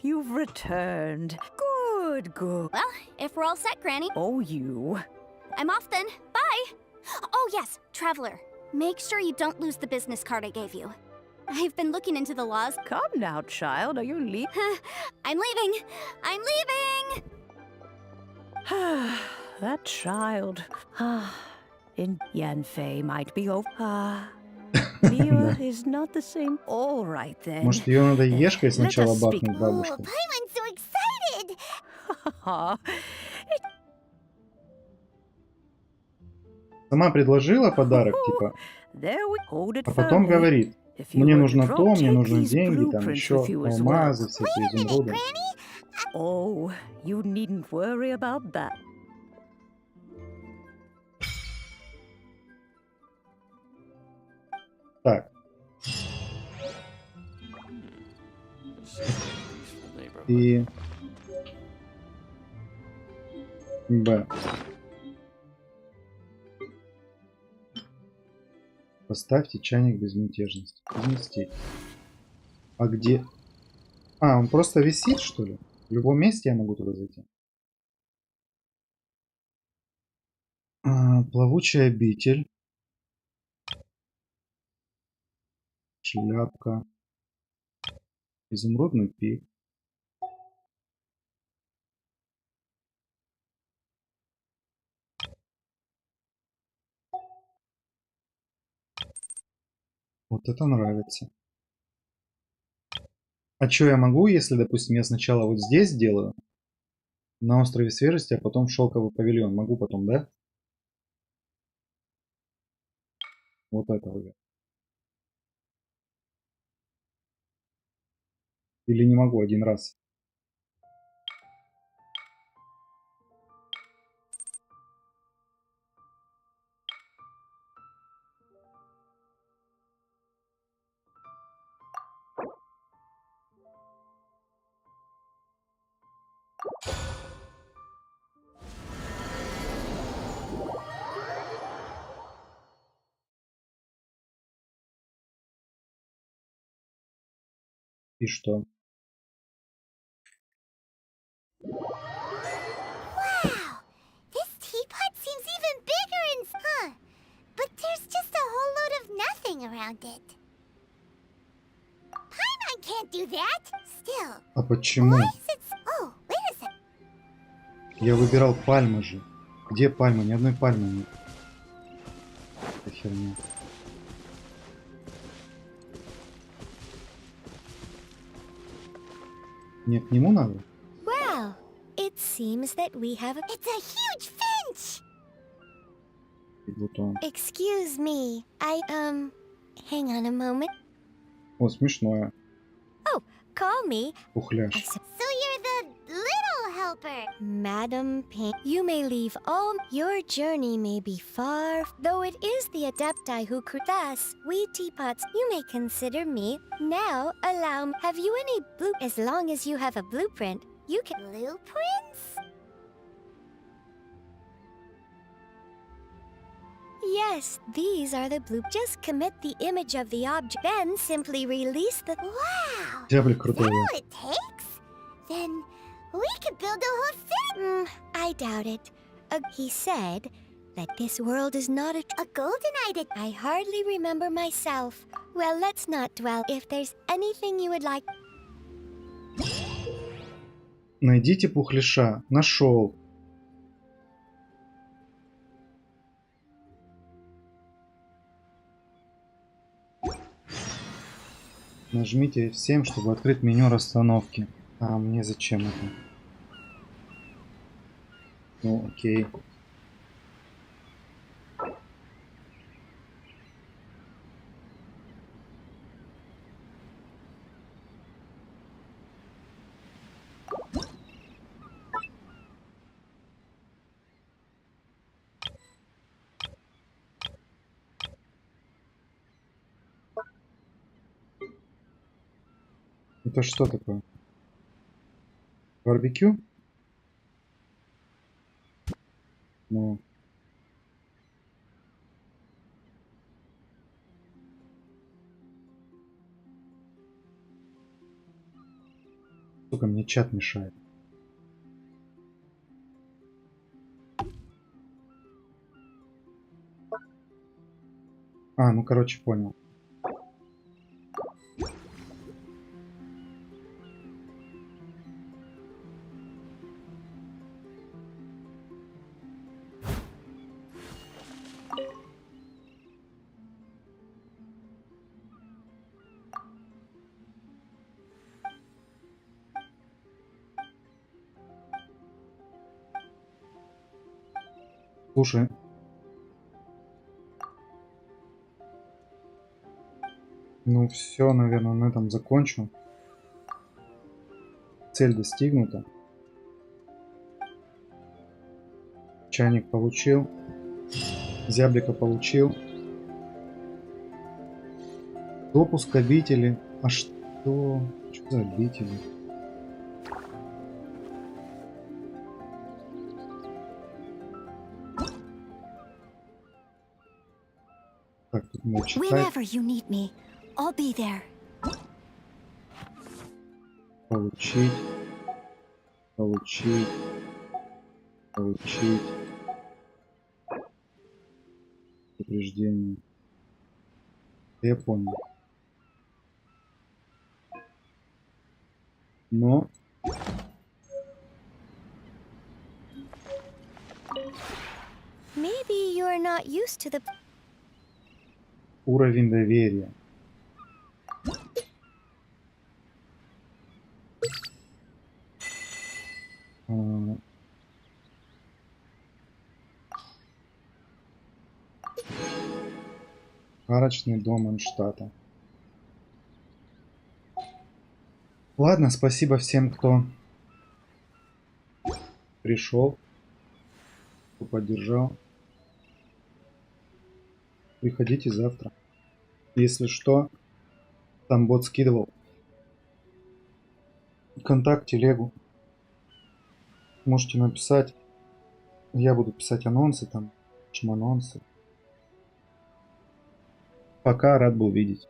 You've returned. Good. Well, if we're all set, Granny. Oh, you. I'm off then. Bye. Oh, yes, Traveler. Make sure you don't lose the business card I gave you. I've been looking into the laws. Come now, child. Are you leaving? I'm leaving. I'm leaving. That child. In Yanfei might be over. Liyue is not the same. All right then. Может, ее надо ешкой сначала бахнуть, бабушка? Oh, Paimon's so excited! Сама предложила подарок, типа, а потом говорит, мне нужно то, мне нужны деньги, там еще алмазы, всякие изумруды. Oh, you needn't worry about that. Так. И... Б. Поставьте чайник безмятежности. Разместить. А где? А, он просто висит, что ли? В любом месте я могу туда зайти. Плавучая обитель. Шляпка. Изумрудный пик. Вот это нравится. А что я могу, если, допустим, я сначала вот здесь сделаю, на острове свежести, а потом в шелковый павильон? Могу потом, да? Вот это вот. Или не могу один раз? И что? Wow! This teapot seems even bigger and... Huh. But there's just a whole load of nothing around it. Paimon can't do that! Still. А почему? Why is it... Oh, wait a sec. Я выбирал пальмы же. Где пальмы? Ни одной пальмы нет. Это херня. Мне к нему надо? Well, it seems that we have a... It's a huge finch! Бутон. Excuse me, hang on a moment. О, смешное. Oh, call me. Пухляш. So you're the little helper. Madam Pink, you may leave all... Your journey may be far... Though it is the Adepti who could... Thus, we teapots, you may consider me. Now, allow me... Have you any blue... As long as you have a blueprint, you can... Blueprints? Yes, these are the blue... Just commit the image of the object, then simply release the... Wow! Дьявол Is that крутой. all it takes? Then we could build a whole city. I doubt it. He said that this world is not a golden idol. I hardly remember myself. Well, let's not dwell. If there's anything you would like... Найдите пухляша. Нашел. Нажмите F7, чтобы открыть меню расстановки. А мне зачем это? Ну, окей. Это что такое? Барбекю? Ну. Сука, мне чат мешает. А, ну короче, понял. Слушай. Ну все, наверное, на этом закончу. Цель достигнута. Чайник получил. Зяблика получил. Допуск обители. А что? Что за обители? Так, тут надо читать. Whenever you need me, I'll be there. Получить. Получить. Получить. Предупреждение. Я понял. Но... Maybe you're not used to the... Уровень доверия. Арочный дом Анштата. Ладно, спасибо всем, кто пришел, кто поддержал. Приходите завтра. Если что, там бот скидывал. Контакт, телегу. Можете написать. Я буду писать анонсы там, анонсы. Пока, рад был видеть.